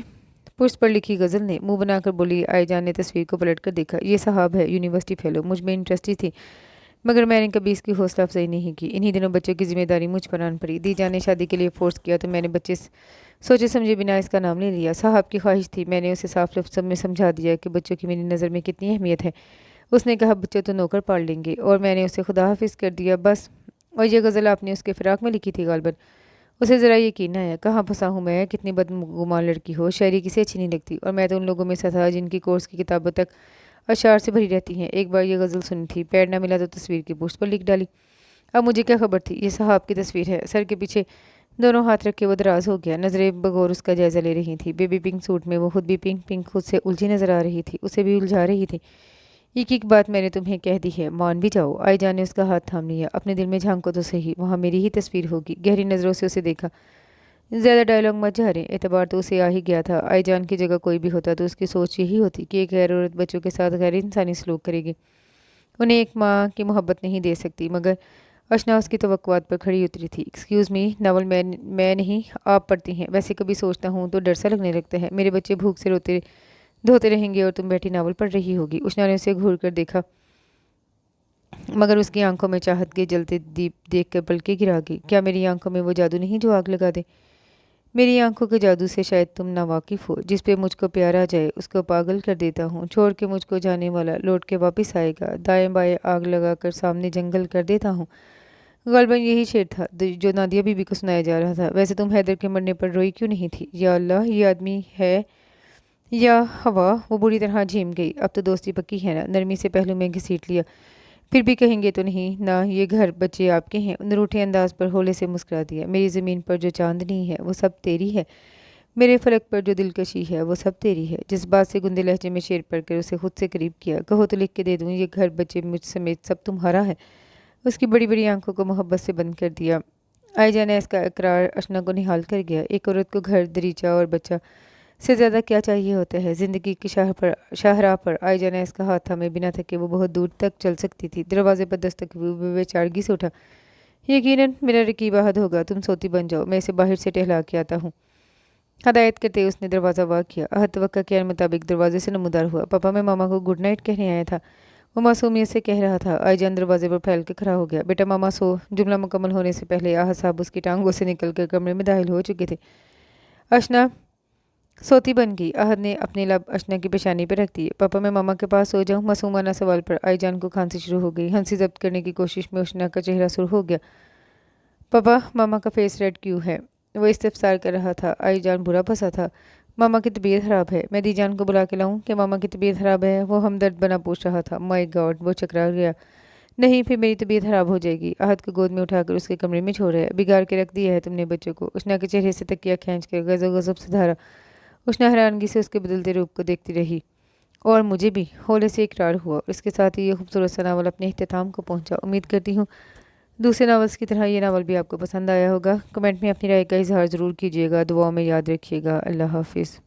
पुष्प पर लिखी गज़ल ने। मुंह बनाकर बोली। आईजान ने तस्वीर को पलट कर देखा। ये साहब है, यूनिवर्सिटी फेलो। मुझ में इंटरेस्टी थी, मगर मैंने कभी इसकी हौसला अफजाई नहीं की। इन्हीं दिनों बच्चों की जिम्मेदारी मुझ पर आन पड़ी। दीजान ने शादी के लिए फोर्स किया तो मैंने बच्चे सोचे समझे बिना इसका नाम ले लिया। साहब की ख्वाहिश थी। मैंने उसे साफ लफ्ज़ में समझा दिया कि बच्चों की मेरी नज़र में कितनी अहमियत है। उसने कहा बच्चे तो नौकर पाल लेंगे, और मैंने उसे खुदा हाफिज़ कर दिया बस। और ये गज़ल आपने उसके फ़िराक में लिखी थी गालिबन? उसे ज़रा यकीन न आया। कहाँ फंसा हूँ मैं? कितनी बदगुमान लड़की हो। शायरी किसे अच्छी नहीं लगती, और मैं तो उन लोगों में से था जिनकी कोर्स की किताबों तक अशार से भरी रहती हैं। एक बार ये गज़ल सुनी थी, पैर न मिला तो तस्वीर की पुष्ट पर लिख डाली। अब मुझे क्या खबर थी ये साहब की तस्वीर है। सर के पीछे दोनों हाथ रख के वो दराज हो गया। नज़रें बगौर उसका जायज़ा ले रही थी। बेबी पिंक सूट में वो खुद भी पिंक पिंक खुद से उलझी नज़र आ रही थी, उसे भी उलझा रही थी। एक एक बात मैंने तुम्हें कह दी है, मान भी जाओ। आईजान ने उसका हाथ थाम लिया। अपने दिल में झांको तो सही, वहाँ मेरी ही तस्वीर होगी। गहरी नज़रों से उसे देखा। ज़्यादा डायलॉग मत झाड़े। एतबार तो उसे आ ही गया था। आईजान की जगह कोई भी होता तो उसकी सोच यही होती कि एक गैर औरत बच्चों के साथ गैर इंसानी सलूक करेगी, उन्हें एक माँ की मोहब्बत नहीं दे सकती। मगर अशना उसकी तवक्कुआत पर खड़ी उतरी थी। एक्सक्यूज़ मी, नावल मैं नहीं, आप पढ़ती हैं। वैसे कभी सोचता हूँ तो डर सा लगने लगता है। मेरे बच्चे भूख से रोते धोते रहेंगे और तुम बैठी नावल पढ़ रही होगी। उष्णा ने उसे घूर कर देखा, मगर उसकी आंखों में चाहत के जलते दीप देखकर पलके गिरा गई। क्या मेरी आंखों में वो जादू नहीं जो आग लगा दे? मेरी आंखों के जादू से शायद तुम नावाकिफ़ हो। जिस पे मुझको प्यार आ जाए उसको पागल कर देता हूँ। छोड़ के मुझको जाने वाला लौट के वापस आएगा। दाएं बाएं आग लगाकर सामने जंगल कर देता हूँ। गालिबन यही शेर था जो नादिया बीबी को सुनाया जा रहा था। वैसे तुम हैदर के मरने पर रोई क्यों नहीं थी? या अल्लाह, ये आदमी है या हवा? वो बुरी तरह झीम गई। अब तो दोस्ती पक्की है ना? नरमी से पहलू में घसीट लिया। फिर भी कहेंगे तो नहीं ना, ये घर बच्चे आपके हैं। उन रूठे अंदाज पर होले से मुस्कुरा दिया। मेरी ज़मीन पर जो चांदनी है वो सब तेरी है। मेरे फलक पर जो दिलकशी है वो सब तेरी है। जिस बात से गुंदे लहजे में शेर पढ़कर उसे खुद से करीब किया। कहो तो लिख के दे दूँ, ये घर बच्चे मुझ समेत सब तुम्हारा है। उसकी बड़ी बड़ी आंखों को मोहब्बत से बंद कर दिया। आईजा ने इसका इकरार अशना को निहाल कर गया। एक औरत को घर, दरीचा और बच्चा से ज़्यादा क्या चाहिए होता है? ज़िंदगी की शाहराह पर आईजा ने इसका हाथ थामे बिना थके वो बहुत दूर तक चल सकती थी। दरवाजे पर दस्तक हुई। वो बेचारगी से उठा। यकीनन मेरा रकीब अहद होगा। तुम सोती बन जाओ, मैं इसे बाहर से टहला के आता हूँ। हदायत करते उसने दरवाज़ा वाक किया। अहद तवक्का के मुताबिक दरवाजे से नमूदार हुआ। पापा, मैं मामा को गुड नाइट कहने आया था। वो मासूमियत से कह रहा था। आईजान दरवाजे पर फैल के खड़ा हो गया। बेटा मामा सो। जुमला मुकम्मल होने से पहले आहद साहब उसकी टांगों से निकलकर कमरे में दाखिल हो चुके थे। अशना सोती बन गई। अहद ने अपने लब अशना की पेशानी पर रख दिए। पापा, मैं मामा के पास सो जाऊं? मासूमाना सवाल पर आईजान को खांसी शुरू हो गई। हंसी जब्त करने की कोशिश में अशना का चेहरा सुर्ख हो गया। पापा, मामा का फेस रेड क्यों है? वो इस्तफसार कर रहा था। आईजान बुरा फंसा था। मामा की तबीयत ख़राब है। मैं दीजान को बुला के लाऊं कि मामा की तबीयत ख़राब है? वो हमदर्द बना पूछ रहा था। माय गॉड, वो चकरा गया। नहीं, फिर मेरी तबीयत ख़राब हो जाएगी। अहद को गोद में उठाकर उसके कमरे में छोड़ है। बिगाड़ के रख दिया है तुमने बच्चों को। उष्णा के चेहरे से तकिया खींच कर गज़ब से धारा। उष्णा हैरानगी से उसके बदलते रूप को देखती रही। और मुझे भी, होले से इकरार हुआ। इसके साथ ही ये खूबसूरत सा नावल अपने इख्तिताम को पहुंचा। उम्मीद करती हूँ दूसरे नावल्स की तरह ये नावल भी आपको पसंद आया होगा। कमेंट में अपनी राय का इजहार ज़रूर कीजिएगा। दुआओं में याद रखिएगा। अल्लाह हाफिज़।